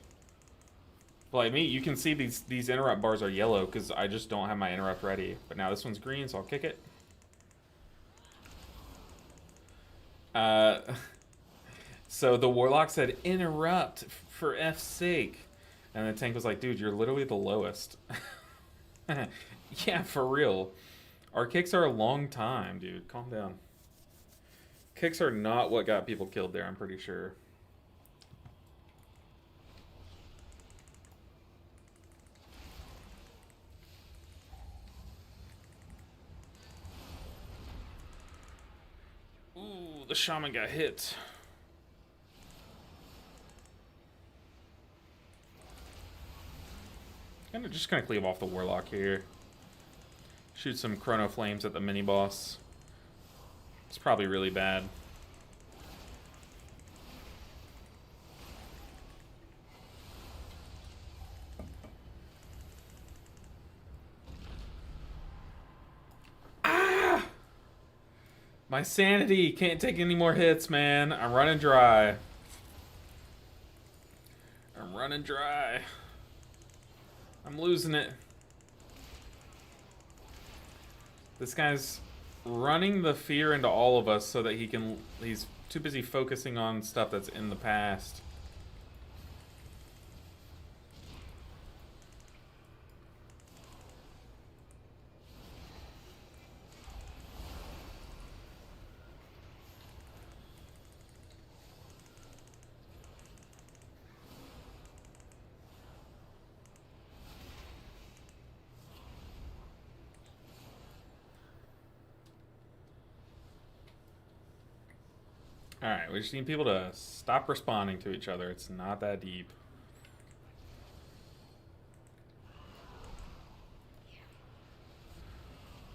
Like me, you can see these interrupt bars are yellow because I just don't have my interrupt ready. But now this one's green, so I'll kick it. So the warlock said interrupt for F's sake, and the tank was like, dude, you're literally the lowest. Yeah, for real. Our kicks are a long time, dude. Calm down. Kicks are not what got people killed there, I'm pretty sure. Ooh, the shaman got hit. Just gonna cleave off the warlock here. Shoot some chrono flames at the mini boss. It's probably really bad. Ah! My sanity can't take any more hits, man. I'm running dry. I'm running dry. I'm losing it. This guy's running the fear into all of us so that he's too busy focusing on stuff that's in the past. Alright, we just need people to stop responding to each other. It's not that deep.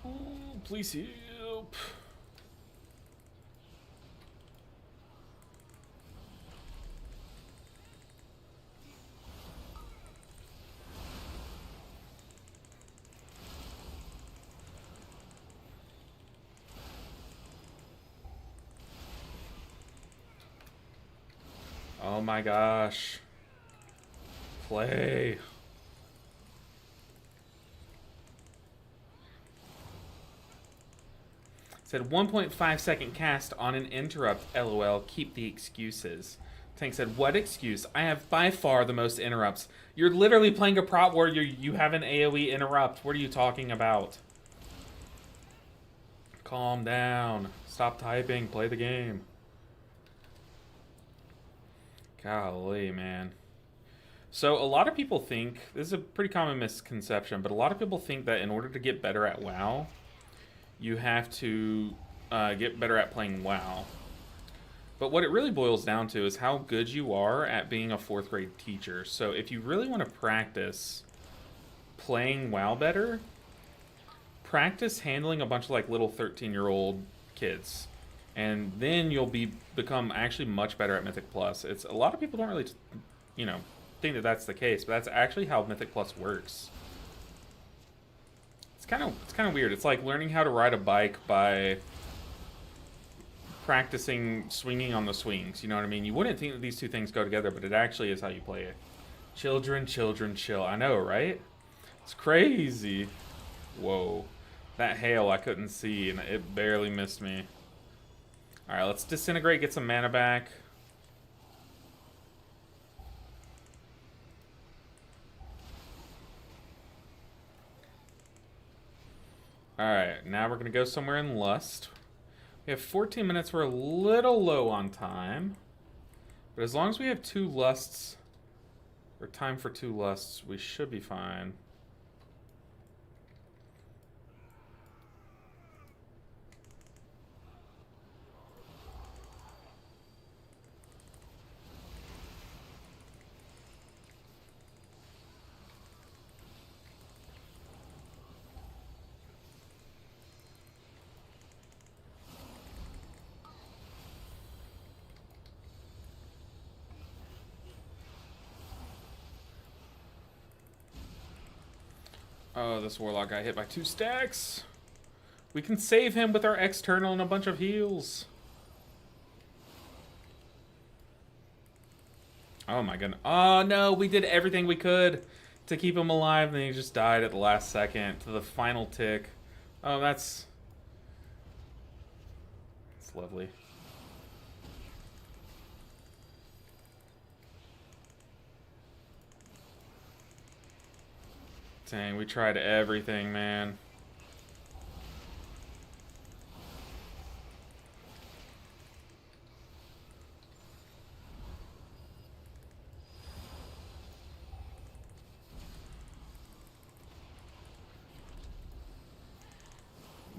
Ooh, please help. Oh my gosh. Play. Said 1.5 second cast on an interrupt, lol, keep the excuses. Tank said, what excuse? I have by far the most interrupts. You're literally playing a prop where you have an AoE interrupt. What are you talking about? Calm down. Stop typing. Play the game. Golly, man. So a lot of people think, this is a pretty common misconception, but a lot of people think that in order to get better at WoW, you have to get better at playing WoW. But what it really boils down to is how good you are at being a 4th grade teacher. So if you really want to practice playing WoW better, practice handling a bunch of like little 13-year-old kids. And then you'll become actually much better at Mythic Plus. It's a lot of people don't really, you know, think that that's the case, but that's actually how Mythic Plus works. It's kind of weird. It's like learning how to ride a bike by practicing swinging on the swings. You know what I mean? You wouldn't think that these two things go together, but it actually is how you play it. Children, children, chill. I know, right? It's crazy. Whoa. That hail I couldn't see, and it barely missed me. Alright, let's disintegrate, get some mana back. Alright, now we're going to go somewhere in Lust. We have 14 minutes. We're a little low on time. But as long as we have 2 lusts, or time for 2 lusts, we should be fine. Oh, this Warlock got hit by 2 stacks. We can save him with our external and a bunch of heals. Oh my goodness. Oh no, we did everything we could to keep him alive, and then he just died at the last second to the final tick. Oh, that's lovely. Dang, we tried everything, man.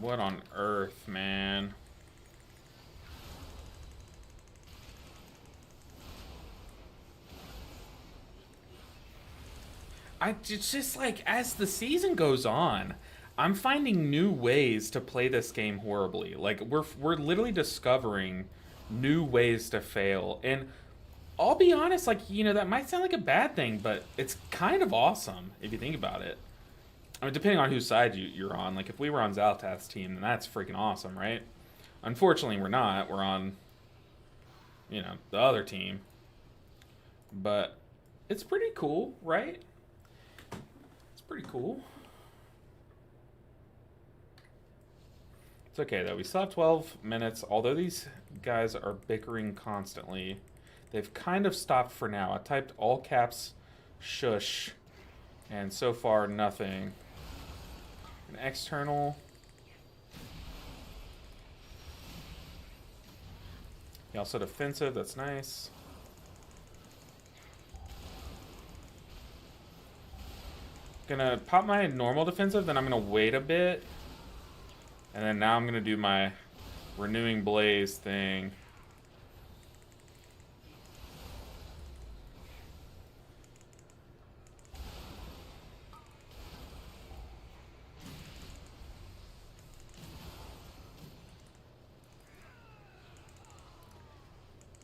What on earth, man? It's just like, as the season goes on, I'm finding new ways to play this game horribly. Like, we're literally discovering new ways to fail. And I'll be honest, like, you know, that might sound like a bad thing, but it's kind of awesome if you think about it. I mean, depending on whose side you're on. Like, if we were on Zaltath's team, then that's freaking awesome, right? Unfortunately, we're not. We're on, you know, the other team. But it's pretty cool, right? It's pretty cool. It's okay, though. We still have 12 minutes. Although these guys are bickering constantly, they've kind of stopped for now. I typed all caps shush, and so far, nothing. An external. He also defensive, that's nice. Gonna pop my normal defensive, then I'm gonna wait a bit. And then now I'm gonna do my renewing blaze thing.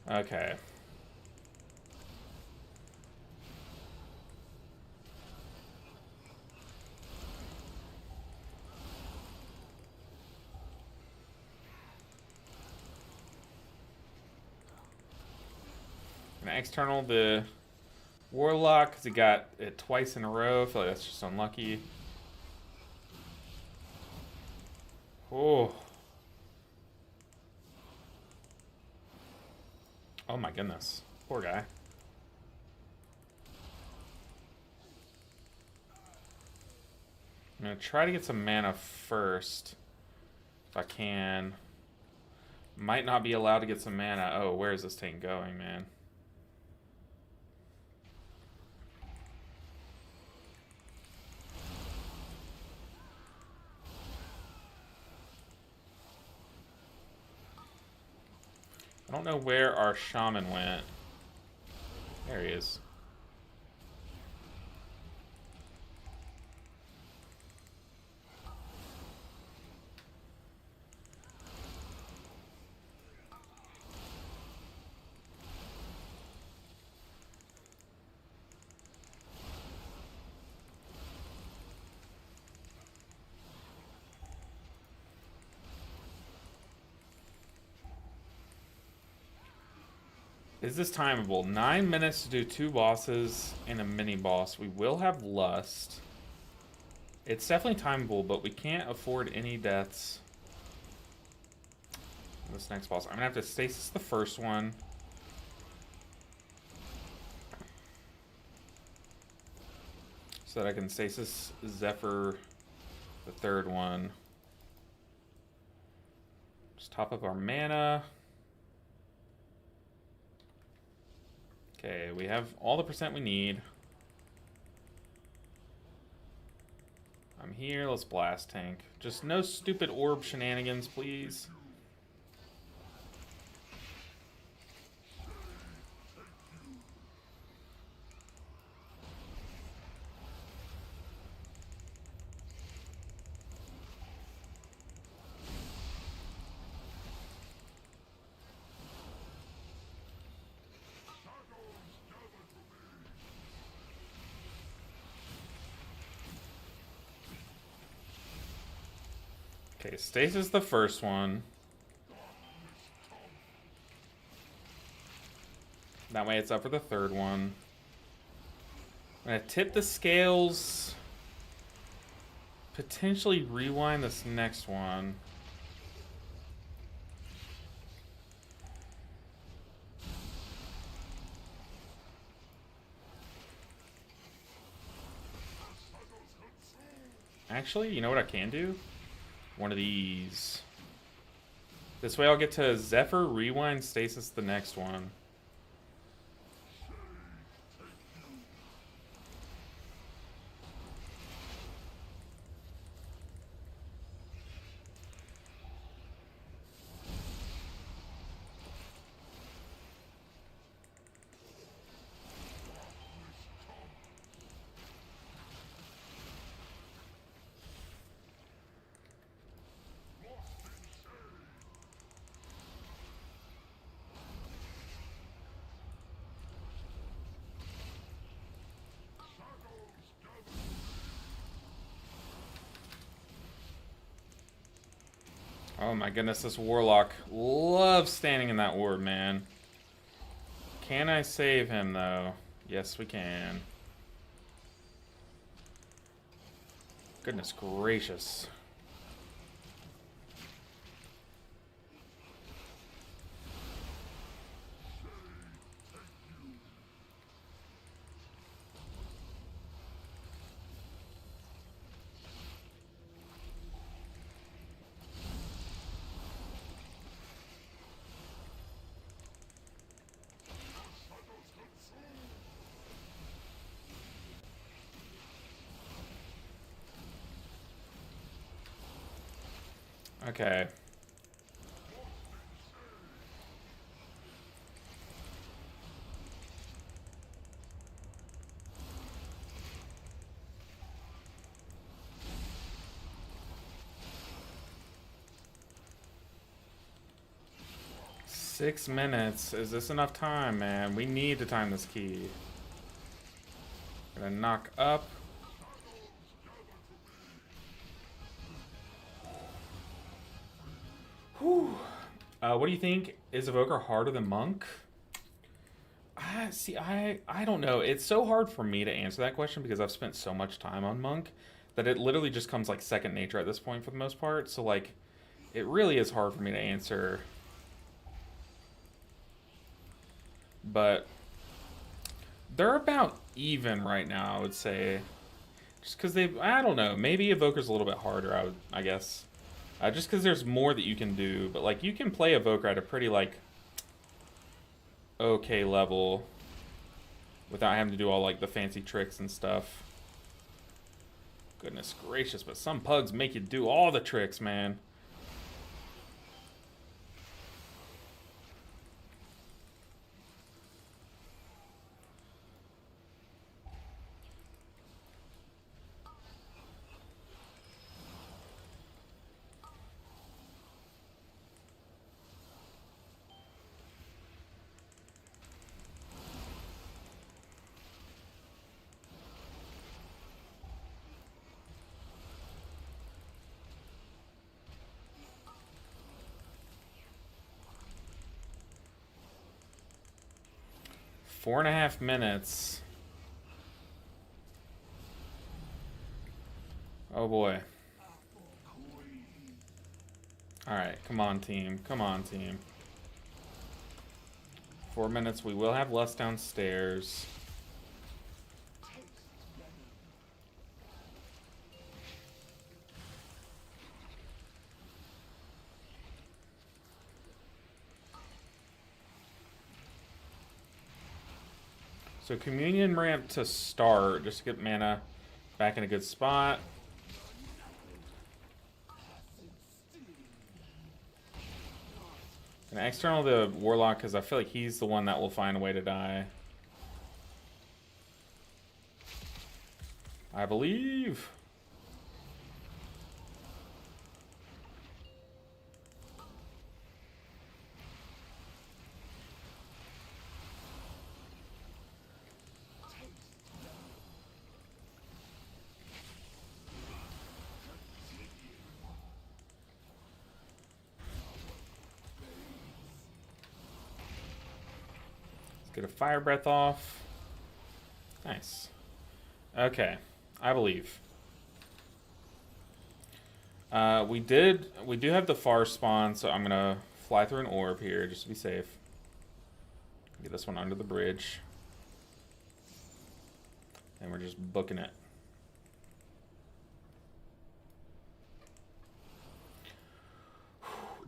Okay. Gonna external the Warlock because he got it twice in a row. I feel like that's just unlucky. Oh. Oh my goodness. Poor guy. I'm gonna try to get some mana first. If I can. Might not be allowed to get some mana. Oh, where is this tank going, man? I I don't know where our shaman went. There he is. Is this timeable? 9 minutes to do 2 bosses and a mini boss. We will have Lust. It's definitely timeable, but we can't afford any deaths. This next boss. I'm gonna have to stasis the first one. So that I can stasis Zephyr the third one. Just top up our mana. Okay, we have all the percent we need. I'm here, let's blast tank. Just no stupid orb shenanigans, please. Okay, stasis the first one. That way it's up for the third one. I'm gonna tip the scales. Potentially rewind this next one. Actually, you know what I can do? One of these. This way I'll get to Zephyr, rewind, stasis the next one. Oh my goodness, this Warlock loves standing in that orb, man. Can I save him, though? Yes, we can. Goodness gracious. Okay. Six minutes. Is this enough time, man? We need to time this key. Gonna knock up. Whew. What do you think? Is Evoker harder than Monk? I don't know. It's so hard for me to answer that question because I've spent so much time on Monk that it literally just comes like second nature at this point for the most part. So like, it really is hard for me to answer. But they're about even right now, I would say. Just because I don't know. Maybe Evoker's a little bit harder, I guess. Just because there's more that you can do. But, like, you can play Evoker at a pretty, like, okay level without having to do all, like, the fancy tricks and stuff. Goodness gracious, but some pugs make you do all the tricks, man. 4.5 minutes. Oh boy. Alright, come on, team. Come on, team. 4 minutes. We will have less downstairs. So communion ramp to start, just to get mana back in a good spot. And external the warlock, because I feel like he's the one that will find a way to die. I believe. Get a fire breath off. Nice. Okay, I believe. We do have the far spawn, so I'm gonna fly through an orb here just to be safe. Get this one under the bridge. And we're just booking it.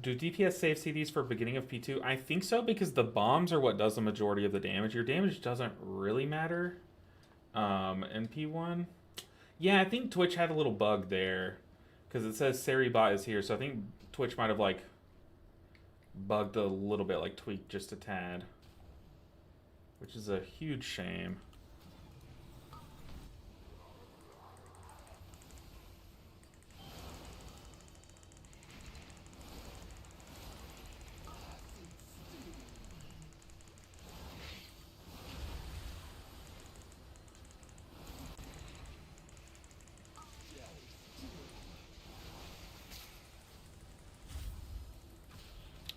Do DPS save CDs for beginning of P2? I think so, because the bombs are what does the majority of the damage. Your damage doesn't really matter in P1. Yeah, I think Twitch had a little bug there, because it says Seribot is here, so I think Twitch might have, like, bugged a little bit, like tweaked just a tad. Which is a huge shame.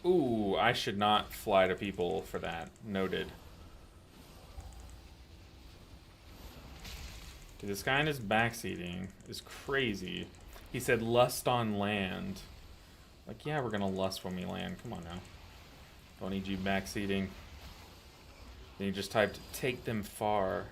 Ooh, I should not fly to people for that. Noted. Dude, this guy in his backseating is crazy. He said lust on land. Like, yeah, we're gonna lust when we land. Come on now. Don't need you backseating. Then you just typed, take them far.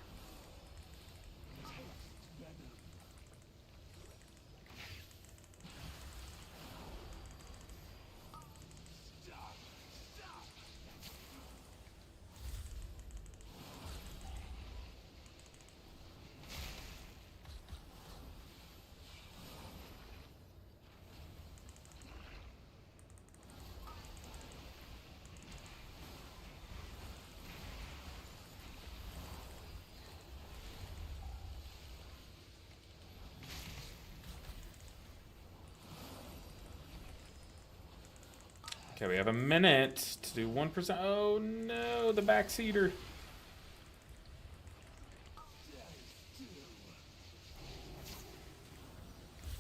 Okay, we have a minute to do 1%. Oh no, the backseater.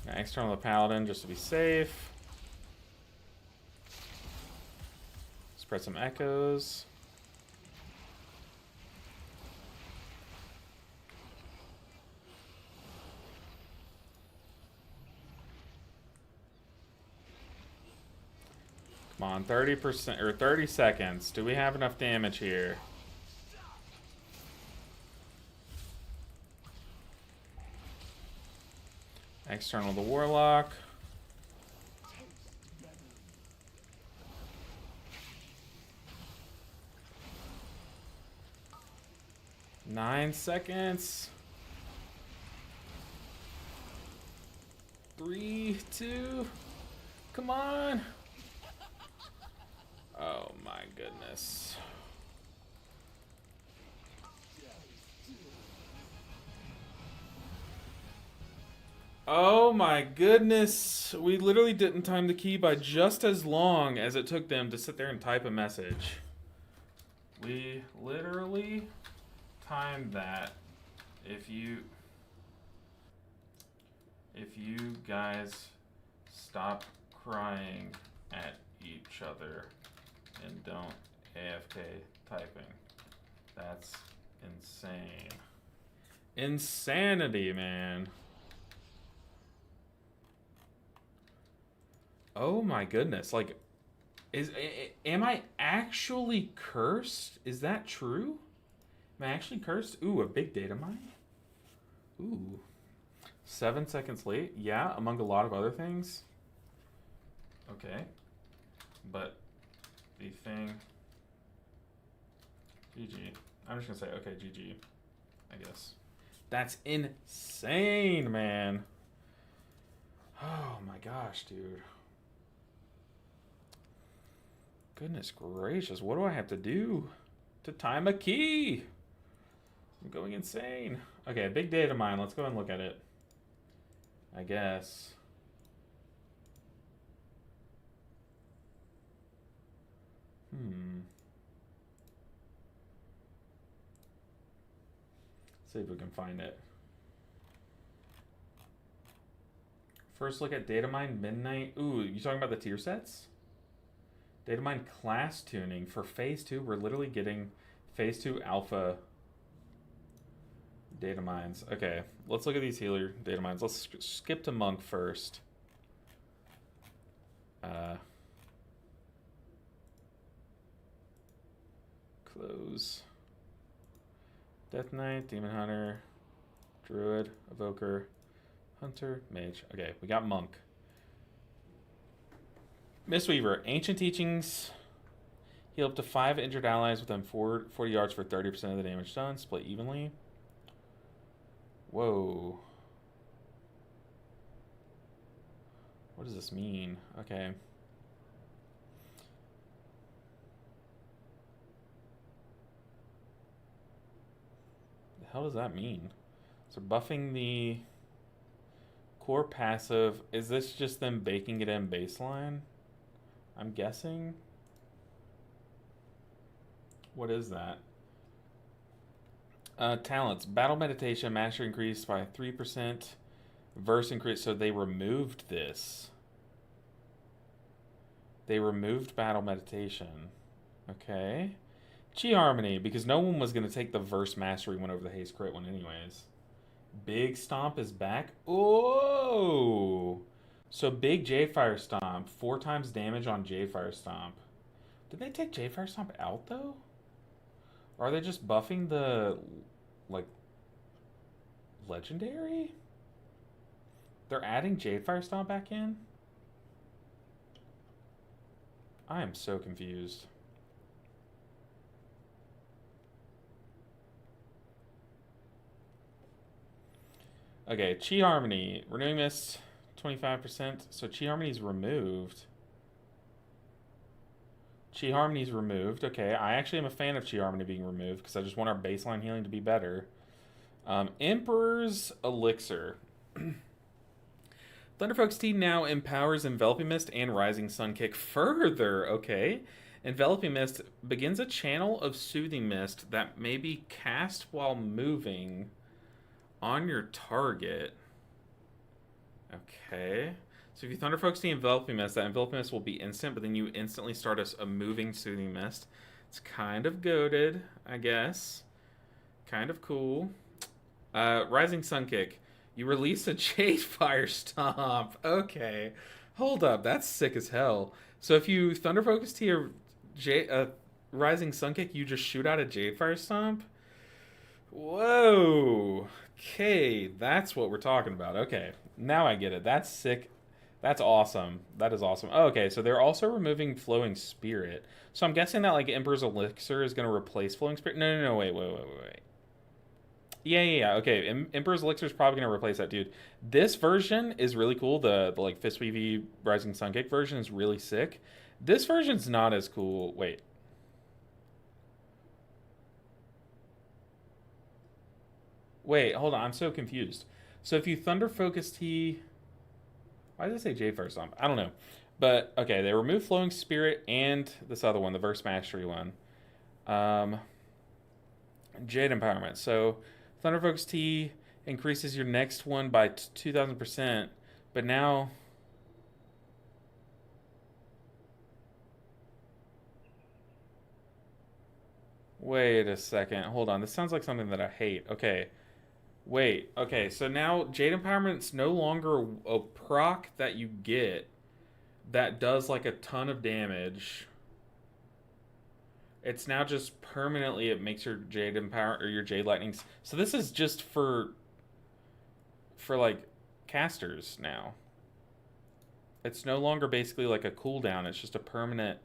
External the paladin just to be safe. Spread some echoes. Come on, 30% or 30 seconds. Do we have enough damage here? External the warlock. Nine seconds. 3, 2. Come on. Oh my goodness. Oh my goodness. We literally didn't time the key by just as long as it took them to sit there and type a message. We literally timed that. If you guys stop crying at each other and don't AFK typing, That's insane. Insanity, man. Oh my goodness. Like, am I actually cursed? Is that true? Am I actually cursed? Ooh, a big data mine? Ooh. 7 seconds late? Yeah, among a lot of other things. Okay. But the thing... GG. I'm just gonna say, okay, GG. I guess. That's insane, man. Oh my gosh, dude. Goodness gracious, what do I have to do to time a key? I'm going insane. Okay, big data mine. Let's go and look at it. I guess. See if we can find it. First look at Datamine Midnight. Ooh, you talking about the tier sets? Datamine class tuning for phase 2. We're literally getting phase 2 alpha data mines. Okay, let's look at these healer data mines. Let's skip to monk first. Close. Death Knight, Demon Hunter, Druid, Evoker, Hunter, Mage. Okay, we got Monk. Mistweaver, Ancient Teachings. Heal up to 5 injured allies within 40 yards for 30% of the damage done. Split evenly. Whoa. What does this mean? Okay. The hell does that mean? So buffing the core passive. Is this just them baking it in baseline? I'm guessing. What is that? Talents. Battle meditation. Mastery increased by 3%. Verse increase. So they removed this. They removed battle meditation. Okay. Chi Harmony, because no one was going to take the verse mastery one over the haste crit one anyways. Big Stomp is back. Oh! So big Jadefire Stomp. 4 times damage on Jadefire Stomp. Did they take Jadefire Stomp out though? Or are they just buffing the, like, legendary? They're adding Jadefire Stomp back in? I am so confused. Okay, Chi Harmony. Renewing Mist, 25%. So Chi Harmony's removed. Chi Harmony's removed. Okay, I actually am a fan of Chi Harmony being removed because I just want our baseline healing to be better. Emperor's Elixir. Thunderfolk's Tea now empowers Enveloping Mist and Rising Sun Kick further. Okay. Enveloping Mist begins a channel of Soothing Mist that may be cast while moving on your target. Okay. So if you Thunderfolk's Tea Enveloping Mist, that Enveloping Mist will be instant, but then you instantly start a moving Soothing Mist. It's kind of goated, I guess. Kind of cool. Rising Sun Kick. You release a Jadefire Stomp. Okay. Hold up. That's sick as hell. So if you Thunder Focus Tea or Rising Sun Kick, you just shoot out a Jadefire Stomp? Whoa. Okay. That's what we're talking about. Okay. Now I get it. That's sick. That's awesome. That is awesome. Oh, okay, so they're also removing Flowing Spirit. So I'm guessing that, like, Emperor's Elixir is going to replace Flowing Spirit. No, wait. Yeah. Okay, Emperor's Elixir is probably going to replace that, dude. This version is really cool. The like Fist PV Rising Sun Kick version is really sick. This version's not as cool. Wait. Hold on. I'm so confused. So if you Thunder Focus Tea... Why does it say Jadefire Stomp? I don't know. But, okay, they removed Flowing Spirit and this other one, the Verse Mastery one. Jade Empowerment. So... Thunder Focus Tea increases your next one by 2,000%, but now... Wait a second. Hold on. This sounds like something that I hate. Okay. Wait. Okay. So now Jade Empowerment's no longer a proc that you get that does like a ton of damage. It's now just permanently it makes your Jade Empower or your Jade Lightnings. So this is just for like casters now. It's no longer basically like a cooldown. It's just a permanent.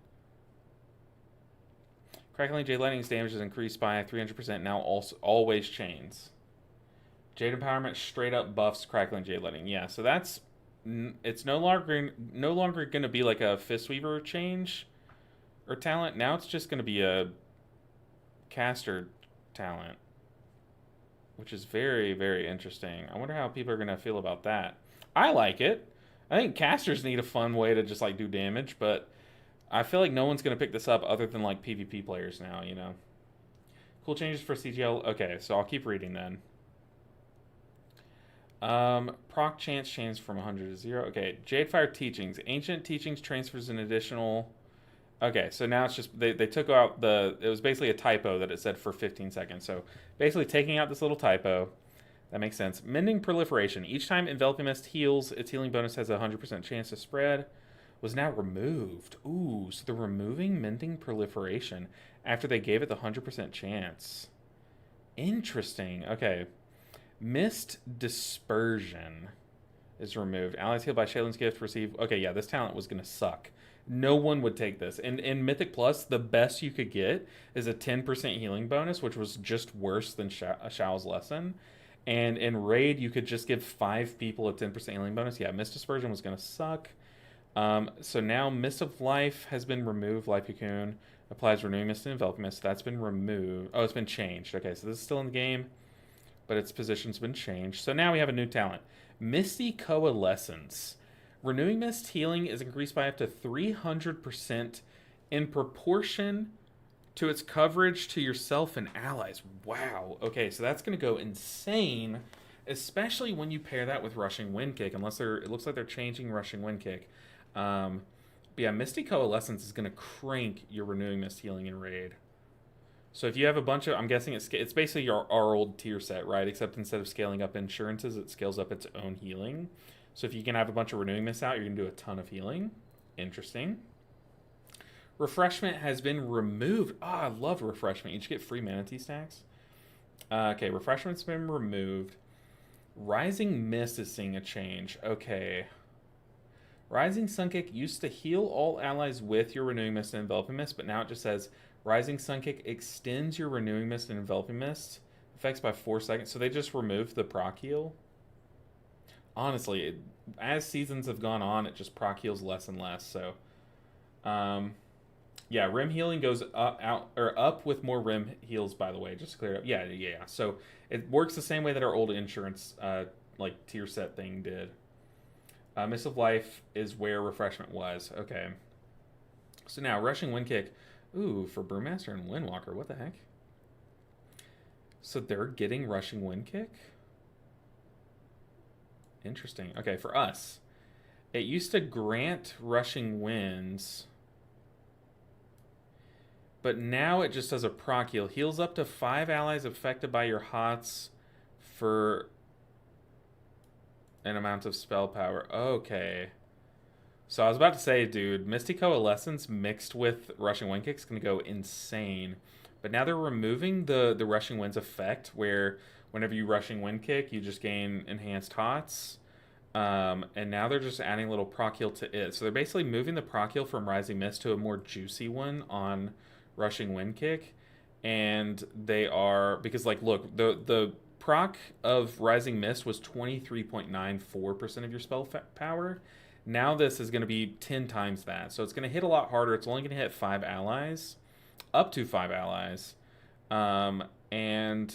Crackling Jade Lightning's damage is increased by 300%. Now also always chains. Jade Empowerment straight up buffs Crackling Jade Lightning. Yeah, so that's it's no longer going to be like a Fistweaver change or talent. Now it's just going to be a caster talent, which is very, very interesting. I wonder how people are going to feel about that. I like it. I think casters need a fun way to just like do damage, but I feel like no one's going to pick this up other than like PvP players now, you know. Cool changes for CGL. Okay, so I'll keep reading then. Proc chance change from 100 to 0. Okay, Jadefire Teachings. Ancient Teachings transfers an additional. Okay, so now it's just they took out the. It was basically a typo that it said for 15 seconds. So basically taking out this little typo. That makes sense. Mending Proliferation. Each time Enveloping Mist heals, its healing bonus has a 100% chance to spread. Was now removed. Ooh, so they're removing Mending Proliferation after they gave it the 100% chance. Interesting. Okay. Mist Dispersion is removed. Allies healed by Shaylin's gift receive. Okay, yeah, this talent was gonna suck. No one would take this. And in Mythic Plus, the best you could get is a 10% healing bonus, which was just worse than Shao's Lesson. And in Raid, you could just give 5 people a 10% healing bonus. Yeah, Mist Dispersion was gonna suck. So now Mist of Life has been removed. Life Cocoon applies Renewing Mist and Enveloping Mist. That's been removed. Oh, it's been changed. Okay, so this is still in the game, but its position's been changed. So now we have a new talent. Misty Coalescence. Renewing Mist healing is increased by up to 300% in proportion to its coverage to yourself and allies. Wow. Okay, so that's going to go insane, especially when you pair that with Rushing Wind Kick, unless it looks like they're changing Rushing Wind Kick. But yeah, Misty Coalescence is going to crank your Renewing Mist healing in Raid. So if you have a bunch of, I'm guessing it's basically our old tier set, right? Except instead of scaling up insurances, it scales up its own healing. So if you can have a bunch of Renewing Mists out, you're going to do a ton of healing. Interesting. Refreshment has been removed. I love Refreshment. You just get free Mana Tea stacks. Okay, Refreshment's been removed. Rising Mist is seeing a change. Okay. Rising Sunkick used to heal all allies with your Renewing Mist and Enveloping Mist, but now it just says Rising Sunkick extends your Renewing Mist and Enveloping Mist effects by 4 seconds. So they just removed the proc heal. Honestly, as seasons have gone on, it just proc heals less and less. So, yeah, Rim healing goes up with more Rim heals. By the way, just to clear it up. Yeah. So it works the same way that our old insurance like tier set thing did. Mist of Life is where Refreshment was. Okay. So now Rushing Wind Kick. Ooh, for Brewmaster and Windwalker. What the heck? So they're getting Rushing Wind Kick? Interesting. Okay, for us, it used to grant Rushing Winds, but now it just does a proc heal. Heals up to 5 allies affected by your HOTS for an amount of spell power. Okay. So I was about to say, dude, Misty Coalescence mixed with Rushing Wind Kick is going to go insane. But now they're removing the Rushing Winds effect, where whenever you Rushing Wind Kick, you just gain enhanced HOTS. And now they're just adding a little proc heal to it. So they're basically moving the proc heal from Rising Mist to a more juicy one on Rushing Wind Kick. And they are, because like, look, the proc of Rising Mist was 23.94% of your spell power. Now this is going to be 10 times that. So it's going to hit a lot harder. It's only going to hit 5 allies. Up to 5 allies. And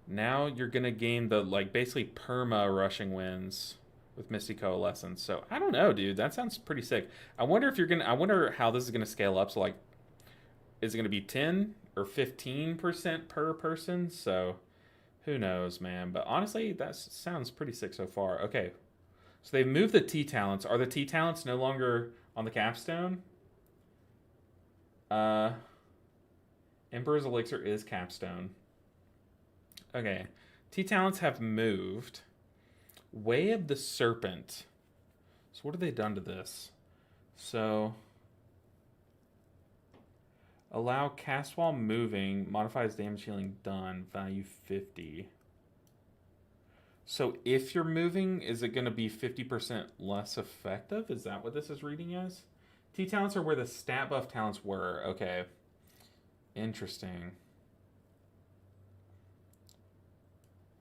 now you're going to gain the, like, basically perma Rushing Winds with Misty Coalescence. So I don't know, dude. That sounds pretty sick. I wonder how this is going to scale up. So, like, is it going to be 10 or 15% per person? So who knows, man. But honestly, that sounds pretty sick so far. Okay. So they've moved the T talents. Are the T talents no longer on the capstone? Uh, Emperor's Elixir is Capstone. Okay. T talents have moved. Way of the Serpent. So what have they done to this? So allow cast while moving, modifies damage healing done, value 50. So if you're moving, is it going to be 50% less effective? Is that what this is reading as? T talents are where the stat buff talents were. Okay. Interesting.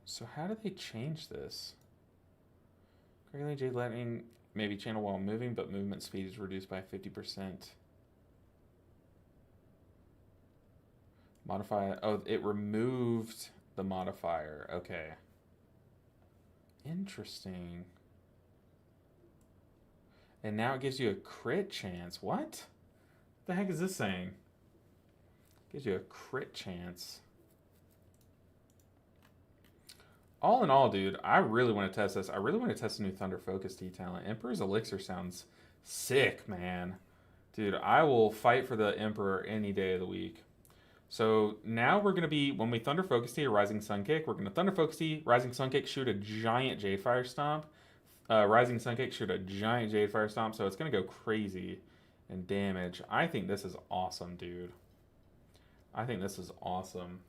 So how do they change this? Regularly Jade Lightning maybe channel while moving, but movement speed is reduced by 50%. Modify. Oh, it removed the modifier. Okay. Interesting. And now it gives you a crit chance. What? The heck is this saying? Gives you a crit chance. All in all, dude, I really want to test this. I really want to test a new Thunder Focus T talent. Emperor's Elixir sounds sick, man. Dude, I will fight for the Emperor any day of the week. So now we're going to be, when we Thunder Focus Tea or Rising Sun Kick, we're going to Thunder Focus Tea, Rising Sun Kick, shoot a giant Jade Fire Stomp. Rising Sun Kick, shoot a giant Jade Fire Stomp. So it's going to go crazy in damage. I think this is awesome, dude. I think this is awesome.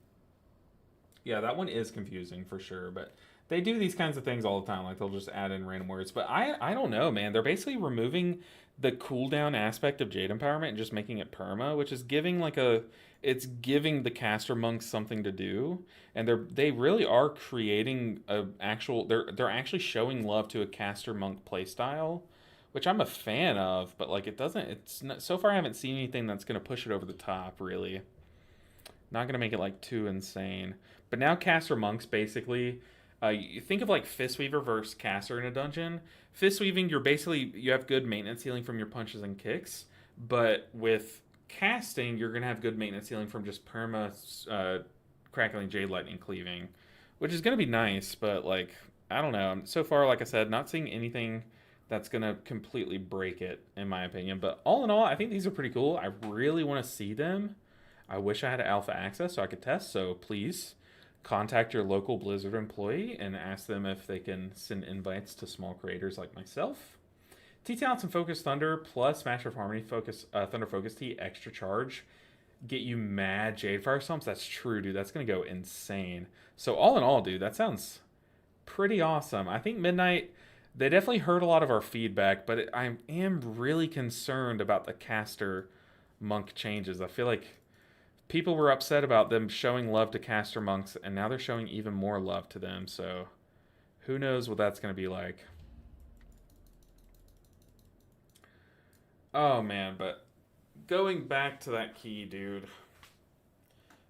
Yeah, that one is confusing for sure, but they do these kinds of things all the time. Like they'll just add in random words. But I don't know, man. They're basically removing the cooldown aspect of Jade Empowerment and just making it perma, which is giving like a it's giving the caster monks something to do. And they really are creating a actual they're actually showing love to a caster monk playstyle, which I'm a fan of, but like it doesn't it's not, so far I haven't seen anything that's going to push it over the top really. Not going to make it like too insane. But now caster monks basically, you think of like Fistweaver versus caster in a dungeon. Fistweaving, you have good maintenance healing from your punches and kicks, but with casting, you're gonna have good maintenance healing from just perma, crackling jade lightning cleaving, which is gonna be nice. But like, I don't know. So far, like I said, not seeing anything that's gonna completely break it, in my opinion. But all in all, I think these are pretty cool. I really want to see them. I wish I had alpha access so I could test. So please contact your local Blizzard employee and ask them if they can send invites to small creators like myself. T Talents and Focus Thunder plus Smash of Harmony Focus Thunder Focus Tea extra charge get you mad Jade Fire Stomps. That's true, dude. That's gonna go insane. So all in all, dude, that sounds pretty awesome. I think Midnight they definitely heard a lot of our feedback, but I am really concerned about the caster monk changes. I feel like people were upset about them showing love to caster monks, and now they're showing even more love to them. So who knows what that's going to be like. Oh man, but going back to that key, dude.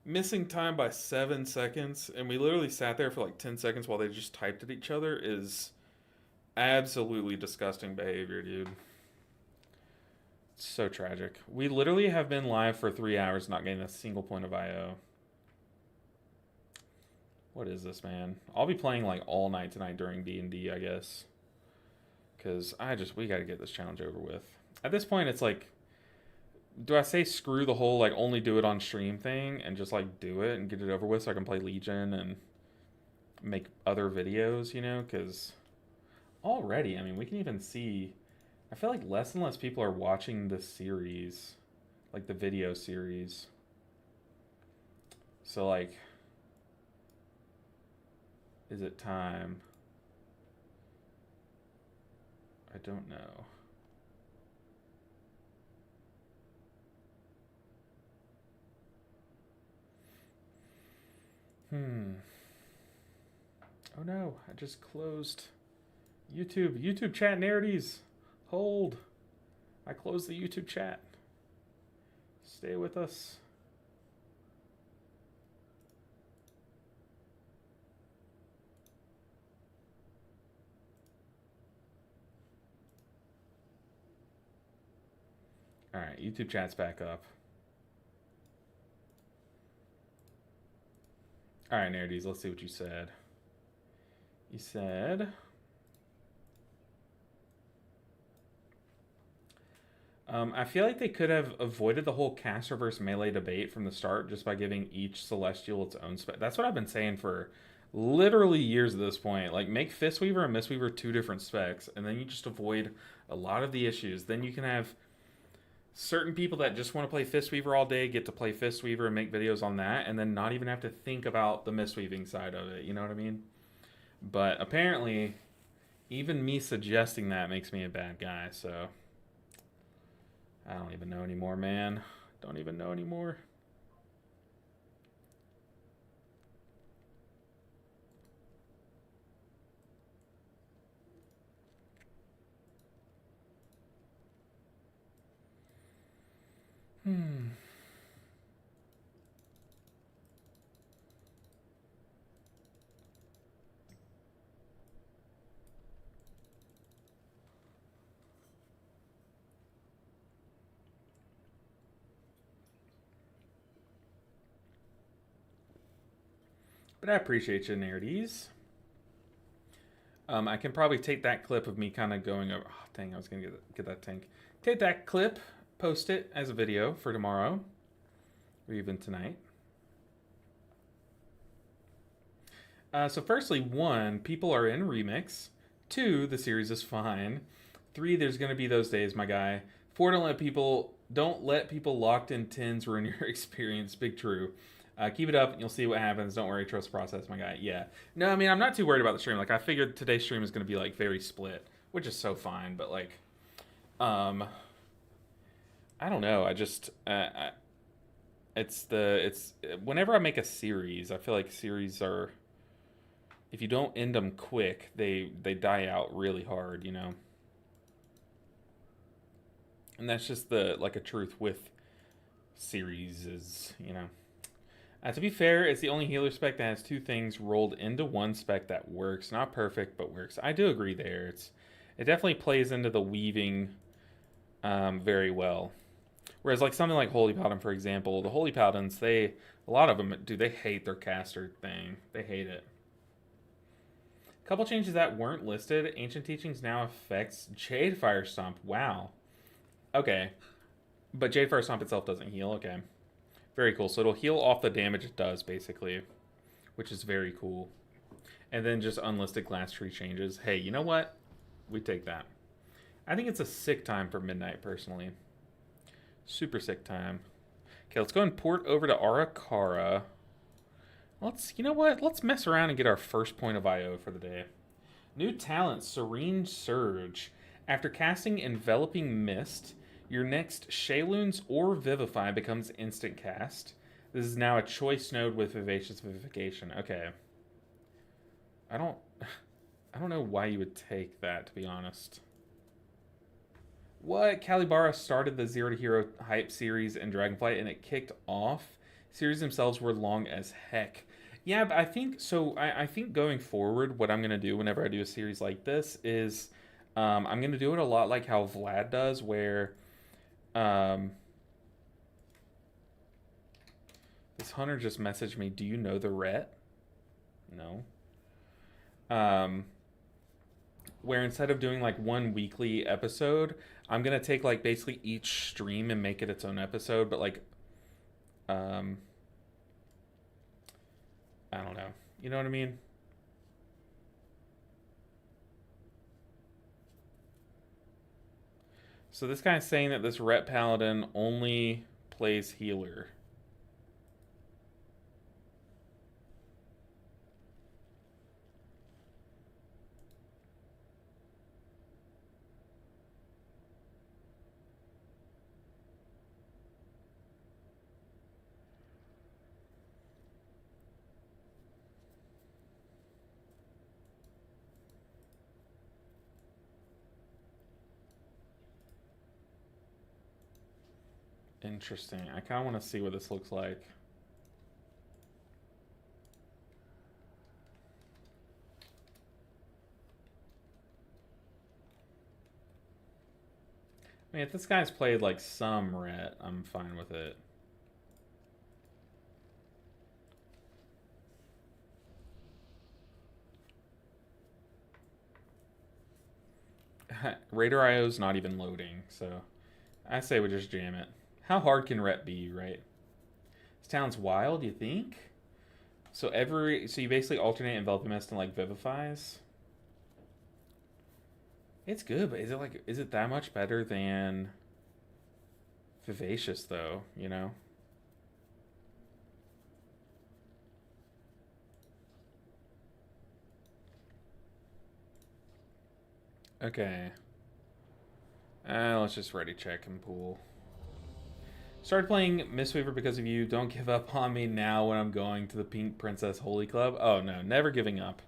Missing time by 7 seconds, and we literally sat there for like 10 seconds while they just typed at each other is absolutely disgusting behavior, dude. So tragic. We literally have been live for 3 hours not getting a single point of IO. What is this, man? I'll be playing like all night tonight during D&D, I guess. Because we got to get this challenge over with. At this point, it's like, do I say screw the whole like only do it on stream thing and just like do it and get it over with so I can play Legion and make other videos, you know? Because already, I mean, we can even see, I feel like less and less people are watching the series, like the video series. So like, is it time? I don't know. Oh no, I just closed YouTube. YouTube chat narratives. Hold. I closed the YouTube chat. Stay with us. Alright, YouTube chat's back up. Alright, nerdies, let's see what you said. You said, I feel like they could have avoided the whole caster versus melee debate from the start just by giving each celestial its own spec. That's what I've been saying for literally years at this point. Like, make Fistweaver and Mistweaver two different specs, and then you just avoid a lot of the issues. Then you can have certain people that just want to play Fistweaver all day get to play Fistweaver and make videos on that, and then not even have to think about the Mistweaving side of it. You know what I mean? But apparently, even me suggesting that makes me a bad guy, so I don't even know anymore, man. Don't even know anymore. Hmm. But I appreciate you, nerdies. I can probably take that clip of me kind of going over. Oh, dang, I was going to get that tank. Take that clip, post it as a video for tomorrow, or even tonight. So, firstly, one, people are in remix. Two, the series is fine. Three, there's going to be those days, my guy. Four, don't let people locked in tins ruin your experience. Big true. Keep it up, and you'll see what happens. Don't worry, trust the process, my guy. Yeah. No, I mean, I'm not too worried about the stream. Like, I figured today's stream is going to be like very split, which is so fine. But like, I don't know. I just, it's whenever I make a series, I feel like series are, if you don't end them quick, they die out really hard, you know. And that's just the like a truth with series is, you know. To be fair, it's the only healer spec that has two things rolled into one spec that works. Not perfect, but works. I do agree there. It definitely plays into the weaving very well. Whereas like something like Holy Paladin, for example, the Holy Paladins, a lot of them, they hate their caster thing. They hate it. A couple changes that weren't listed. Ancient Teachings now affects Jade Fire Stomp. Wow. Okay. But Jade Fire Stomp itself doesn't heal. Okay. Very cool. So it'll heal off the damage it does, basically, which is very cool. And then just unlisted glass tree changes. Hey, you know what? We take that. I think it's a sick time for Midnight, personally. Super sick time. Okay, let's go and port over to Arakara. You know what? Let's mess around and get our first point of IO for the day. New talent, Serene Surge. After casting Enveloping Mist, your next Shayloons or Vivify becomes instant cast. This is now a choice node with Vivacious Vivification. Okay. I don't know why you would take that, to be honest. What? Calibara started the Zero to Hero hype series in Dragonflight and it kicked off. Series themselves were long as heck. Yeah, but I think so. I think going forward, what I'm gonna do whenever I do a series like this is, I'm gonna do it a lot like how Vlad does, where, this hunter just messaged me. Do you know the Ret? No. Where instead of doing like one weekly episode, I'm gonna take like basically each stream and make it its own episode, but like, I don't know. You know what I mean? So this guy's saying that this Ret Paladin only plays healer. Interesting. I kind of want to see what this looks like. I mean, if this guy's played like some Ret, I'm fine with it. Raider IO's not even loading, so I say we just jam it. How hard can rep be, right? This town's wild, you think? So you basically alternate enveloping mist and like vivifies. It's good, but is it that much better than vivacious though? You know. Okay. Let's just ready check and pool. Started playing Mistweaver because of you. Don't give up on me now when I'm going to the Pink Princess Holy Club. Oh no, never giving up.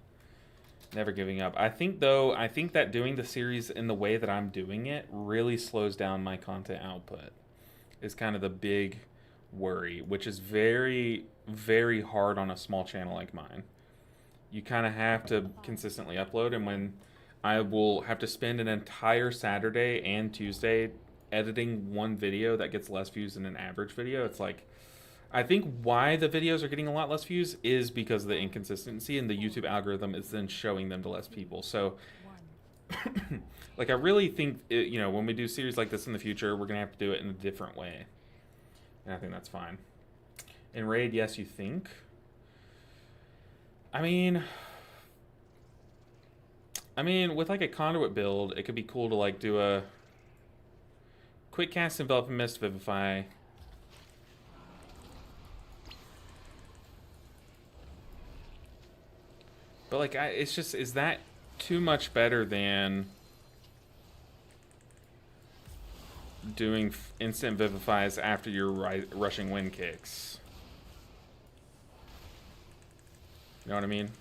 Never giving up. I think that doing the series in the way that I'm doing it really slows down my content output. Is kind of the big worry, which is very, very hard on a small channel like mine. You kind of have to consistently upload, and when I will have to spend an entire Saturday and Tuesday editing one video that gets less views than an average video, it's like, I think why the videos are getting a lot less views is because of the inconsistency, and the YouTube algorithm is then showing them to less people. So, like, I really think, when we do series like this in the future, we're going to have to do it in a different way. And I think that's fine. In Raid, yes, you think? I mean, with like a conduit build, it could be cool to like do a quick cast, envelop, and mist, vivify. But like, it's just, is that too much better than doing instant vivifies after your rushing wind kicks? You know what I mean?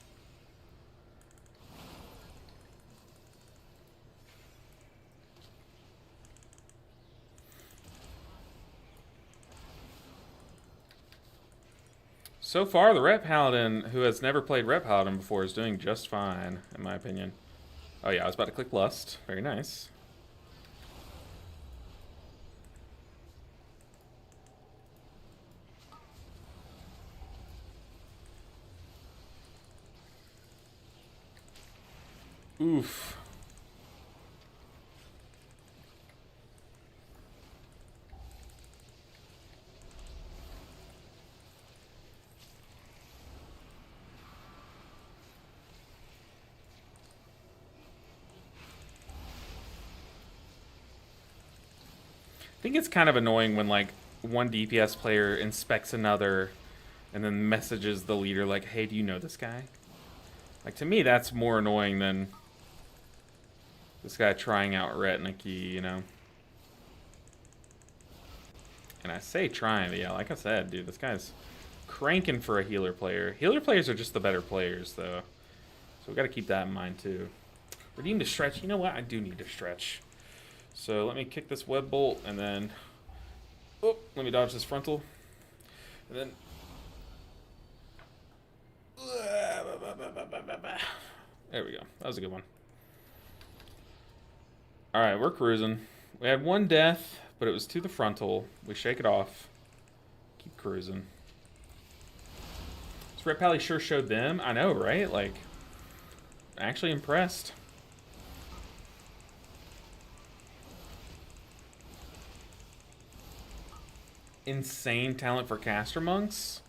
So far, the Ret Paladin, who has never played Ret Paladin before, is doing just fine, in my opinion. Oh yeah, I was about to click Lust. Very nice. Oof. I think it's kind of annoying when like one DPS player inspects another and then messages the leader like, hey, do you know this guy? Like, to me, that's more annoying than this guy trying out Retniki, you know? And I say trying, but yeah, like I said, dude, this guy's cranking for a healer player. Healer players are just the better players, though. So we got to keep that in mind, too. Redeem to stretch. You know what? I do need to stretch. So let me kick this web bolt, and then... Oh, let me dodge this frontal. And then... There we go. That was a good one. Alright, we're cruising. We had one death, but it was to the frontal. We shake it off. Keep cruising. This Red Pally sure showed them. I know, right? Like, actually impressed. Insane talent for caster monks.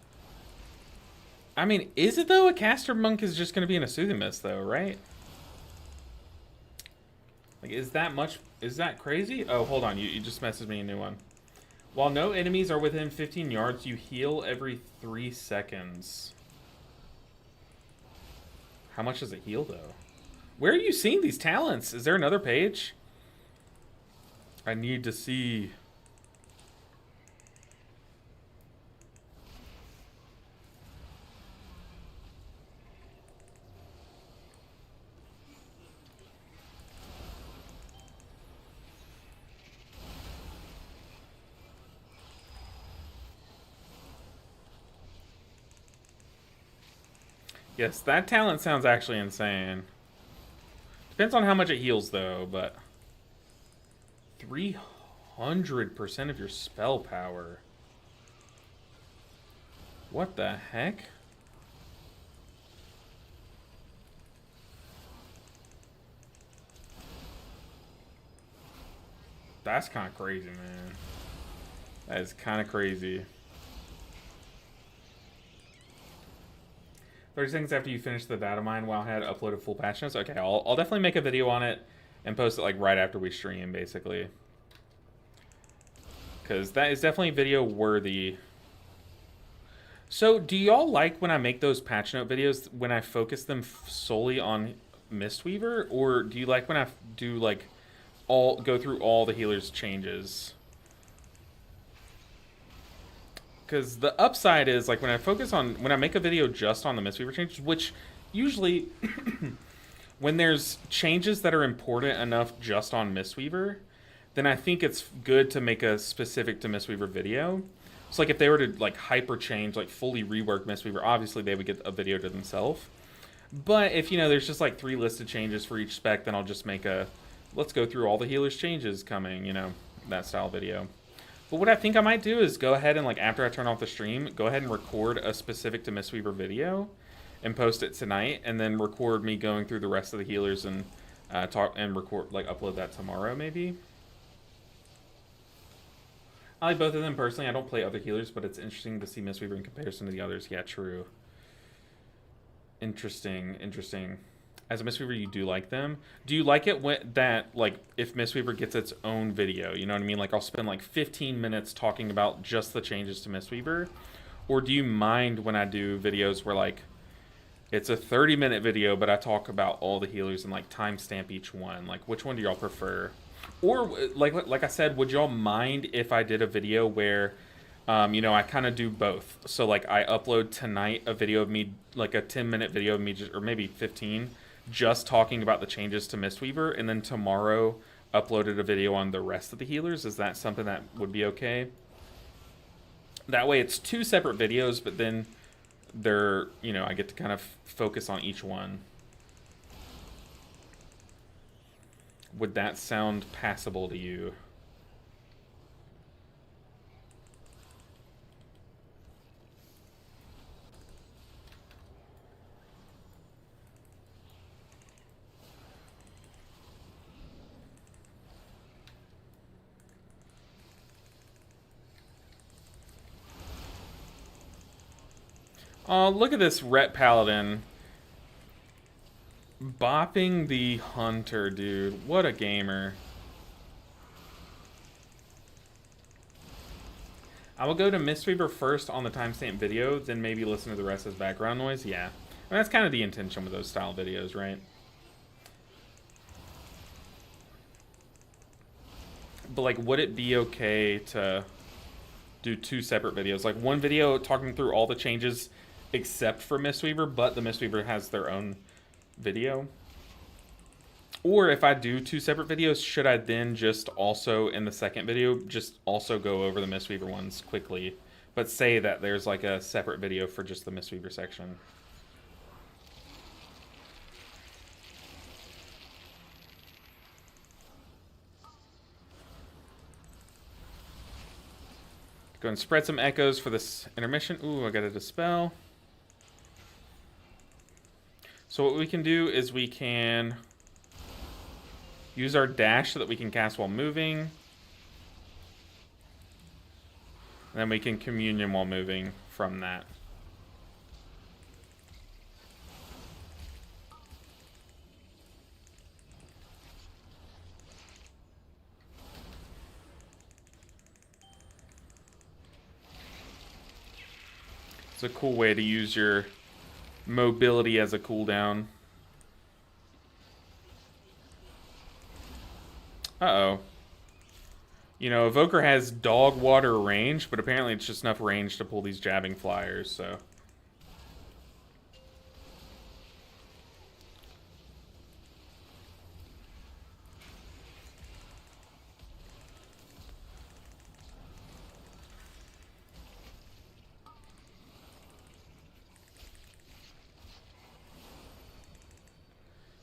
I mean, is it though? A caster monk is just going to be in a soothing mist though, right? Like, is that crazy? Oh, hold on, you just messaged me a new one. While no enemies are within 15 yards, you heal every 3 seconds. How much does it heal though? Where are you seeing these talents? Is there another page? I need to see. Yes, that talent sounds actually insane. Depends on how much it heals, though, but... 300% of your spell power. What the heck? That's kind of crazy, man. That is kind of crazy. 30 seconds after you finish the data mine, WoW had uploaded full patch notes. Okay, I'll definitely make a video on it and post it like right after we stream, basically. Because that is definitely video worthy. So, do y'all like when I make those patch note videos when I focus them solely on Mistweaver, or do you like when I do like go through all the healers' changes? Because the upside is like when I make a video just on the Mistweaver changes, which usually when there's changes that are important enough just on Mistweaver, then I think it's good to make a specific to Mistweaver video. So like if they were to like hyper change, like fully rework Mistweaver, obviously they would get a video to themselves. But if, you know, there's just like 3 listed changes for each spec, then I'll just make a let's go through all the healers changes coming, you know, that style video. But what I think I might do is go ahead and, like, after I turn off the stream, go ahead and record a specific to Mistweaver video and post it tonight, and then record me going through the rest of the healers and upload that tomorrow, maybe. I like both of them personally. I don't play other healers, but it's interesting to see Mistweaver in comparison to the others. Yeah, true. Interesting. As a Mistweaver, you do like them. Do you like it when like, if Mistweaver gets its own video? You know what I mean? Like, I'll spend like 15 minutes talking about just the changes to Mistweaver. Or do you mind when I do videos where, like, it's a 30-minute video, but I talk about all the healers and, like, timestamp each one? Like, which one do y'all prefer? Or, like I said, would y'all mind if I did a video where, you know, I kind of do both? So, like, I upload tonight a video of me, like a 10-minute video of me, or maybe 15, just talking about the changes to Mistweaver, and then tomorrow uploaded a video on the rest of the healers. Is that something that would be okay? That way it's 2 separate videos, but then they're, you know, I get to kind of focus on each one. Would that sound passable to you? Oh, look at this Ret Paladin. Bopping the Hunter, dude. What a gamer. I will go to Mistweaver first on the timestamp video, then maybe listen to the rest as background noise. Yeah. I mean, that's kind of the intention with those style videos, right? But, like, would it be okay to do 2 separate videos? Like, one video talking through all the changes except for Mistweaver, but the Mistweaver has their own video. Or if I do 2 separate videos, should I then just also, in the second video, just also go over the Mistweaver ones quickly, but say that there's like a separate video for just the Mistweaver section? Go and spread some echoes for this intermission. Ooh, I got a dispel. So what we can do is we can use our dash so that we can cast while moving. And then we can communion while moving from that. It's a cool way to use your mobility as a cooldown. Uh-oh. You know, Evoker has dog water range, but apparently it's just enough range to pull these jabbing flyers, so.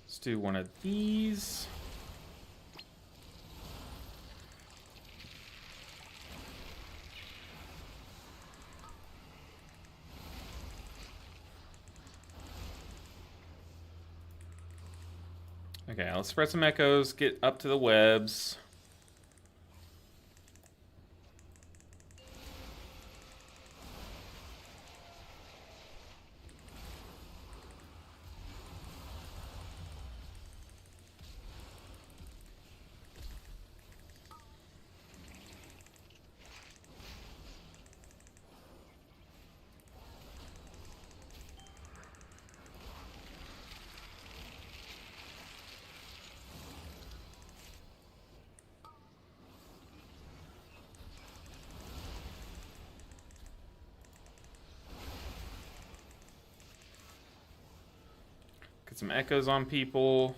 Let's do one of these. Okay, let's spread some echoes, get up to the webs. Get some echoes on people.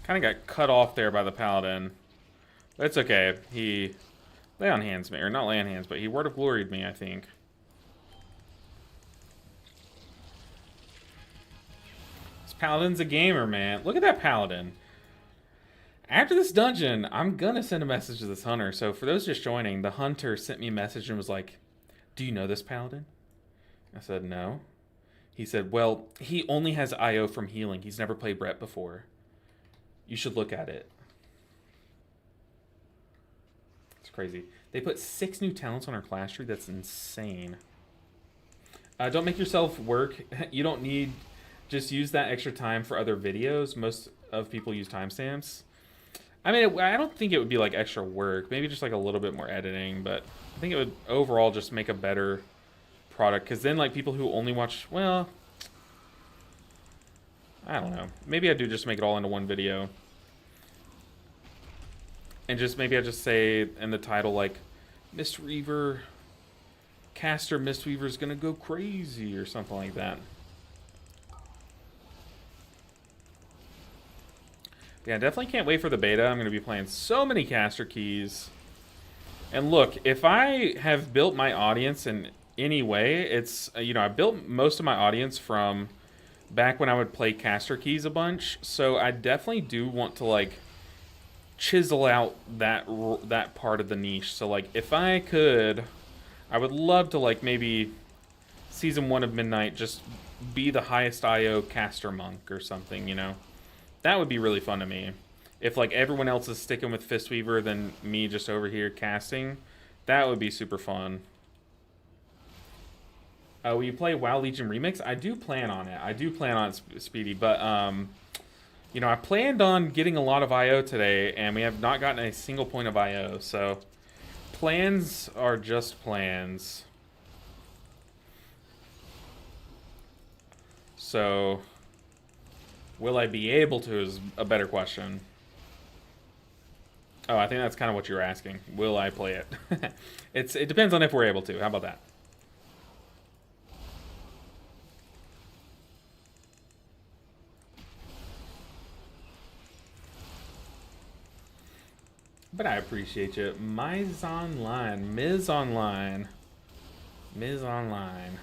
Kind of got cut off there by the paladin. But it's okay. He lay on hands me, or not lay on hands, but he word of gloried me, I think. This paladin's a gamer, man. Look at that paladin. After this dungeon, I'm gonna send a message to this hunter. So for those just joining, the hunter sent me a message and was like, "Do you know this paladin?" I said, "No." He said, "Well, he only has IO from healing. He's never played Brett before. You should look at it." It's crazy. They put 6 new talents on our class tree. That's insane. Don't make yourself work. You don't need... Just use that extra time for other videos. Most of people use timestamps. I mean, I don't think it would be like extra work. Maybe just like a little bit more editing. But I think it would overall just make a better product. Because then like people who only watch... Well... I don't know. Maybe I do just make it all into one video. And just maybe I just say in the title like Mistweaver, caster Mistweaver's gonna go crazy or something like that. Yeah, definitely can't wait for the beta. I'm gonna be playing so many caster keys. And look, if I have built my audience in any way, it's, you know, I built most of my audience from back when I would play caster keys a bunch. So I definitely do want to like chisel out that part of the niche. So like if I could, I would love to like maybe season 1 of Midnight just be the highest IO caster monk or something, you know. That would be really fun to me. If like everyone else is sticking with Fistweaver, then me just over here casting, that would be super fun. Will you play WoW Legion Remix? I do plan on it. I do plan on it, Speedy, but you know, I planned on getting a lot of IO today, and we have not gotten a single point of IO, so plans are just plans. So, will I be able to is a better question. Oh, I think that's kind of what you were asking. Will I play it? It depends on if we're able to. How about that? But I appreciate you. Ms. Online. Ms. Online. Ms. Online.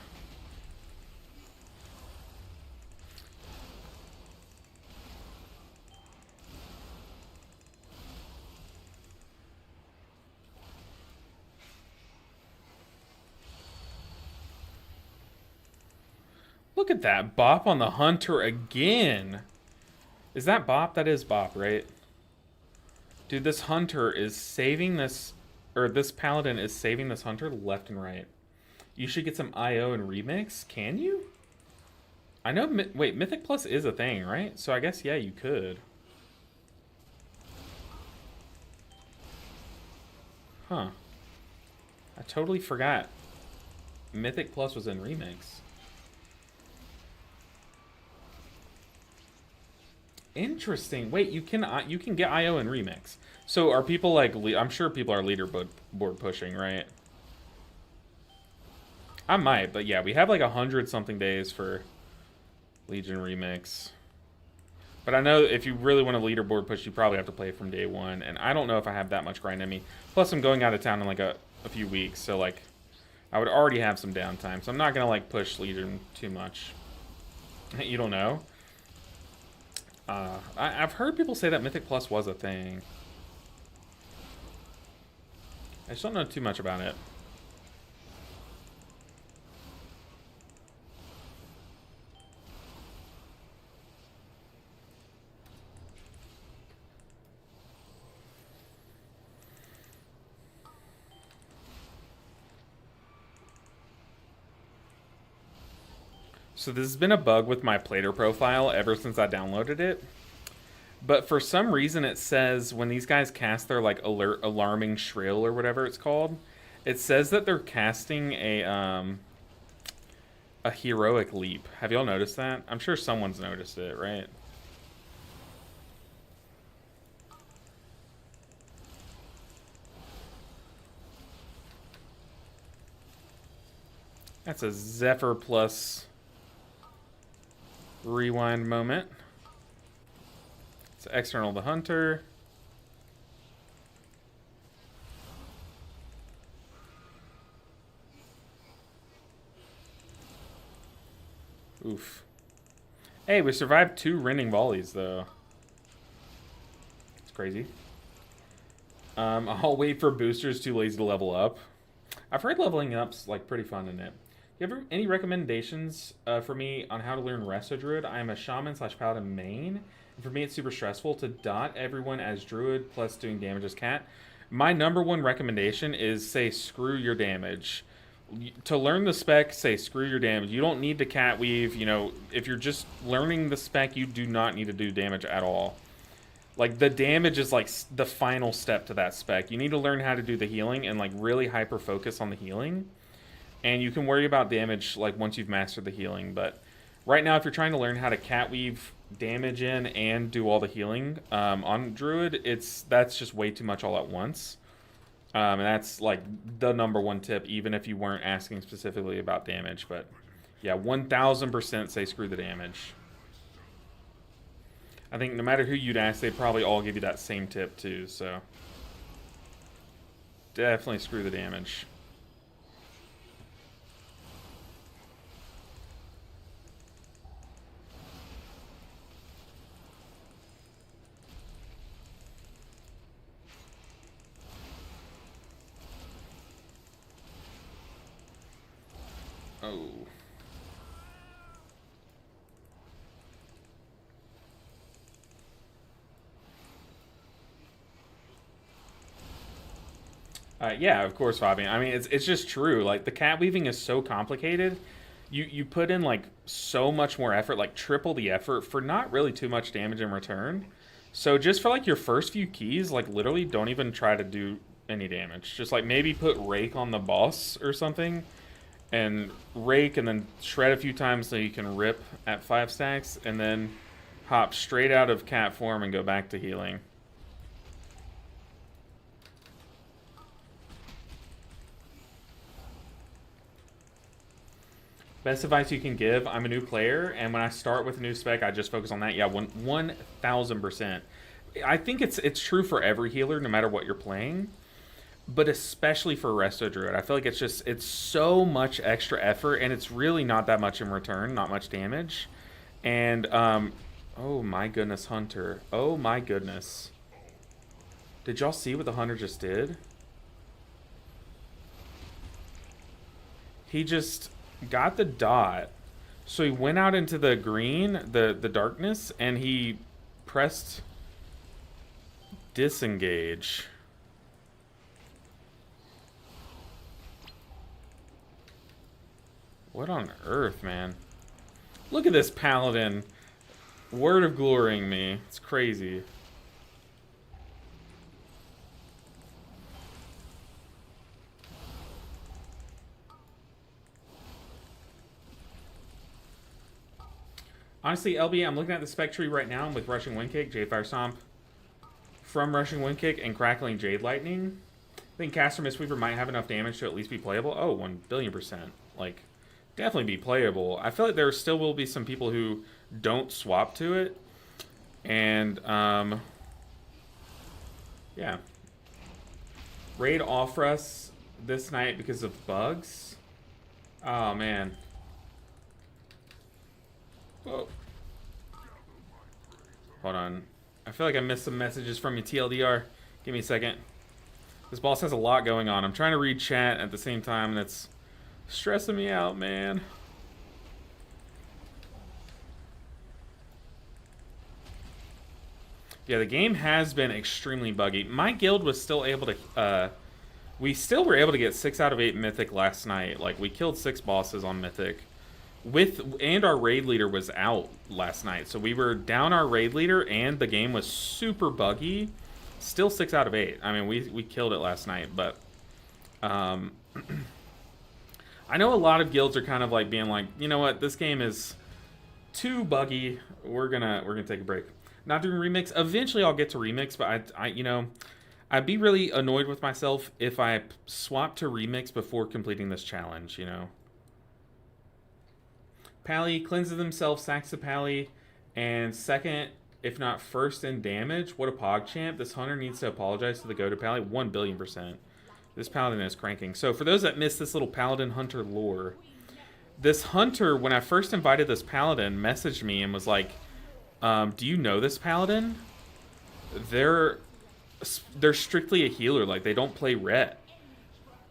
Look at that. Bop on the hunter again. Is that Bop? That is Bop, right? Dude, this hunter is saving this... Or this paladin is saving this hunter left and right. You should get some IO and remix. Can you? I know... Wait, Mythic Plus is a thing, right? So I guess, yeah, you could. Huh. I totally forgot. Mythic Plus was in remix. Interesting. Wait, you can get IO and remix. So are people like... I'm sure people are leaderboard pushing, right? I might, but yeah, we have like 100-something days for Legion remix. But I know if you really want to leaderboard push, you probably have to play from day 1. And I don't know if I have that much grind in me. Plus, I'm going out of town in like a few weeks, so like I would already have some downtime. So I'm not gonna like push Legion too much. You don't know? I've heard people say that Mythic Plus was a thing. I just don't know too much about it. So this has been a bug with my Plater profile ever since I downloaded it. But for some reason it says when these guys cast their like alarming shrill or whatever it's called, it says that they're casting a heroic leap. Have y'all noticed that? I'm sure someone's noticed it, right? That's a Zephyr plus rewind moment. It's external the hunter. Oof. Hey, we survived 2 rending volleys, though. It's crazy. I'll wait for boosters too lazy to level up. I've heard leveling up's like pretty fun in it. You ever any recommendations for me on how to learn Resto Druid? I am a shaman slash paladin main, and for me it's super stressful to dot everyone as druid plus doing damage as cat. My number one recommendation is say screw your damage. To learn the spec, say screw your damage. You don't need to cat weave. You know, if you're just learning the spec, you do not need to do damage at all. Like, the damage is like the final step to that spec. You need to learn how to do the healing and like really hyper focus on the healing. And you can worry about damage like once you've mastered the healing. But right now, if you're trying to learn how to cat weave damage in and do all the healing on Druid, that's just way too much all at once. And that's like the number one tip, even if you weren't asking specifically about damage. But yeah, 1000% say screw the damage. I think no matter who you'd ask, they'd probably all give you that same tip too, so definitely screw the damage. Oh. Yeah, of course, Fabian. I mean, it's just true. Like, the cat weaving is so complicated. You put in, like, so much more effort, like, triple the effort for not really too much damage in return. So just for, like, your first few keys, like, literally don't even try to do any damage. Just, like, maybe put Rake on the boss or something. And Rake and then shred a few times so you can rip at 5 stacks. And then hop straight out of cat form and go back to healing. Best advice you can give, I'm a new player, and when I start with a new spec, I just focus on that. Yeah, 1000%. I think it's true for every healer, no matter what you're playing, but especially for Resto Druid. I feel like it's so much extra effort, and it's really not that much in return, not much damage. And, oh my goodness, Hunter. Oh my goodness. Did y'all see what the Hunter just did? He just got the dot, so he went out into the green, the darkness, and he pressed disengage. What on earth, man? Look at this paladin word of glorying me. It's crazy. Honestly, LB, I'm looking at the spec tree right now with Rushing Windkick, Jade Fire Stomp from Rushing Windkick, and Crackling Jade Lightning. I think Caster Mistweaver might have enough damage to at least be playable. Oh, 1,000,000,000%. Like, definitely be playable. I feel like there still will be some people who don't swap to it. And, yeah. Raid offer us this night because of bugs. Oh, man. Whoa. Hold on. I feel like I missed some messages from you, TLDR. Give me a second. This boss has a lot going on. I'm trying to read chat at the same time, and it's stressing me out, man. Yeah, the game has been extremely buggy. My guild was still able to... we still were able to get 6 out of 8 Mythic last night. Like, we killed 6 bosses on Mythic. And our raid leader was out last night, so we were down our raid leader, and the game was super buggy. Still 6 out of 8. I mean, we killed it last night, but I know a lot of guilds are kind of like being like, you know what, this game is too buggy. We're gonna take a break. Not doing remix. Eventually, I'll get to remix, but I'd be really annoyed with myself if I swap to remix before completing this challenge. You know. Pally cleanses himself, sacks the Pally, and second, if not first in damage. What a PogChamp. This hunter needs to apologize to the Go to Pally 1,000,000,000%. This paladin is cranking. So for those that missed this little paladin hunter lore, this hunter, when I first invited this paladin, messaged me and was like, do you know this paladin? They're strictly a healer. Like, they don't play ret.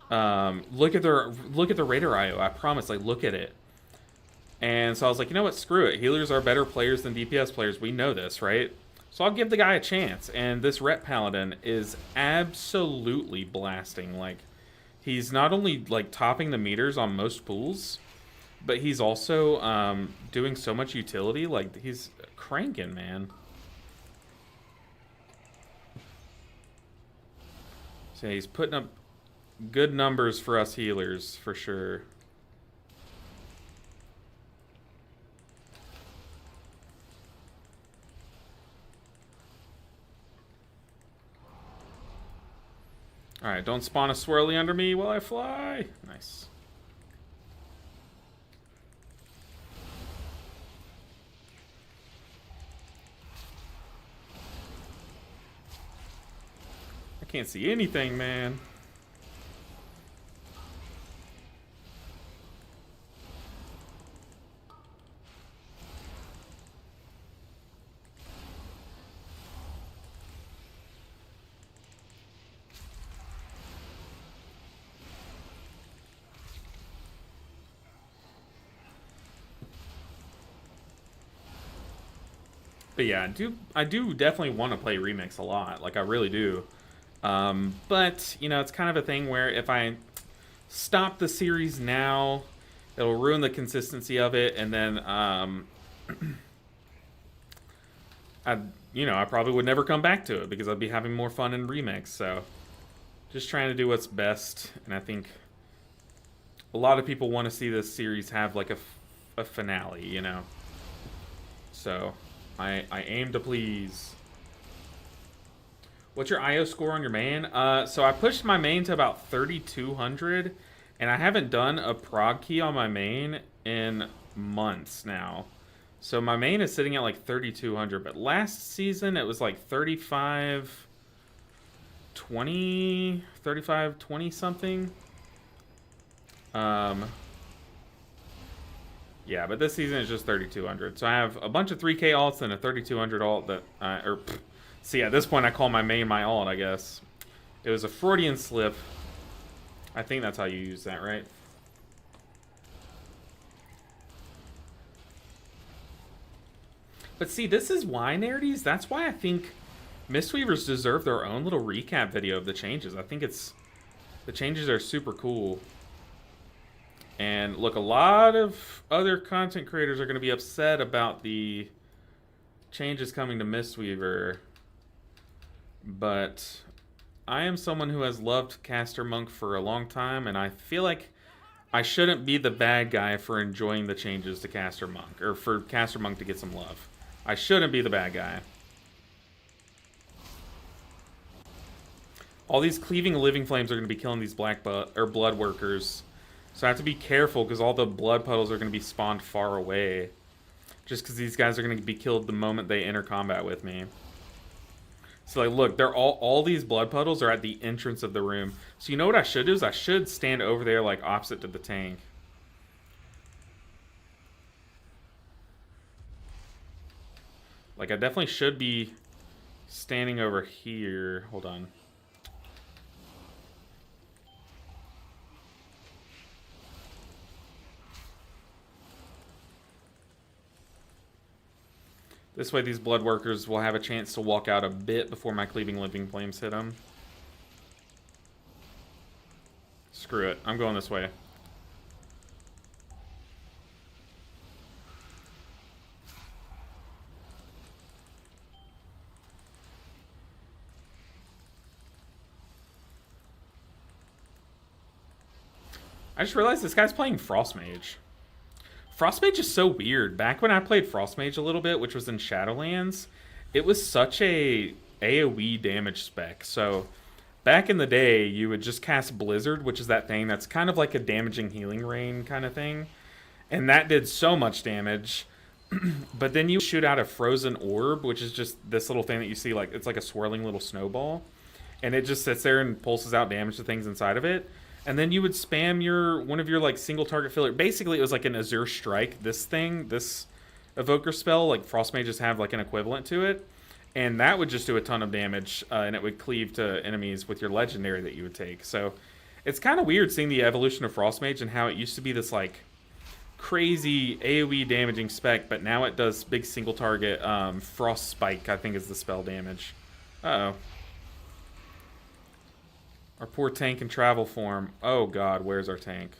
Look at their Raider IO. I promise. Like, look at it. And so I was like, you know what? Screw it. Healers are better players than DPS players. We know this, right? So I'll give the guy a chance. And this ret paladin is absolutely blasting. Like, he's not only like topping the meters on most pools, but he's also doing so much utility. Like, he's cranking, man. So he's putting up good numbers for us healers, for sure. Alright, don't spawn a swirly under me while I fly. Nice. I can't see anything, man. But yeah, I do definitely want to play Remix a lot. Like, I really do. But, you know, it's kind of a thing where if I stop the series now, it'll ruin the consistency of it, and then, I probably would never come back to it because I'd be having more fun in Remix. So, just trying to do what's best, and I think a lot of people want to see this series have, like, a finale, you know? So, I aim to please. What's your IO score on your main? So I pushed my main to about 3,200, and I haven't done a prog key on my main in months now. So my main is sitting at like 3,200, but last season it was like 3520 something. Yeah, but this season is just 3,200. So I have a bunch of 3K alts and a 3,200 alt that, see, at this point I call my main my alt, I guess. It was a Freudian slip. I think that's how you use that, right? But see, this is why, nerdies. That's why I think Mistweavers deserve their own little recap video of the changes. I think the changes are super cool. And look, a lot of other content creators are going to be upset about the changes coming to Mistweaver. But I am someone who has loved Caster Monk for a long time, and I feel like I shouldn't be the bad guy for enjoying the changes to Caster Monk, or for Caster Monk to get some love. I shouldn't be the bad guy. All these cleaving living flames are going to be killing these blood workers. So I have to be careful because all the blood puddles are going to be spawned far away. Just because these guys are going to be killed the moment they enter combat with me. So like, look, they're all these blood puddles are at the entrance of the room. So you know what I should do is I should stand over there like opposite to the tank. Like I definitely should be standing over here. Hold on. This way these blood workers will have a chance to walk out a bit before my cleaving living flames hit them. Screw it. I'm going this way. I just realized this guy's playing Frost Mage. Frost Mage is so weird. Back when I played Frost Mage a little bit, which was in Shadowlands, it was such a AoE damage spec. So back in the day, you would just cast Blizzard, which is that thing that's kind of like a damaging healing rain kind of thing. And that did so much damage. But then you shoot out a frozen orb, which is just this little thing that you see, like it's like a swirling little snowball, and it just sits there and pulses out damage to things inside of it. And then you would spam your one of your like single target filler. Basically, it was like an Azure Strike. This evoker spell, like frost mages have like an equivalent to it, and that would just do a ton of damage, and it would cleave to enemies with your legendary that you would take. So it's kind of weird seeing the evolution of frost mage and how it used to be this like crazy AoE damaging spec, but now it does big single target frost spike, I think is the spell damage. Uh-oh. Our poor tank in travel form. Oh god, where's our tank?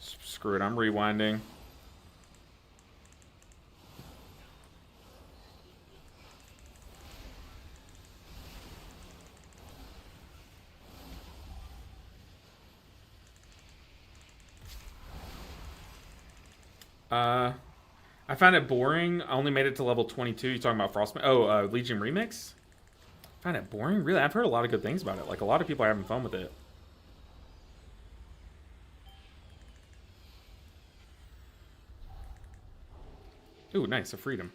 Screw it, I'm rewinding. I found it boring. I only made it to level 22. You talking about Frostman? Oh, Legion Remix? I found it boring? Really? I've heard a lot of good things about it. Like, a lot of people are having fun with it. Ooh, nice. A freedom.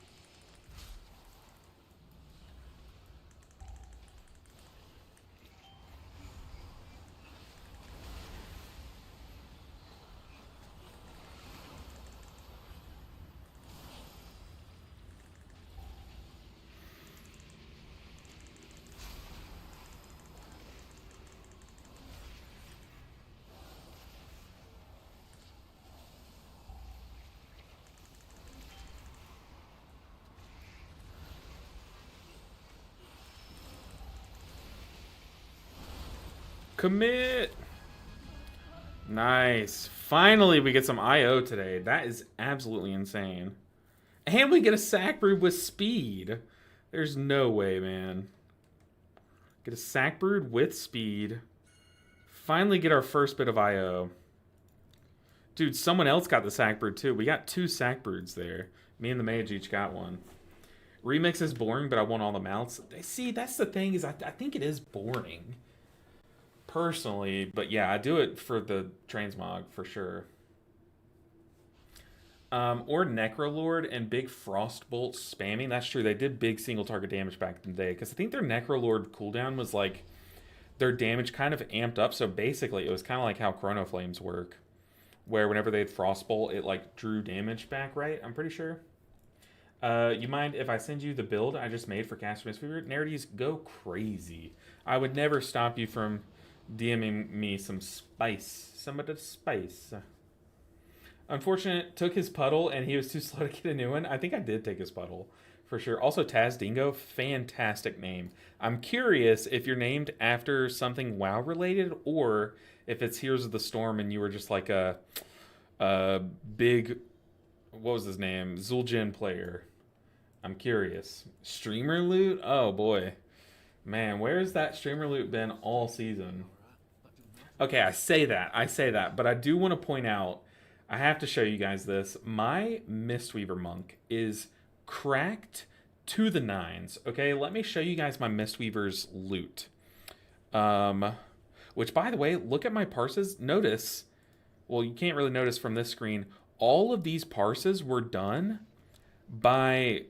Commit! Nice. Finally, we get some IO today. That is absolutely insane. And we get a sack brood with speed. There's no way, man. Get a sack brood with speed. Finally get our first bit of IO. Dude, someone else got the sack brood too. We got 2 sack broods there. Me and the mage each got one. Remix is boring, but I want all the mounts. See, that's the thing is I think it is boring. Personally, but yeah, I do it for the transmog for sure. Or Necrolord and big Frostbolt spamming. That's true. They did big single target damage back in the day. Because I think their Necrolord cooldown was like their damage kind of amped up. So basically, it was kind of like how Chrono Flames work. Where whenever they had Frostbolt, it like drew damage back, right? I'm pretty sure. You mind if I send you the build I just made for Caster Mistweaver? Narities, go crazy. I would never stop you from DMing me some spice. Some of the spice. Unfortunate, took his puddle and he was too slow to get a new one. I think I did take his puddle for sure. Also, Taz Dingo, fantastic name. I'm curious if you're named after something WoW related or if it's Heroes of the Storm and you were just like a big, what was his name? Zul'jin player. I'm curious. Streamer loot? Oh boy. Man, where's that streamer loot been all season? Okay, I say that, but I do want to point out, I have to show you guys this. My Mistweaver monk is cracked to the nines. Okay, let me show you guys my Mistweaver's loot. Which, by the way, look at my parses. Notice, well, you can't really notice from this screen, all of these parses were done by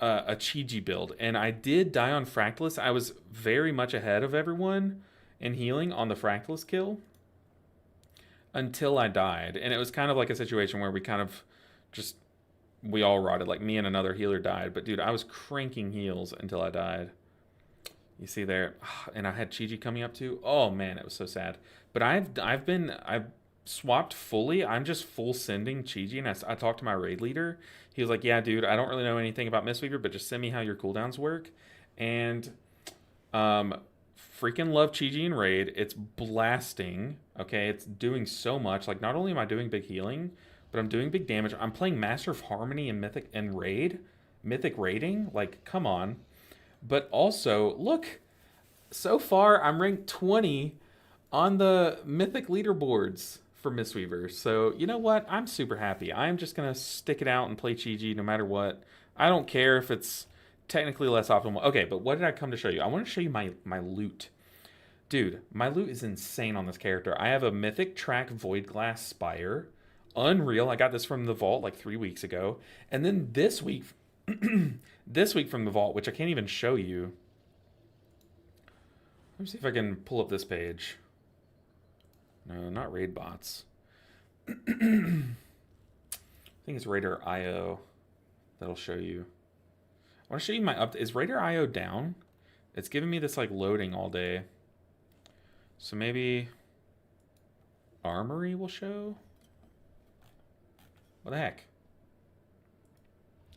a Chi-Ji build. And I did die on Fractalus. I was very much ahead of everyone in healing on the Fractalus kill until I died. And it was kind of like a situation where we kind of just, we all rotted. Like me and another healer died. But dude, I was cranking heals until I died. You see there, and I had Chi-Ji coming up too. Oh man, it was so sad. But I've swapped fully. I'm just full sending Chi-Ji, and I talked to my raid leader. He was like, "Yeah, dude, I don't really know anything about Mistweaver, but just send me how your cooldowns work." And freaking love Chi-Ji in raid. It's blasting. Okay, it's doing so much. Like, not only am I doing big healing, but I'm doing big damage. I'm playing Master of Harmony and Mythic and raid, Mythic raiding. Like, come on. But also, look, so far I'm ranked 20 on the Mythic leaderboards for Mistweaver. So, you know what? I'm super happy. I'm just going to stick it out and play Chi-Ji no matter what. I don't care if it's technically less optimal. Okay, but what did I come to show you? I want to show you my loot. Dude, my loot is insane on this character. I have a Mythic Track Void Glass Spire. Unreal. I got this from the vault like 3 weeks ago. And then this week, this week from the vault, which I can't even show you. Let me see if I can pull up this page. No, not raid bots. I think it's Raider IO that'll show you. I want to show you my update. Is Raider IO down? It's giving me this like loading all day. So maybe Armory will show? What the heck?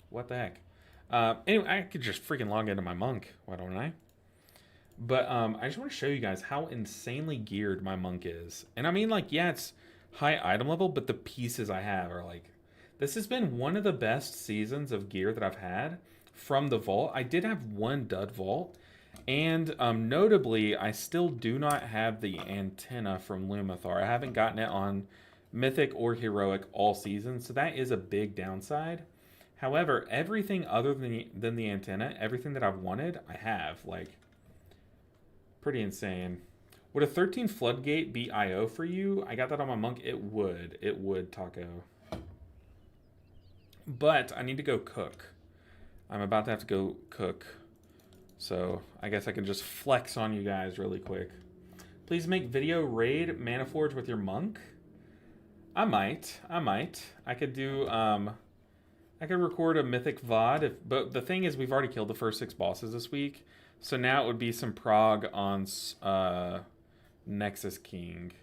What the heck? Anyway, I could just freaking log into my monk. Why don't I? But I just want to show you guys how insanely geared my monk is. And I mean, like, yeah, it's high item level, but the pieces I have are like... This has been one of the best seasons of gear that I've had from the vault. I did have one dud vault. And notably, I still do not have the antenna from Lumathar. I haven't gotten it on Mythic or Heroic all season, so that is a big downside. However, everything other than the antenna, everything that I've wanted, I have. Like, pretty insane. Would a 13 Floodgate be IO for you? I got that on my monk. It would. It would, Taco. But I need to go cook. I'm about to have to go cook. So I guess I can just flex on you guys really quick. Please make video raid Mana Forge with your monk. I might. I could do I could record a mythic VOD but the thing is we've already killed the first 6 bosses this week. So now it would be some prog on Nexus King.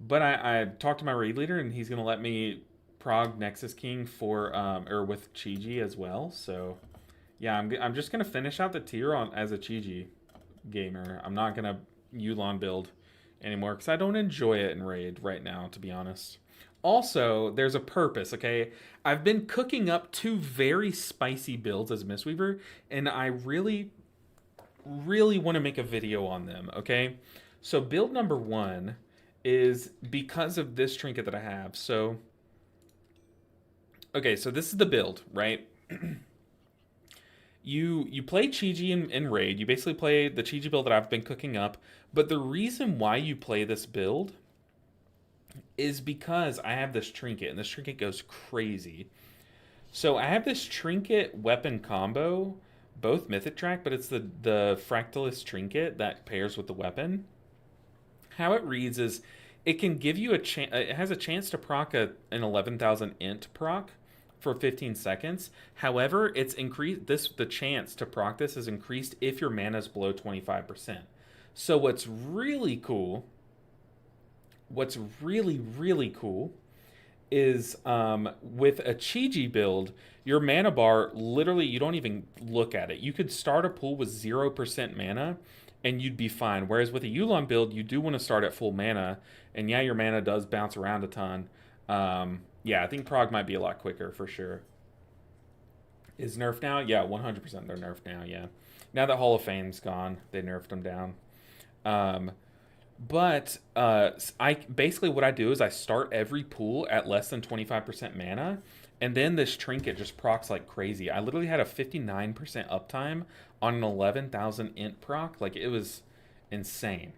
But I talked to my raid leader and he's gonna let me prog Nexus King for or with Chi-Ji as well. So yeah, I'm just gonna finish out the tier on as a Chi-Ji gamer. I'm not gonna Yulon build anymore because I don't enjoy it in raid right now, to be honest. Also, there's a purpose, okay? I've been cooking up 2 very spicy builds as Mistweaver, and I really want to make a video on them, okay? So build number 1 is because of this trinket that I have. So, okay, so this is the build, right? You play Chi-Ji in raid. You basically play the Chi-Ji build that I've been cooking up. But the reason why you play this build is because I have this trinket, and this trinket goes crazy. So I have this trinket weapon combo, both Mythic Track, but it's the Fractalist trinket that pairs with the weapon. How it reads is it can give you a chance. It has a chance to proc an 11,000 int proc for 15 seconds. However, it's increased the chance to proc this is increased if your mana is below 25%. So what's really cool is with a Chi-Ji build, your mana bar, literally, you don't even look at it. You could start a pool with 0% mana, and you'd be fine. Whereas with a Yulon build, you do want to start at full mana, and yeah, your mana does bounce around a ton. Yeah, I think prog might be a lot quicker, for sure. Is nerfed now? Yeah, 100% they're nerfed now, yeah. Now that Hall of Fame's gone, they nerfed them down. But I basically what I do is I start every pool at less than 25% mana, and then this trinket just procs like crazy. I literally had a 59% uptime on an 11,000 int proc. Like, it was insane.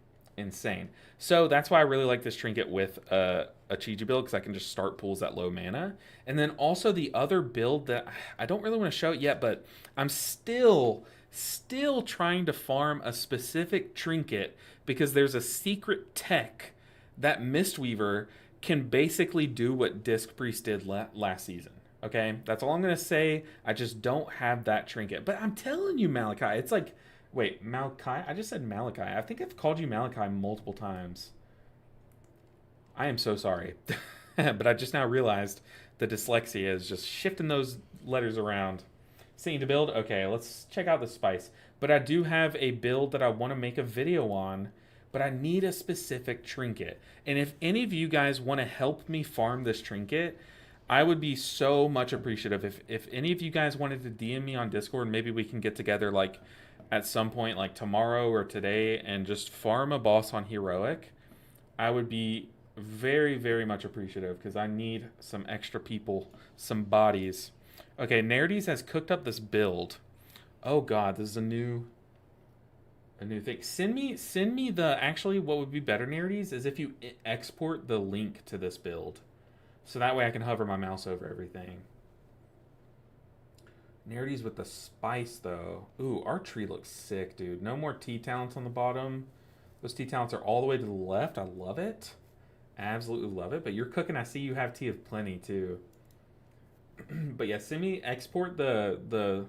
So that's why I really like this trinket with a Chi-Ji build, because I can just start pools at low mana. And then also the other build that I don't really want to show it yet, but I'm still trying to farm a specific trinket because there's a secret tech that Mistweaver can basically do what Disc Priest did last season. Okay, that's all I'm gonna say. I just don't have that trinket. But I'm telling you, Malachi, it's like, wait, Malachi? I just said Malachi. I think I've called you Malachi multiple times. I am so sorry. But I just now realized the dyslexia is just shifting those letters around. Seeing to build? Okay, let's check out the spice. But I do have a build that I want to make a video on, but I need a specific trinket. And if any of you guys want to help me farm this trinket, I would be so much appreciative. If any of you guys wanted to DM me on Discord, maybe we can get together like at some point, like tomorrow or today, and just farm a boss on Heroic, I would be very, very much appreciative because I need some extra people, some bodies. Okay, Nerdes has cooked up this build. Oh god, this is a new thing. Send me the actually what would be better, Nerdes, is if you export the link to this build. So that way I can hover my mouse over everything. Nerdes with the spice though. Ooh, our tree looks sick, dude. No more T talents on the bottom. Those T talents are all the way to the left. I love it. Absolutely love it. But you're cooking. I see you have tea of plenty too. But yeah, send me export the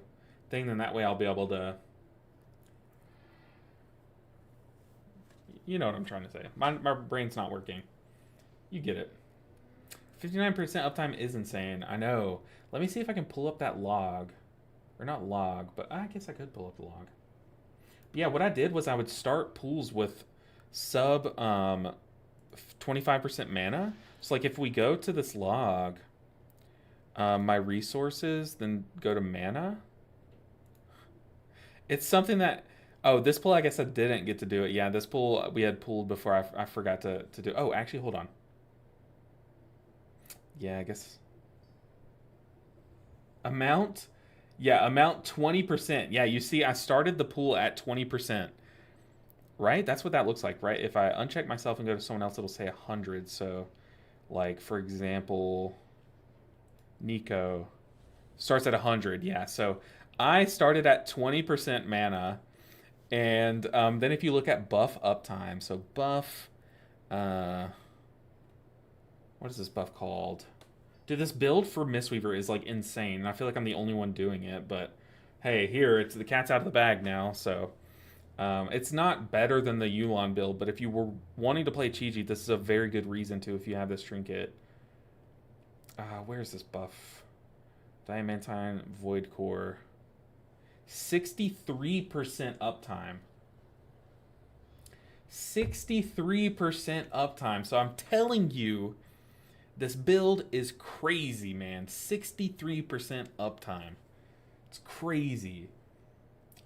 thing, then that way I'll be able to. You know what I'm trying to say. My brain's not working. You get it. 59% uptime is insane. I know. Let me see if I can pull up that log. Or not log, but I guess I could pull up the log. But yeah, what I did was I would start pools with sub 25% mana. So like if we go to this log, my resources, then go to mana. It's something that. Oh, this pool, I guess I didn't get to do it. Yeah, this pool we had pooled before. I forgot to do. Oh, actually, hold on. Yeah, I guess. Amount? Yeah, amount 20%. Yeah, you see, I started the pool at 20%. Right? That's what that looks like, right? If I uncheck myself and go to someone else, it'll say 100. So, like, for example, Nico starts at 100. Yeah, so I started at 20% mana. And then if you look at buff uptime, so buff, uh, what is this buff called? Dude, this build for Mistweaver is like insane. And I feel like I'm the only one doing it, but hey, here it's the cat's out of the bag now. So it's not better than the Yulon build, but if you were wanting to play Chi-Chi, this is a very good reason to if you have this trinket. Where's this buff? Diamantine Void Core. 63% uptime. 63% uptime. So I'm telling you, this build is crazy, man. 63% uptime. It's crazy.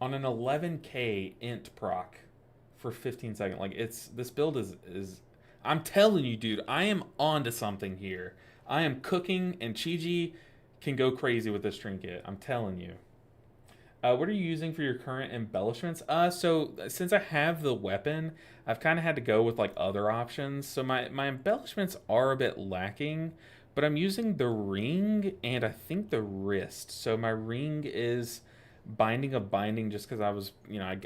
On an 11k int proc for 15 seconds. Like this build is I'm telling you, dude, I am onto something here. I am cooking and Chi-Chi can go crazy with this trinket. I'm telling you. What are you using for your current embellishments? So since I have the weapon, I've kind of had to go with like other options. So my embellishments are a bit lacking, but I'm using the ring and I think the wrist. So my ring is binding of binding just because I was,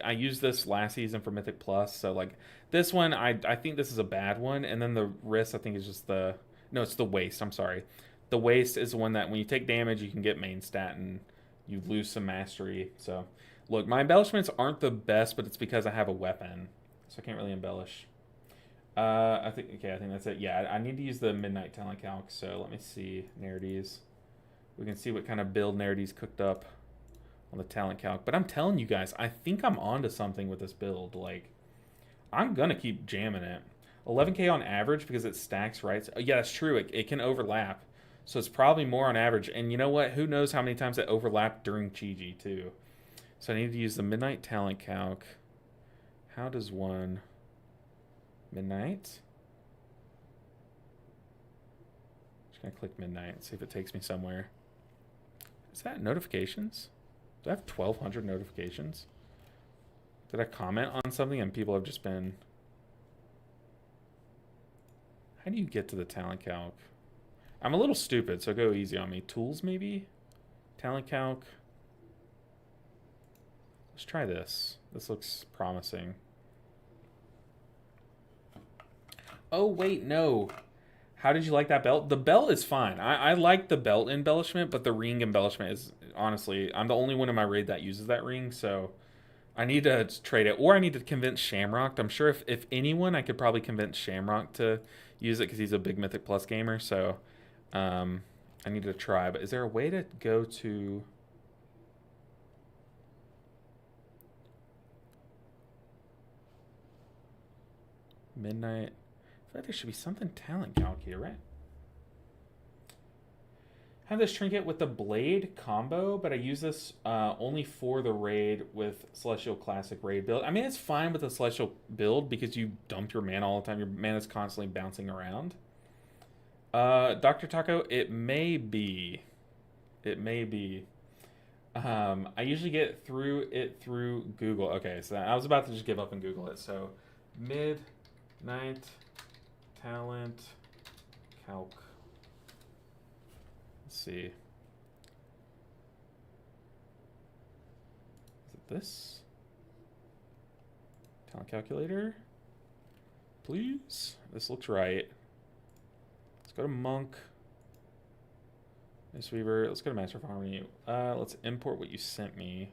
I used this last season for Mythic Plus. So like this one, I think this is a bad one. And then the wrist, I think is just no, it's the waist. I'm sorry. The waist is the one that when you take damage, you can get main stat and you lose some mastery. So, look, my embellishments aren't the best, but it's because I have a weapon, so I can't really embellish. I think that's it. Yeah, I need to use the Midnight Talent Calc. So let me see Nerdes. We can see what kind of build Nerdes cooked up on the Talent Calc. But I'm telling you guys, I think I'm onto something with this build. Like, I'm gonna keep jamming it. 11k on average because it stacks, right? Yeah, that's true. It can overlap. So it's probably more on average. And you know what? Who knows how many times it overlapped during Chi-Chi, too. So I need to use the Midnight Talent Calc. How does one... Midnight? Just going to click Midnight, see if it takes me somewhere. Is that notifications? Do I have 1,200 notifications? Did I comment on something and people have just been... How do you get to the Talent Calc? I'm a little stupid, so go easy on me. Tools, maybe? Talent Calc. Let's try this. This looks promising. Oh, wait, no. How did you like that belt? The belt is fine. I like the belt embellishment, but the ring embellishment is, honestly, I'm the only one in my raid that uses that ring, so I need to trade it. Or I need to convince Shamrock. I'm sure if anyone, I could probably convince Shamrock to use it because he's a big Mythic Plus gamer, so... I need to try, but is there a way to go to... Midnight? I feel like there should be something talent calc here, right? I have this trinket with the blade combo, but I use this only for the raid with Celestial Classic raid build. I mean, it's fine with the Celestial build because you dump your mana all the time. Your mana is constantly bouncing around. Dr. Taco, it may be. It may be. I usually get through it through Google. Okay, so I was about to just give up and Google it. So, midnight talent calc. Let's see. Is it this? Talent calculator? Please? This looks right. Let's go to Monk. Miss Weaver. Let's go to Master of Harmony. Let's import what you sent me.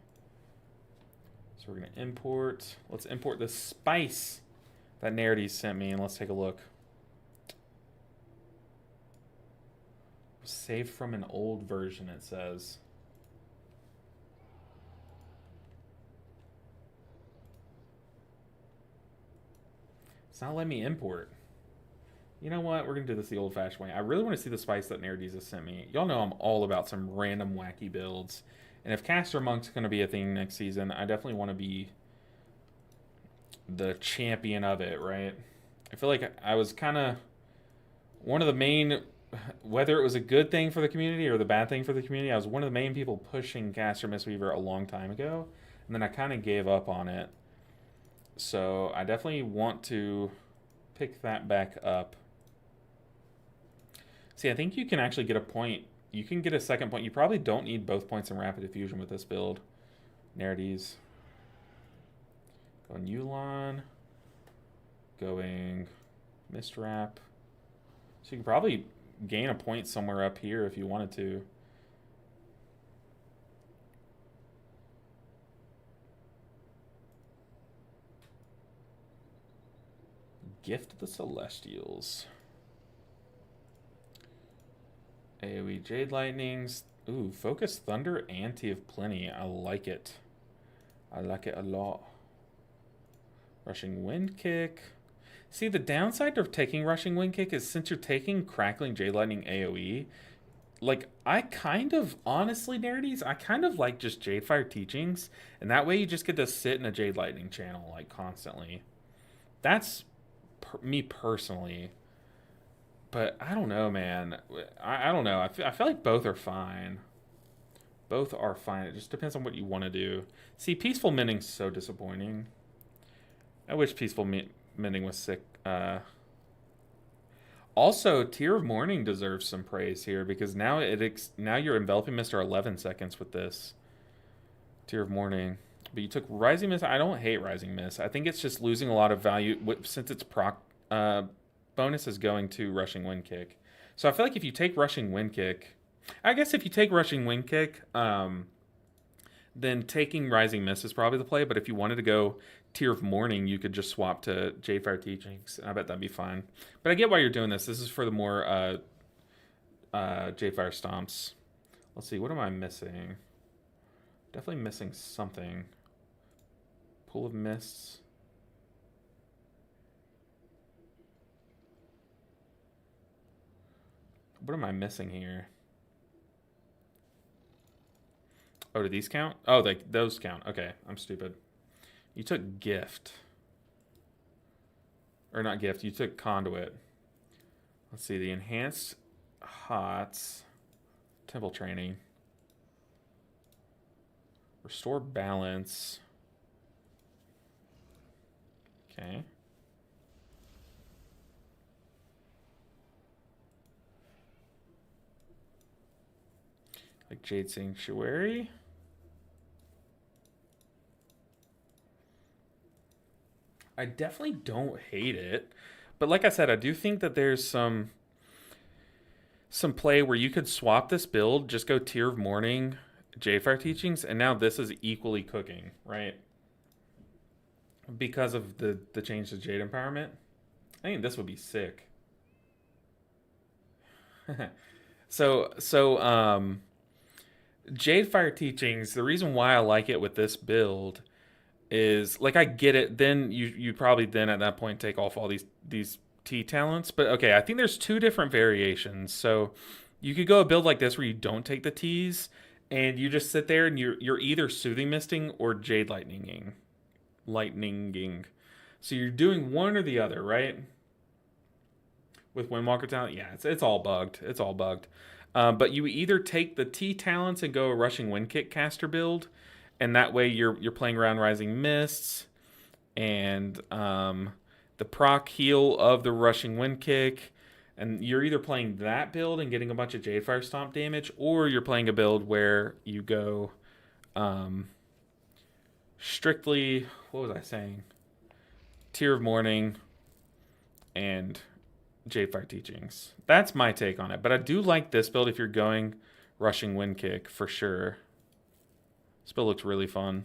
So we're going to import. Let's import the spice that Narity sent me, and let's take a look. Saved from an old version, it says. It's not letting me import. You know what? We're going to do this the old-fashioned way. I really want to see the spice that Nardies has sent me. Y'all know I'm all about some random wacky builds. And if Caster Monk's going to be a thing next season, I definitely want to be the champion of it, right? I feel like I was kind of one of the main, whether it was a good thing for the community or the bad thing for the community, I was one of the main people pushing Caster Mistweaver a long time ago. And then I kind of gave up on it. So I definitely want to pick that back up. See, I think you can actually get a point. You can get a second point. You probably don't need both points in Rapid Diffusion with this build. Nardies. Going Yulon. Going Mistrap. So you can probably gain a point somewhere up here if you wanted to. Gift the Celestials. AoE Jade Lightnings. Ooh, Focus Thunder and Tea of Plenty. I like it. I like it a lot. Rushing Wind Kick. See, the downside of taking Rushing Wind Kick is since you're taking Crackling Jade Lightning AoE, like, I kind of, honestly, Nardies, I kind of like just Jadefire Teachings, and that way you just get to sit in a Jade Lightning channel, like, constantly. That's me personally. But I don't know, man. I don't know. I feel like both are fine. Both are fine. It just depends on what you want to do. See, Peaceful Mending's so disappointing. I wish Peaceful Mending was sick. Also, Tear of Mourning deserves some praise here because now now you're enveloping Mr. 11 seconds with this Tear of Mourning. But you took Rising Mist. I don't hate Rising Mist. I think it's just losing a lot of value since its proc bonus is going to Rushing Wind Kick. So I feel like if you take Rushing Wind Kick, I guess if you take Rushing Wind Kick, then taking Rising Mist is probably the play. But if you wanted to go Tear of Mourning, you could just swap to Jadefire Teachings. I bet that'd be fine. But I get why you're doing this. This is for the more Jadefire Stomps. Let's see. What am I missing? Definitely missing something. Pool of Mists. What am I missing here? Oh, do these count? Oh, those count. Okay, I'm stupid. You took Gift. Or not Gift, you took Conduit. Let's see, the Enhanced Hots. Temple Training. Restore Balance. Okay. Like Jade Sanctuary. I definitely don't hate it. But like I said, I do think that there's some play where you could swap this build, just go Tear of Mourning, Jadefire Teachings, and now this is equally cooking, right? Because of the change to Jade Empowerment. I think this would be sick. so Jadefire Teachings, the reason why I like it with this build is, like, I get it. Then you probably then at that point take off all these T talents. But okay, I think there's two different variations. So you could go a build like this where you don't take the T's and you just sit there and you're either Soothing Misting or Jade Lightninging. So you're doing one or the other, right? With Windwalker talent, yeah, it's all bugged. It's all bugged. But you either take the T talents and go a rushing wind kick caster build, and that way you're playing around rising mists and the proc heal of the rushing wind kick, and you're either playing that build and getting a bunch of Jadefire Stomp damage, or you're playing a build where you go strictly, what was I saying? Tear of Mourning and Jadefire Teachings. That's my take on it. But I do like this build if you're going rushing wind kick for sure. This build looks really fun.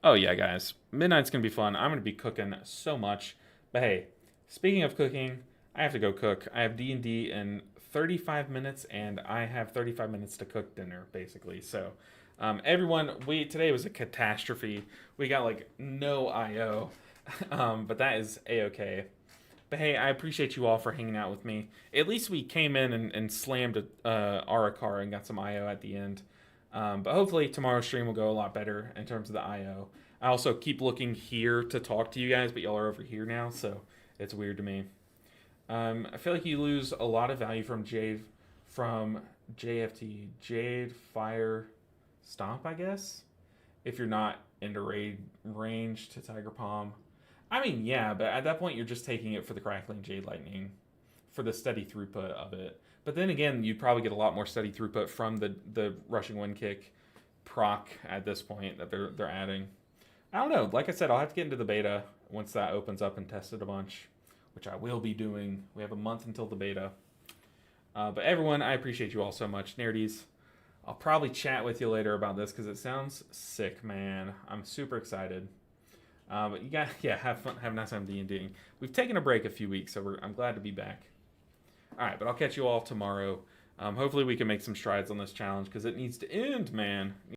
Oh yeah, guys, midnight's gonna be fun. I'm gonna be cooking so much. But hey, speaking of cooking, I have to go cook. I have D&D in 35 minutes, and I have 35 minutes to cook dinner, basically. So, everyone, today was a catastrophe. We got like no IO, but that is a-okay. But hey, I appreciate you all for hanging out with me. At least we came in and slammed Arakar and got some IO at the end. But hopefully tomorrow's stream will go a lot better in terms of the IO. I also keep looking here to talk to you guys, but y'all are over here now, so it's weird to me. I feel like you lose a lot of value from JFT, Jade Fire Stomp, I guess, if you're not into raid range to Tiger Palm. I mean, yeah, but at that point you're just taking it for the Crackling Jade Lightning, for the steady throughput of it. But then again, you'd probably get a lot more steady throughput from the rushing wind kick proc at this point that they're adding. I don't know. Like I said, I'll have to get into the beta once that opens up and test it a bunch, which I will be doing. We have a month until the beta. But everyone, I appreciate you all so much. Nerdies, I'll probably chat with you later about this because it sounds sick, man. I'm super excited. But you got, yeah, have fun, have a nice time D&Ding. We've taken a break a few weeks, so I'm glad to be back. All right, but I'll catch you all tomorrow. Hopefully we can make some strides on this challenge because it needs to end, man.